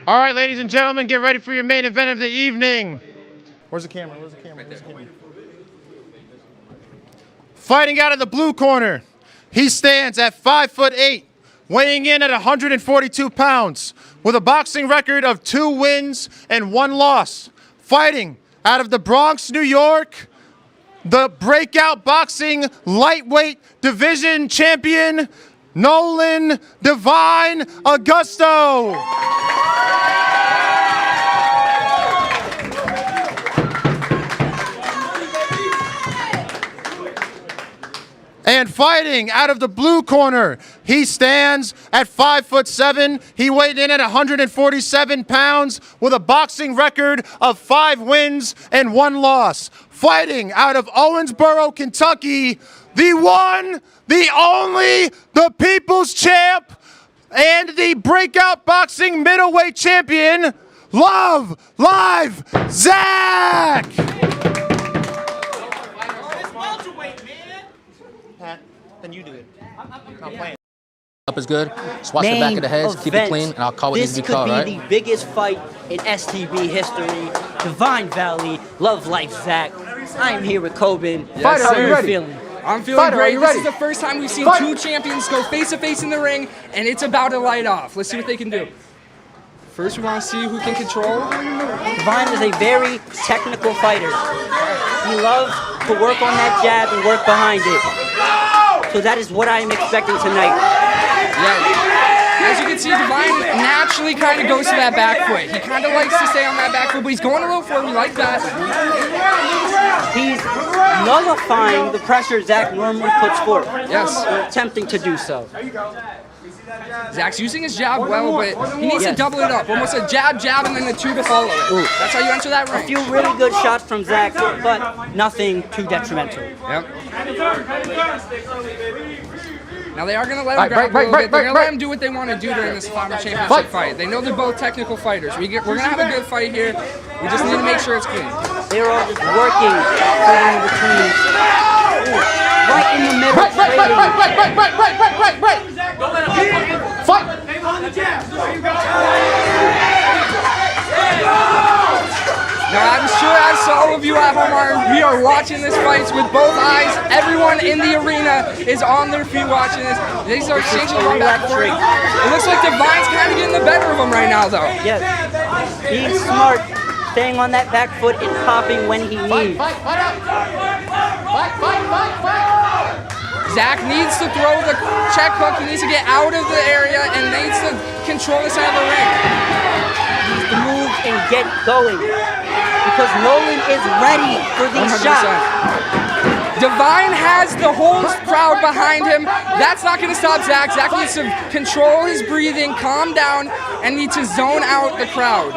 All right, ladies and gentlemen, get ready for your main event of the evening. Where's the camera? Where's the camera? Where's the camera? Fighting out of the blue corner, he stands at 5'8", weighing in at 142 pounds, with a boxing record of 2 wins and 1 loss. Fighting out of the Bronx, New York, the Breakout Boxing Lightweight Division champion, Nolan Divine Augusto. And fighting out of the blue corner, he stands at 5'7". He weighed in at 147 pounds with a boxing record of 5 wins and 1 loss. Fighting out of Owensboro, Kentucky, the one, the only, the people's champ, and the Breakout Boxing middleweight champion, Love Live Zach! Then you do it. I'm playing. Up is good. Just watch the back of the heads, keep it clean, and I'll call what needs to be called, right? This could be the biggest fight in STB history. Divine Valley, Love Life Zach. I am here with Coben. Fighter, How are you are ready? you feeling? I'm feeling Fighter, great. are you This ready? is the first time we've seen two champions go face to face in the ring, and it's about to light off. Let's see what they can do. First, we want to see who can control. Divine is a very technical fighter. He loves to work on that jab and work behind it. So that is what I am expecting tonight. Yeah. As you can see, Divine naturally kind of goes to that back foot. He kind of likes to stay on that back foot, but he's going a little forward. We like that. He's nullifying the pressure Zach normally puts forth. Yes. Or attempting to do so. Zach's using his jab well, but he needs to double it up. Almost a jab, jab, and then the 2 to follow it. Ooh. That's how you enter that A ring. few really good shots from Zach, but nothing too detrimental. Yep. Now they are going to let him grab a little bit. They're going to let him do what they want to do during this Farmer Championship fight. They know they're both technical fighters. We're going to have a good fight here. We just need to make sure it's clean. They're all just working in between. Right in the middle. Right. Don't let him fight. Now I'm sure as all of you at home we are watching this fight with both eyes. Everyone in the arena is on their feet watching this. These are exchanging one back and forth. It looks like Divine's kind of getting the better of him right now, though. Yes. He's smart, staying on that back foot and popping when he needs. Zach needs to throw the check hook. He needs to get out of the area and needs to control the side of the ring. He needs to move and get going because Nolan is ready for these 100%. shots. Divine has the whole crowd behind him. That's not going to stop Zach. Zach needs to control his breathing, calm down, and need to zone out the crowd.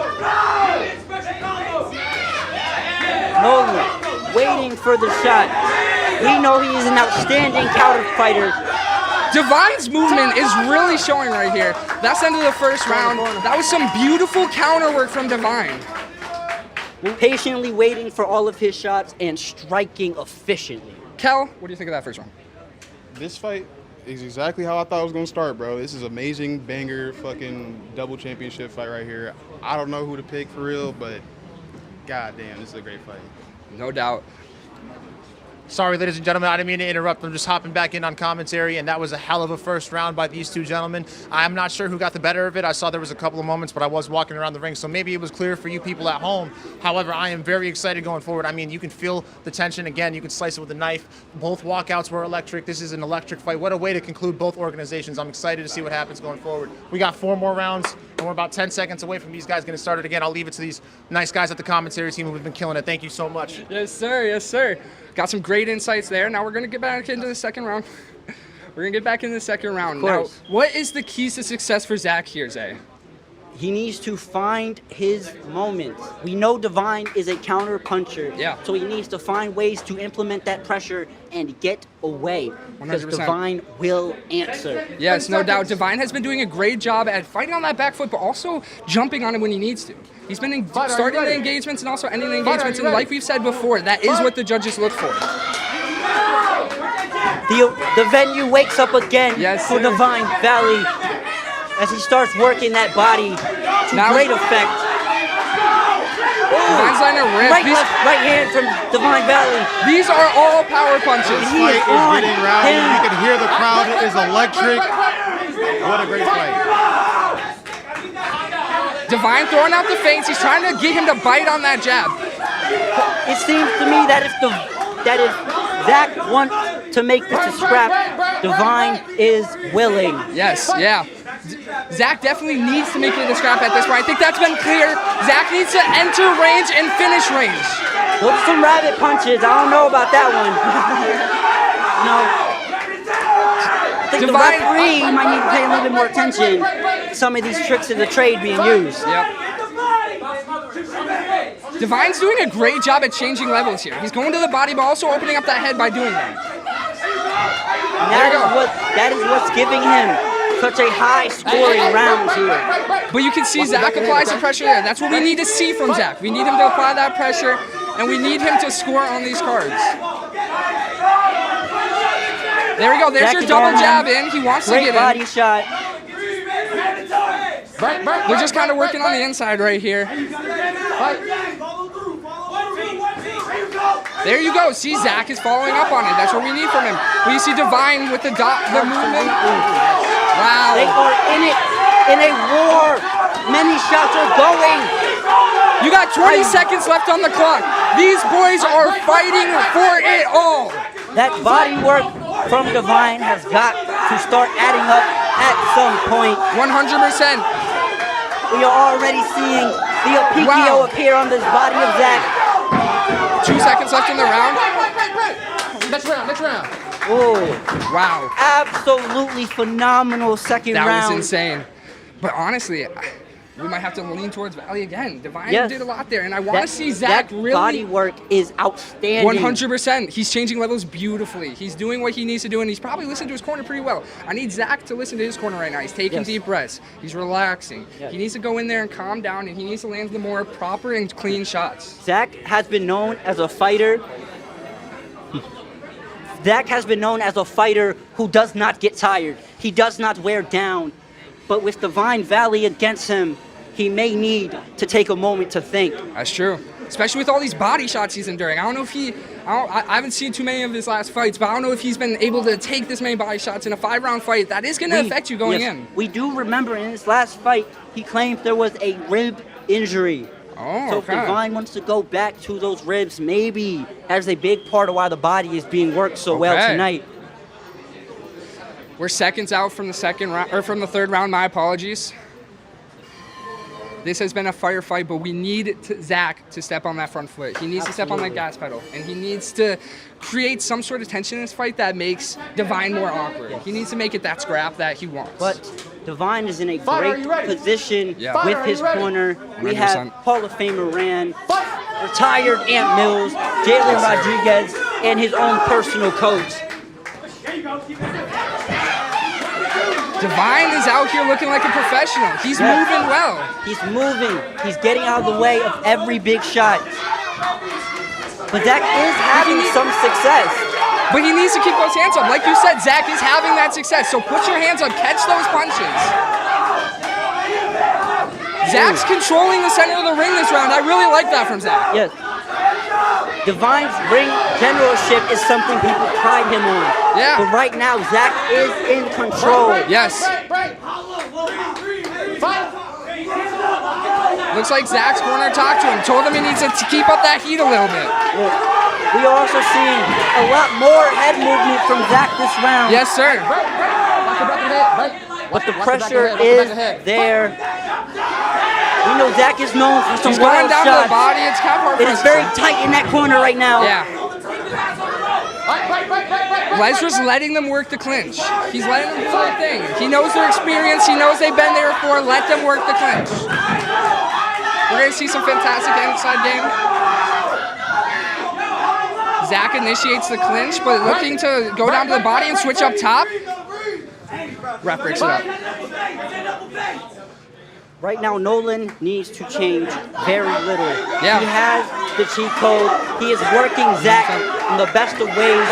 Nolan waiting for the shot. We know he is an outstanding counter fighter. Divine's movement is really showing right here. That's the end of the first round. That was some beautiful counter work from Divine. Patiently waiting for all of his shots and striking efficiently. Kel, what do you think of that first round? This fight is exactly how I thought it was going to start, bro. This is amazing, banger, fucking double championship fight right here. I don't know who to pick for real, but goddamn, this is a great fight. No doubt. Sorry, ladies and gentlemen, I didn't mean to interrupt. I'm just hopping back in on commentary, and that was a hell of a first round by these two gentlemen. I'm not sure who got the better of it. I saw there was a couple of moments, but I was walking around the ring, so maybe it was clear for you people at home. However, I am very excited going forward. I mean, you can feel the tension. Again, you can slice it with a knife. Both walkouts were electric. This is an electric fight. What a way to conclude both organizations. I'm excited to see what happens going forward. We got 4 more rounds, and we're about 10 seconds away from these guys getting started again. I'll leave it to these nice guys at the commentary team who've been killing it. Thank you so much. Yes, sir. Yes, sir. Got some great insights there. Now we're going to get back into the second round. We're going to get back into the second round. Now, what is the keys to success for Zach here, Zay? He needs to find his moments. We know Divine is a counter puncher. Yeah. So he needs to find ways to implement that pressure and get away. Because 100%. Divine will answer. Yes, no doubt. Divine has been doing a great job at fighting on that back foot, but also jumping on it when he needs to. He's been starting the engagements and also ending the engagements. And like we've said before, that is what the judges look for. The venue wakes up again for Divine Valley as he starts working that body to great effect. Divine's letting it rip. Right hand from Divine Valley. These are all power punches. This fight is getting rowdy. You can hear the crowd is electric. What a great fight. Divine throwing out the feints. He's trying to get him to bite on that jab. It seems to me that if Zach wants to make this a scrap, Divine is willing. Yes, yeah. Zach definitely needs to make it a scrap at this point. I think that's been clear. Zach needs to enter range and finish range. Those are some rabbit punches. I don't know about that one. No. I think the referee might need to pay a little bit more attention to some of these tricks of the trade being used. Yep. Divine's doing a great job at changing levels here. He's going to the body, but also opening up that head by doing that. That is what's giving him such a high-scoring round here. But you can see Zach apply some pressure there. That's what we need to see from Zach. We need him to apply that pressure, and we need him to score on these cards. There we go. There's your double jab in. He wants to get in. Great body shot. They're just kind of working on the inside right here. There you go. See, Zach is following up on it. That's what we need from him. We see Divine with the movement. Wow. They are in it, in a war. Many shots are going. You got 20 seconds left on the clock. These boys are fighting for it all. That body work from Divine has got to start adding up at some point. 100%. We are already seeing the PKO appear on this body of Zach. 2 seconds left in the round. Next round. Oh, wow. Absolutely phenomenal second round. That was insane. But honestly, we might have to lean towards Valley again. Divine did a lot there, and I want to see Zach that really. Body work is outstanding. 100%. He's changing levels beautifully. He's doing what he needs to do, and he's probably listening to his corner pretty well. I need Zach to listen to his corner right now. He's taking deep breaths. He's relaxing. He needs to go in there and calm down, and he needs to land the more proper and clean shots. Zach has been known as a fighter. Zach has been known as a fighter who does not get tired. He does not wear down. But with Divine Valley against him, he may need to take a moment to think. That's true. Especially with all these body shots he's enduring. I don't know if I haven't seen too many of his last fights, but I don't know if he's been able to take this many body shots in a 5-round fight. That is going to affect you going in. We do remember in his last fight, he claimed there was a rib injury. Oh, so if Divine wants to go back to those ribs, maybe that is a big part of why the body is being worked so well tonight. We're seconds out from the second round, or from the third round. My apologies. This has been a firefight, but we need Zach to step on that front foot. He needs to step on that gas pedal, and he needs to create some sort of tension in this fight that makes Divine more awkward. He needs to make it that scrap that he wants. But Divine is in a great position with his corner. We have Hall of Famer Rand, retired Ant Mills, Jalen Rodriguez, and his own personal coach. Divine is out here looking like a professional. He's moving well. He's moving. He's getting out of the way of every big shot. But Zach is having some success. But he needs to keep those hands up. Like you said, Zach is having that success. So put your hands up. Catch those punches. Zach's controlling the center of the ring this round. I really like that from Zach. Yes. Divine's ring generalship is something people pride him on. Yeah. But right now, Zach is in control. Yes. Looks like Zach's corner talked to him, told him he needs to keep up that heat a little bit. We are also seeing a lot more head movement from Zach this round. Yes, sir. But the pressure is there. We know Zach is known for some He's going wild down shots. to the body. It's kind of hard It for is us. very tight in that corner right now. Yeah. Leslie's letting them work the clinch. He's letting them do their thing. He knows their experience. He knows they've been there before. Let them work the clinch. We're going to see some fantastic inside game. Zach initiates the clinch, but looking to go down to the body and switch up top. Ref breaks it up. Right now, Nolan needs to change very little. Yeah. He has the cheat code. He is working Zach in the best of ways.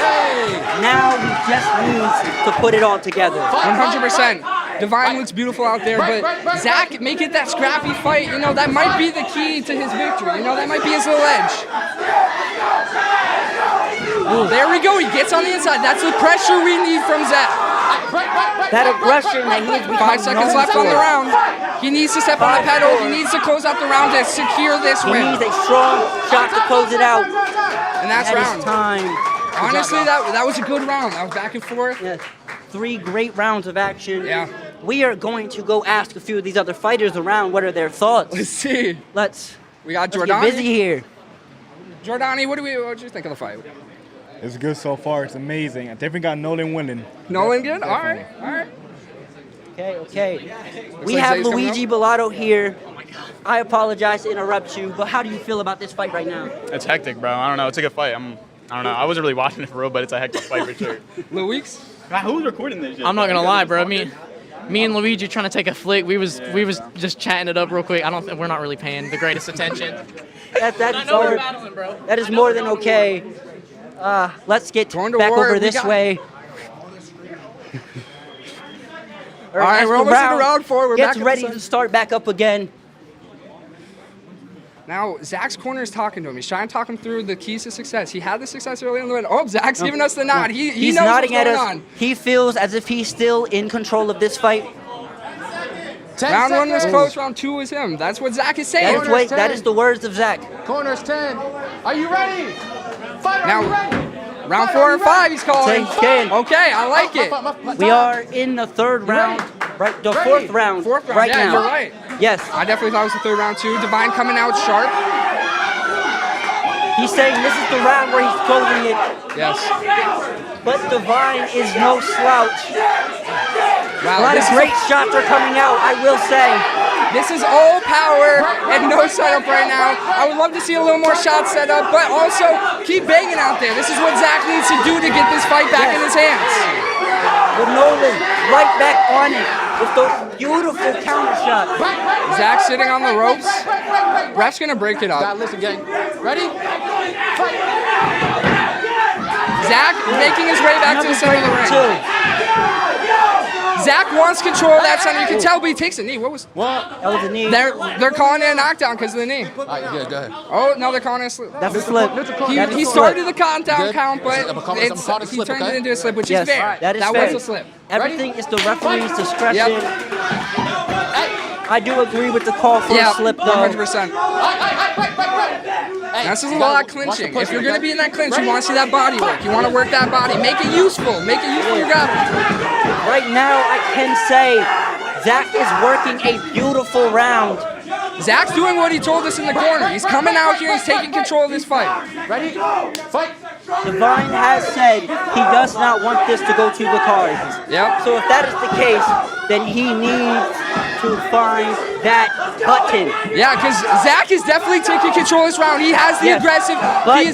Now he just needs to put it all together. 100%. Divine looks beautiful out there, but Zach, make it that scrappy fight. You know, that might be the key to his victory. You know, that might be his little edge. Ooh, there we go. He gets on the inside. That's the pressure we need from Zach. That aggression that he has become 5 seconds left on the round. He needs to step on the pedal. He needs to close out the round to secure this He win. needs a strong shot to close it out. And that's That is round. time. Honestly, that was a good round. That was back and forth. Yes. 3 great rounds of action. Yeah. We are going to go ask a few of these other fighters around what are their thoughts. Let's see. We got let's get Jordani. busy here. Jordani, what did you think of the fight? It's good so far. It's amazing. I definitely got Nolan winning. Nolan good? All right. Okay. We like have Zay's coming Luigi Bellato here. I apologize to interrupt you, but how do you feel about this fight right now? It's hectic, bro. I don't know. It's a good fight. I don't know. I wasn't really watching it for real, but it's a hectic fight for sure. Luis? Who's recording this shit? I'm not gonna lie, bro. Me and Luigi trying to take a flick. We was just chatting it up real quick. We're not really paying the greatest attention. That is more than okay. Let's get back war. over We this got- way. All right, we're almost in round 4. We're Gets back ready to start back up again. Now, Zach's corner is talking to him. He's trying to talk him through the keys to success. He had the success early in the win. Oh, Zach's giving us the nod. He He's knows nodding what's at going us. on. He feels as if he's still in control of this fight. Round 1 was close. Round 2 was him. That's what Zach is saying. That is the words of Zach. Corners 10. Are you ready? Fight, Now, are you ready? round 4 and 5, he's calling. 10. Okay, I like it. We are in the third round, right? The fourth round, Fourth round. right Yeah, now. you're right. Yes. I definitely thought it was the third round too. Divine coming out sharp. He's saying this is the round where he's closing it. Yes. But Divine is no slouch. Wow, A lot of this is great shots are coming out, I will say. This is all power and no setup right now. I would love to see a little more shots set up, but also keep banging out there. This is what Zach needs to do to get this fight back in his hands. With Nolan right back on it with those beautiful counter shots. Zach sitting on the ropes. Ref's gonna break it up. Listen, gang. Ready? Zach making his way back to the center of the ring. Zach wants control of that center. You can tell, but he takes a knee. What? That was a knee. They're calling it a knockdown because of the knee. All right, good, go ahead. Oh, no, they're calling it a slip. That's a slip. He started the countdown Good. count, but I'm calling it a he slip, turned okay? it into a slip, which Yes, is fair. that is that fair. was a slip. Everything is the referee's discretion. Yep. I do agree with the call for a slip, though. 100%. This is a lot of clinching. If you're going to be in that clinch, you want to see that body work. You want to work that body. Make it useful. Make it useful. You got it. Right now, I can say Zach is working a beautiful round. Zach's doing what he told us in the corner. He's coming out here. He's taking control of this fight. Ready? Fight. Divine has said he does not want this to go to the cards. Yep. So if that is the case, then he needs to find that button. Yeah, because Zach is definitely taking control of this round. He has the aggressive. But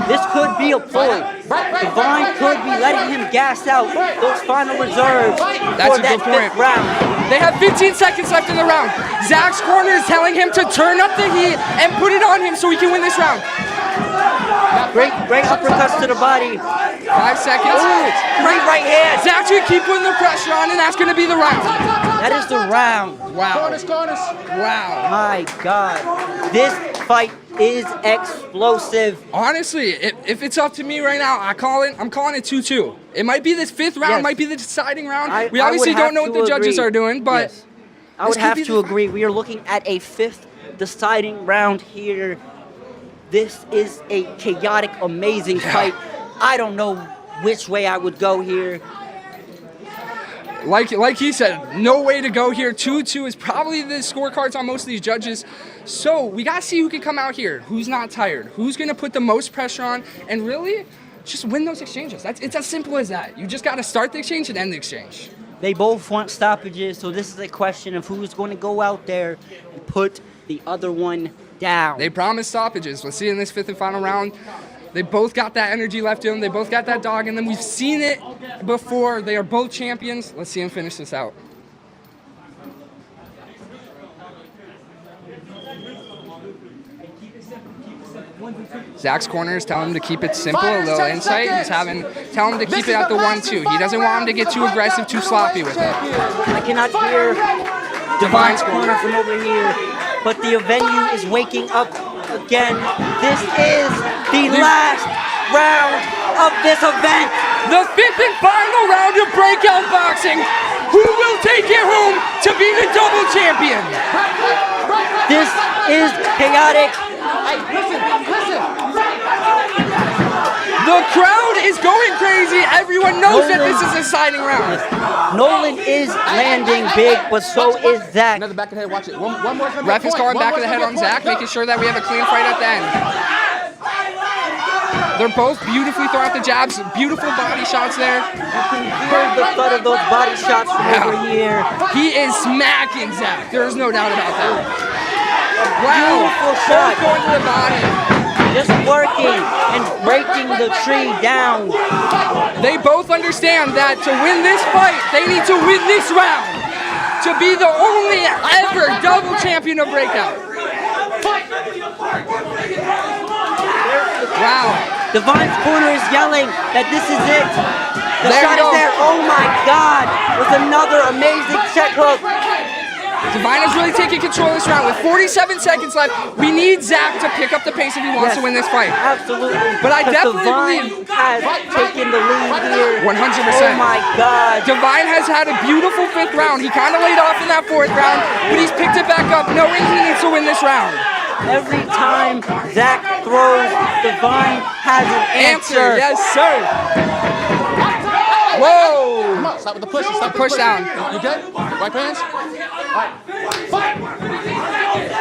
this could be a pull. Divine could be letting him gas out those final reserves That's for a that good point. fifth round. They have 15 seconds left in the round. Zach's corner is telling him to turn up the heat and put it on him so he can win this round. Great uppercuts to the body. 5 seconds. Ooh, great right hand. Zach's going to keep putting the pressure on, and that's going to be the round. That is the round. Wow. Corners. Wow. My God. This fight is explosive. Honestly, if it's up to me right now, I'm calling it 2-2. It might be this 5th round, Yes. might be the deciding round. We I obviously would don't know have what the to judges agree. are doing, but Yes. I would have to agree. We are looking at a 5th deciding round here. This is a chaotic, amazing fight. I don't know which way I would go here. Like he said, no way to go here. 2-2 is probably the scorecards on most of these judges. So we got to see who can come out here, who's not tired, who's going to put the most pressure on, and really just win those exchanges. It's as simple as that. You just got to start the exchange and end the exchange. They both want stoppages, so this is a question of who's going to go out there and put the other one down. They promised stoppages. Let's see in this 5th and final round. They both got that energy left in them. They both got that dog in them. We've seen it before. They are both champions. Let's see them finish this out. Zach's corners tell him to keep it simple, a little insight. He's tell him to keep it at the 1-2. He doesn't want him to get too aggressive, too sloppy with it. I cannot hear Divine's corner from over here, but the venue is waking up again. This is the last round of this event. The 5th and final round of Breakout Boxing. Who will take it home to be the double champion? This is chaotic. Listen. The crowd is going crazy. Everyone knows that this is a deciding round. Nolan is landing big, but so is Zach. Another back of the head, watch it. One more. Ref is calling back of the head on Zach, making sure that we have a clean fight at the end. They're both beautifully throwing out the jabs, beautiful body shots there. You can hear the thud of those body shots from over here. He is smacking Zach. There's no doubt about that. Beautiful shot. Both going to the body. Just working and breaking the tree down. They both understand that to win this fight, they need to win this round to be the only ever double champion of Breakout. Wow. Divine's corner is yelling that this is it. The There shot you is go. there. Oh my God. With another amazing check hook. Divine is really taking control of this round. With 47 seconds left, we need Zach to pick up the pace if he wants to win this fight. Absolutely. But I Because definitely Divine believe has taken the lead here. 100%. Oh my God. Divine has had a beautiful 5th round. He kind of laid off in that 4th round, but he's picked it back up knowing he needs to win this round. Every time Zach throws, Divine has an answer. Yes, sir. Whoa. Come on, stop with the push. Stop Push down. You good? Right hands?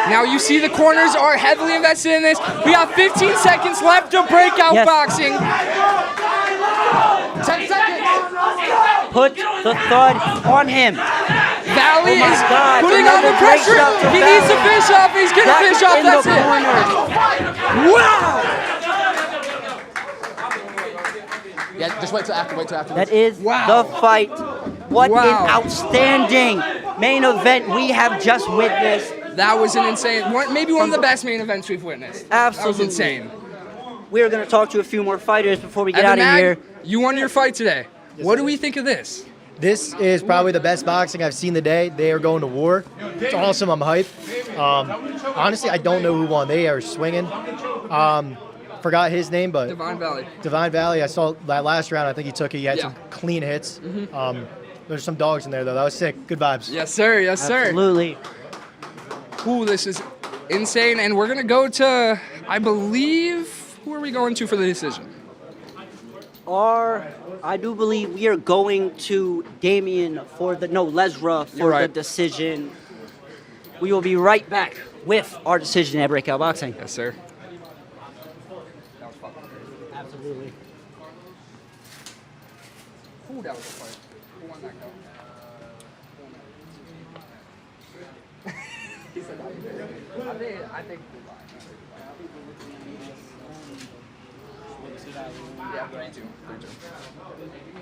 Now you see the corners are heavily invested in this. We have 15 seconds left of Breakout Boxing. 10 seconds. Put the thud on him. Valley Oh my is God, putting on the another great pressure. shot to He needs to Valley. finish off. He's going to Zach finish off. in the That's it. corner. Wow. Yeah, just wait till after. That is the fight. What Wow. an outstanding main event we have just witnessed. That was an insane, maybe one of the best main events we've witnessed. Absolutely. That was insane. We are going to talk to a few more fighters before we get Evan out of Mag, here. you won your fight today. What do we think of this? This is probably the best boxing I've seen today. They are going to war. It's awesome. I'm hyped. Honestly, I don't know who won. They are swinging. Forgot his name, but Divine Valley. Divine Valley. I saw that last round. I think he took it. He had Yeah. some clean hits. Mhm. There's some dogs in there though. That was sick. Good vibes. Yes, sir. Yes, sir. Absolutely. Ooh, this is insane. And we're going to go to, I believe, who are we going to for the decision? I do believe we are going to Lesra for You're right. the decision. We will be right back with our decision at Breakout Boxing. Yes, sir. Absolutely. Ooh, that was a fight. Who won that go? He said that. I think yeah, 3-2.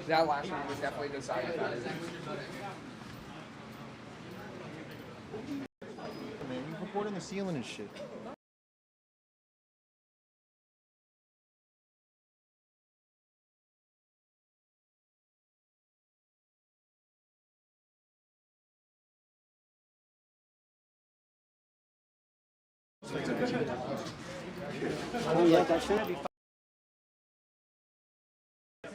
That last round was definitely decided. Man, you recording the ceiling and shit.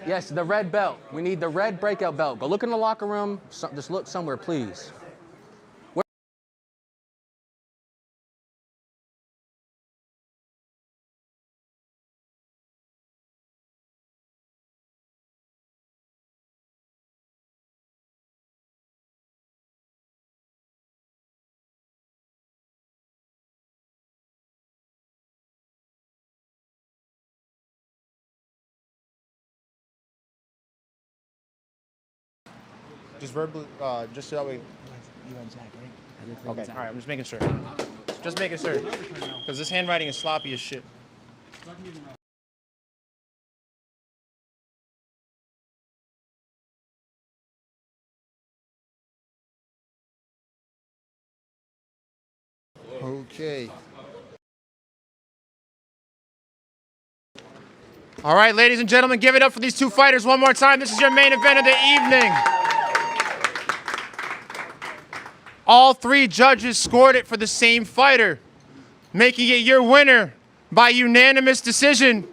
Yes, the red belt. We need the red breakout belt. Go look in the locker room. Just look somewhere, please. Just verbally, just so that way. You and Zach, right? Okay, all right, I'm just making sure. Just making sure. Because this handwriting is sloppy as shit. Okay. All right, ladies and gentlemen, give it up for these two fighters one more time. This is your main event of the evening. All three judges scored it for the same fighter, making it your winner by unanimous decision.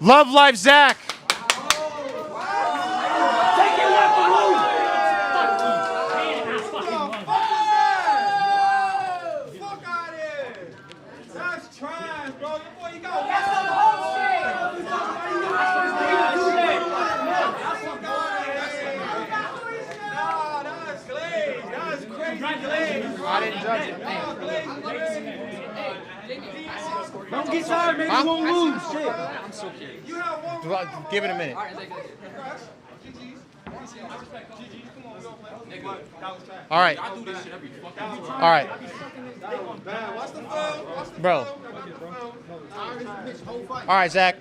Love Life Zach. I didn't judge it. Don't get tired, man. You won't lose. Shit. I'm so curious. Well, give it a minute. All right. All right. Bro. All right, Zach.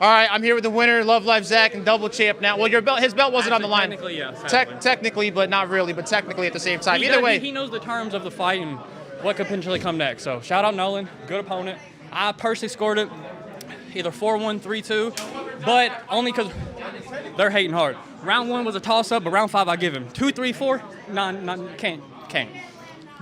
All right, I'm here with the winner, Love Life Zach, and double champ now. Well, your belt, his belt wasn't on the line. Technically, yes. Technically, but not really, but technically at the same time. Either way. He knows the terms of the fight and what could potentially come next. So shout out Nolan, good opponent. I personally scored it either 4-1, 3-2, but only because they're hating hard. Round 1 was a toss-up, but round 5 I give him 2, 3, 4. Can't.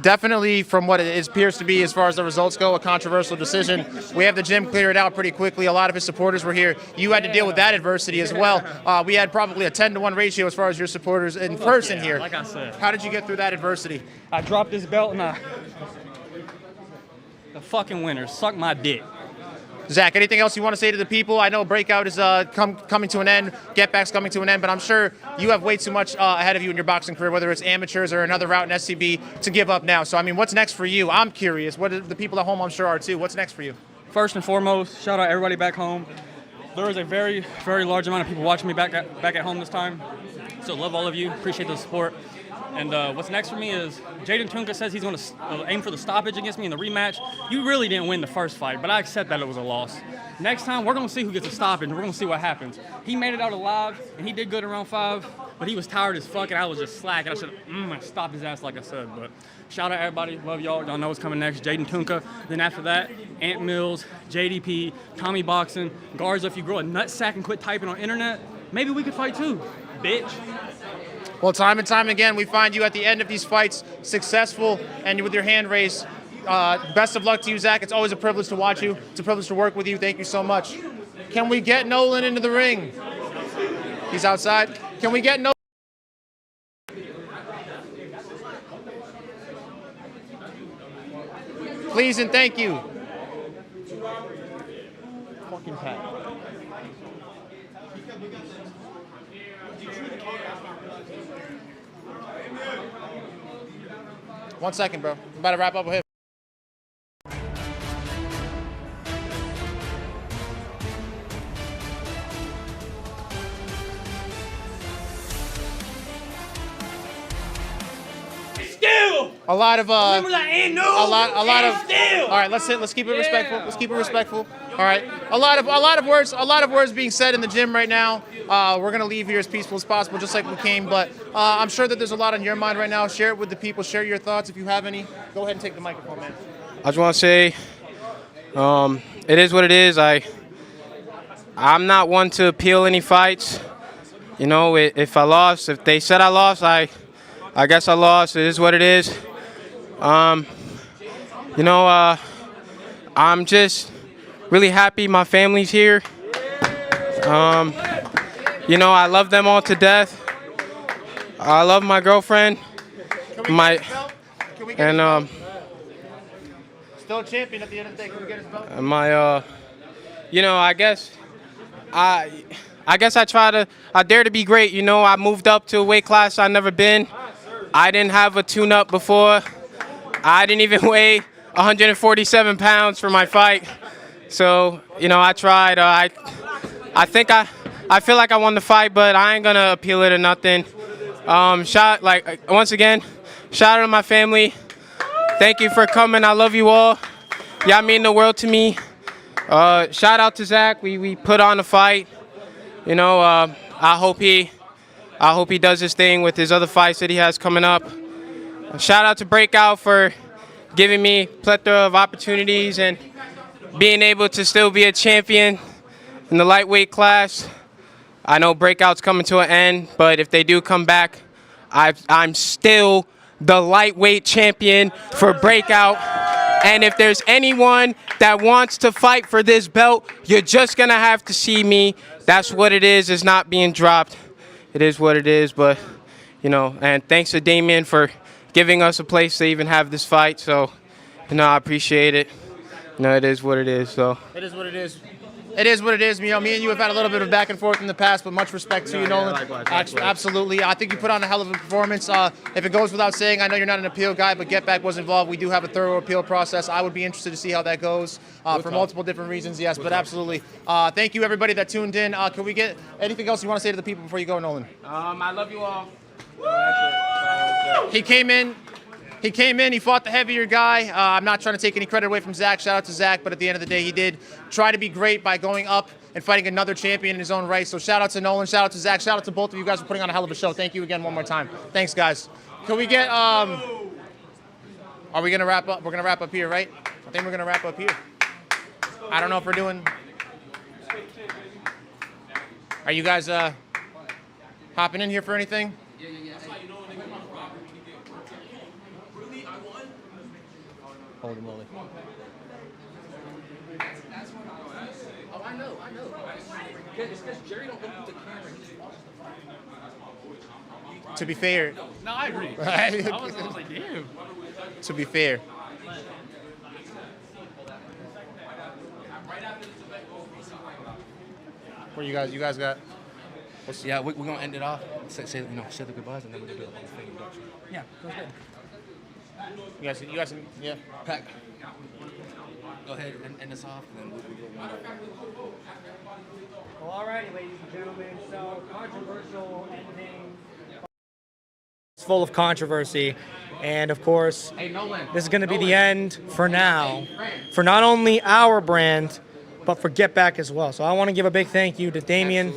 Definitely, from what it appears to be, as far as the results go, a controversial decision. We have the gym cleared out pretty quickly. A lot of his supporters were here. You had to deal with that adversity as well. We had probably a 10-to-1 ratio as far as your supporters in person here. Like I said. How did you get through that adversity? I dropped this belt and the fucking winners suck my dick. Zach, anything else you want to say to the people? I know Breakout is coming to an end, Getback's coming to an end, but I'm sure you have way too much ahead of you in your boxing career, whether it's amateurs or another route in SCB, to give up now. So, I mean, what's next for you? I'm curious. What the people at home, I'm sure, are too. What's next for you? First and foremost, shout out everybody back home. There is a very, very large amount of people watching me back at home this time. So love all of you. Appreciate the support. And what's next for me is Jaden Tunka says he's going to aim for the stoppage against me in the rematch. You really didn't win the first fight, but I accept that it was a loss. Next time, we're going to see who gets a stoppage, and we're going to see what happens. He made it out alive, and he did good in round 5, but he was tired as fuck, and I was just slack, and I should have stopped his ass like I said. But shout out everybody. Love y'all. Y'all know what's coming next. Jaden Tunka. Then after that, Ant Mills, JDP, Tommy Boxing, Garza. If you grow a nutsack and quit typing on internet, maybe we could fight too, bitch. Well, time and time again, we find you at the end of these fights successful and with your hand raised. Best of luck to you, Zach. It's always a privilege to watch you. It's a privilege to work with you. Thank you so much. Can we get Nolan into the ring? He's outside. Can we get Nolan? Please and thank you. Fucking Pat. One second, bro. I'm about to wrap up with him. Still. A lot of Remember that and no. a lot of. Still. All right, let's keep it respectful. Let's keep it respectful. All right, a lot of words being said in the gym right now. We're gonna leave here as peaceful as possible, just like we came. But I'm sure that there's a lot on your mind right now. Share it with the people. Share your thoughts if you have any. Go ahead and take the microphone, man. I just want to say, it is what it is. I'm not one to appeal any fights. You know, if I lost, if they said I lost, I guess I lost. It is what it is. You know, I'm just really happy my family's here. You know, I love them all to death. I love my girlfriend. Still a champion at the end of the day. Can we get his belt? You know, I guess I dare to be great. You know, I moved up to a weight class I've never been. I didn't have a tune-up before. I didn't even weigh 147 pounds for my fight. So, you know, I tried. I feel like I won the fight, but I ain't gonna appeal it or nothing. Once again, shout out to my family. Thank you for coming. I love you all. Y'all mean the world to me. Shout out to Zach. We put on a fight. You know, I hope he does his thing with his other fights that he has coming up. Shout out to Breakout for giving me a plethora of opportunities and being able to still be a champion in the lightweight class. I know Breakout's coming to an end, but if they do come back, I'm still the lightweight champion for Breakout. And if there's anyone that wants to fight for this belt, you're just going to have to see me. That's what it is. It's not being dropped. It is what it is. But, you know, and thanks to Damien for giving us a place to even have this fight. So, you know, I appreciate it. You know, it is what it is. So It is what it is. It is what it is. You know, me and you have had a little bit of back and forth in the past, but much respect to you, Nolan. Likewise. Absolutely. I think you put on a hell of a performance. If it goes without saying, I know you're not an appeal guy, but Getback was involved. We do have a thorough appeal process. I would be interested to see how that goes for multiple different reasons, yes, but absolutely. Thank you, everybody that tuned in. Can we get anything else you want to say to the people before you go, Nolan? I love you all. He came in, he fought the heavier guy. I'm not trying to take any credit away from Zach. Shout out to Zach, but at the end of the day, he did try to be great by going up and fighting another champion in his own right. So shout out to Nolan, shout out to Zach, shout out to both of you guys for putting on a hell of a show. Thank you again one more time. Thanks, guys. Can we get, are we gonna wrap up? We're gonna wrap up here, right? I think we're gonna wrap up here. I don't know if we're doing, are you guys hopping in here for anything? Holy moly. Oh, I know. It's because Jerry don't open the camera. He just watches the fight. To be fair. No, I agree. Right? I was like, damn. To be fair. What you guys got? Yeah, we're gonna end it off. Say the goodbyes, and then we're gonna do a whole thing introduction. Yeah, sounds good. You guys, yeah. Pack. Go ahead and end us off, and then we'll go. Well, all righty, ladies and gentlemen. So, controversial ending. It's full of controversy. And, of course, this is going to be the end for now for not only our brand, but for Getback as well. So I want to give a big thank you to Damien.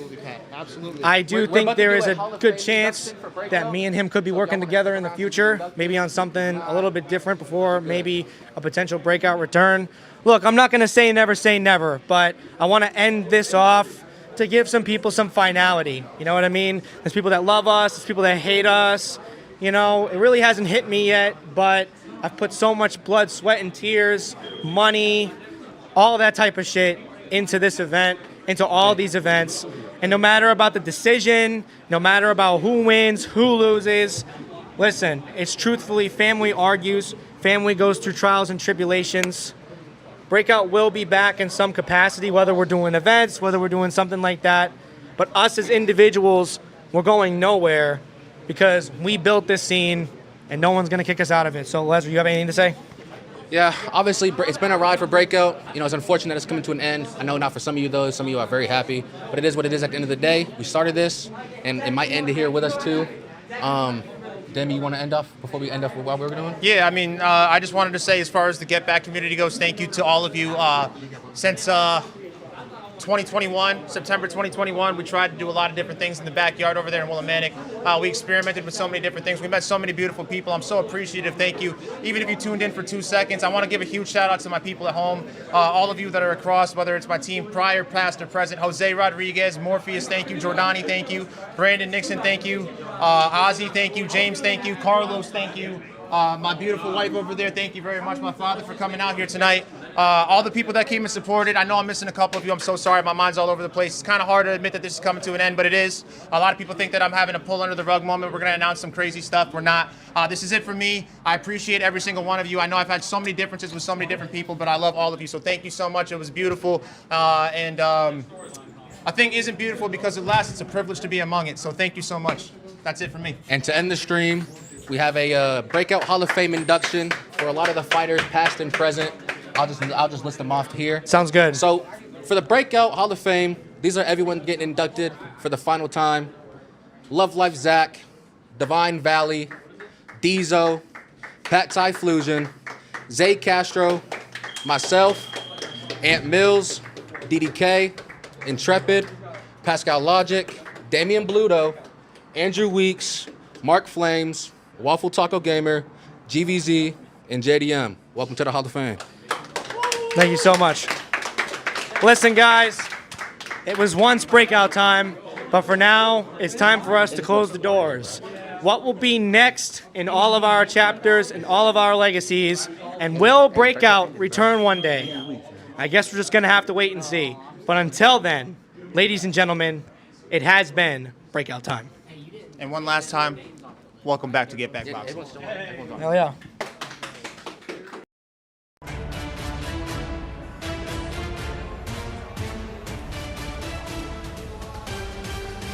Absolutely. I do think there is a good chance that me and him could be working together in the future, maybe on something a little bit different before maybe a potential Breakout return. Look, I'm not going to say never, but I want to end this off to give some people some finality. You know what I mean? There's people that love us, there's people that hate us. You know, it really hasn't hit me yet, but I've put so much blood, sweat, and tears, money, all that type of shit into this event, into all these events. And no matter about the decision, no matter about who wins, who loses, listen, it's truthfully family argues, family goes through trials and tribulations. Breakout will be back in some capacity, whether we're doing events, whether we're doing something like that. But us as individuals, we're going nowhere because we built this scene and no one's going to kick us out of it. So, Leslie, you have anything to say? Yeah, obviously, it's been a ride for Breakout. You know, it's unfortunate it's coming to an end. I know not for some of you, though. Some of you are very happy. But it is what it is at the end of the day. We started this, and it might end here with us, too. Demi, you want to end off before we end off with what we're doing? Yeah, I mean, I just wanted to say, as far as the Getback community goes, thank you to all of you. Since 2021, September 2021, we tried to do a lot of different things in the backyard over there in Willimantic. We experimented with so many different things. We met so many beautiful people. I'm so appreciative. Thank you. Even if you tuned in for 2 seconds, I want to give a huge shout out to my people at home. All of you that are across, whether it's my team prior, past, or present. Jose Rodriguez, Morpheus, thank you. Jordani, thank you. Brandon Nixon, thank you. Ozzy, thank you. James, thank you. Carlos, thank you. My beautiful wife over there, thank you very much. My father for coming out here tonight. All the people that came and supported. I know I'm missing a couple of you. I'm so sorry. My mind's all over the place. It's kind of hard to admit that this is coming to an end, but it is. A lot of people think that I'm having a pull under the rug moment. We're going to announce some crazy stuff. We're not. This is it for me. I appreciate every single one of you. I know I've had so many differences with so many different people, but I love all of you. So thank you so much. It was beautiful. A thing isn't beautiful because it lasts. It's a privilege to be among it. So thank you so much. That's it for me. And to end the stream, we have a Breakout Hall of Fame induction for a lot of the fighters, past and present. I'll just list them off here. Sounds good. So for the Breakout Hall of Fame, these are everyone getting inducted for the final time. Love Life Zach, Divine Valley, Diesel, Pat Typhlusion, Zay Castro, myself, Ant Mills, DDK, Intrepid, Pascal Logic, Damian Bluto, Andrew Weeks, Mark Flames, Waffle Taco Gamer, GVZ, and JDM. Welcome to the Hall of Fame. Thank you so much. Listen, guys, it was once breakout time, but for now, it's time for us to close the doors. What will be next in all of our chapters and all of our legacies, and will Breakout return one day? I guess we're just going to have to wait and see. But until then, ladies and gentlemen, it has been breakout time. And one last time, welcome back to Get Back Boxing. Hell yeah.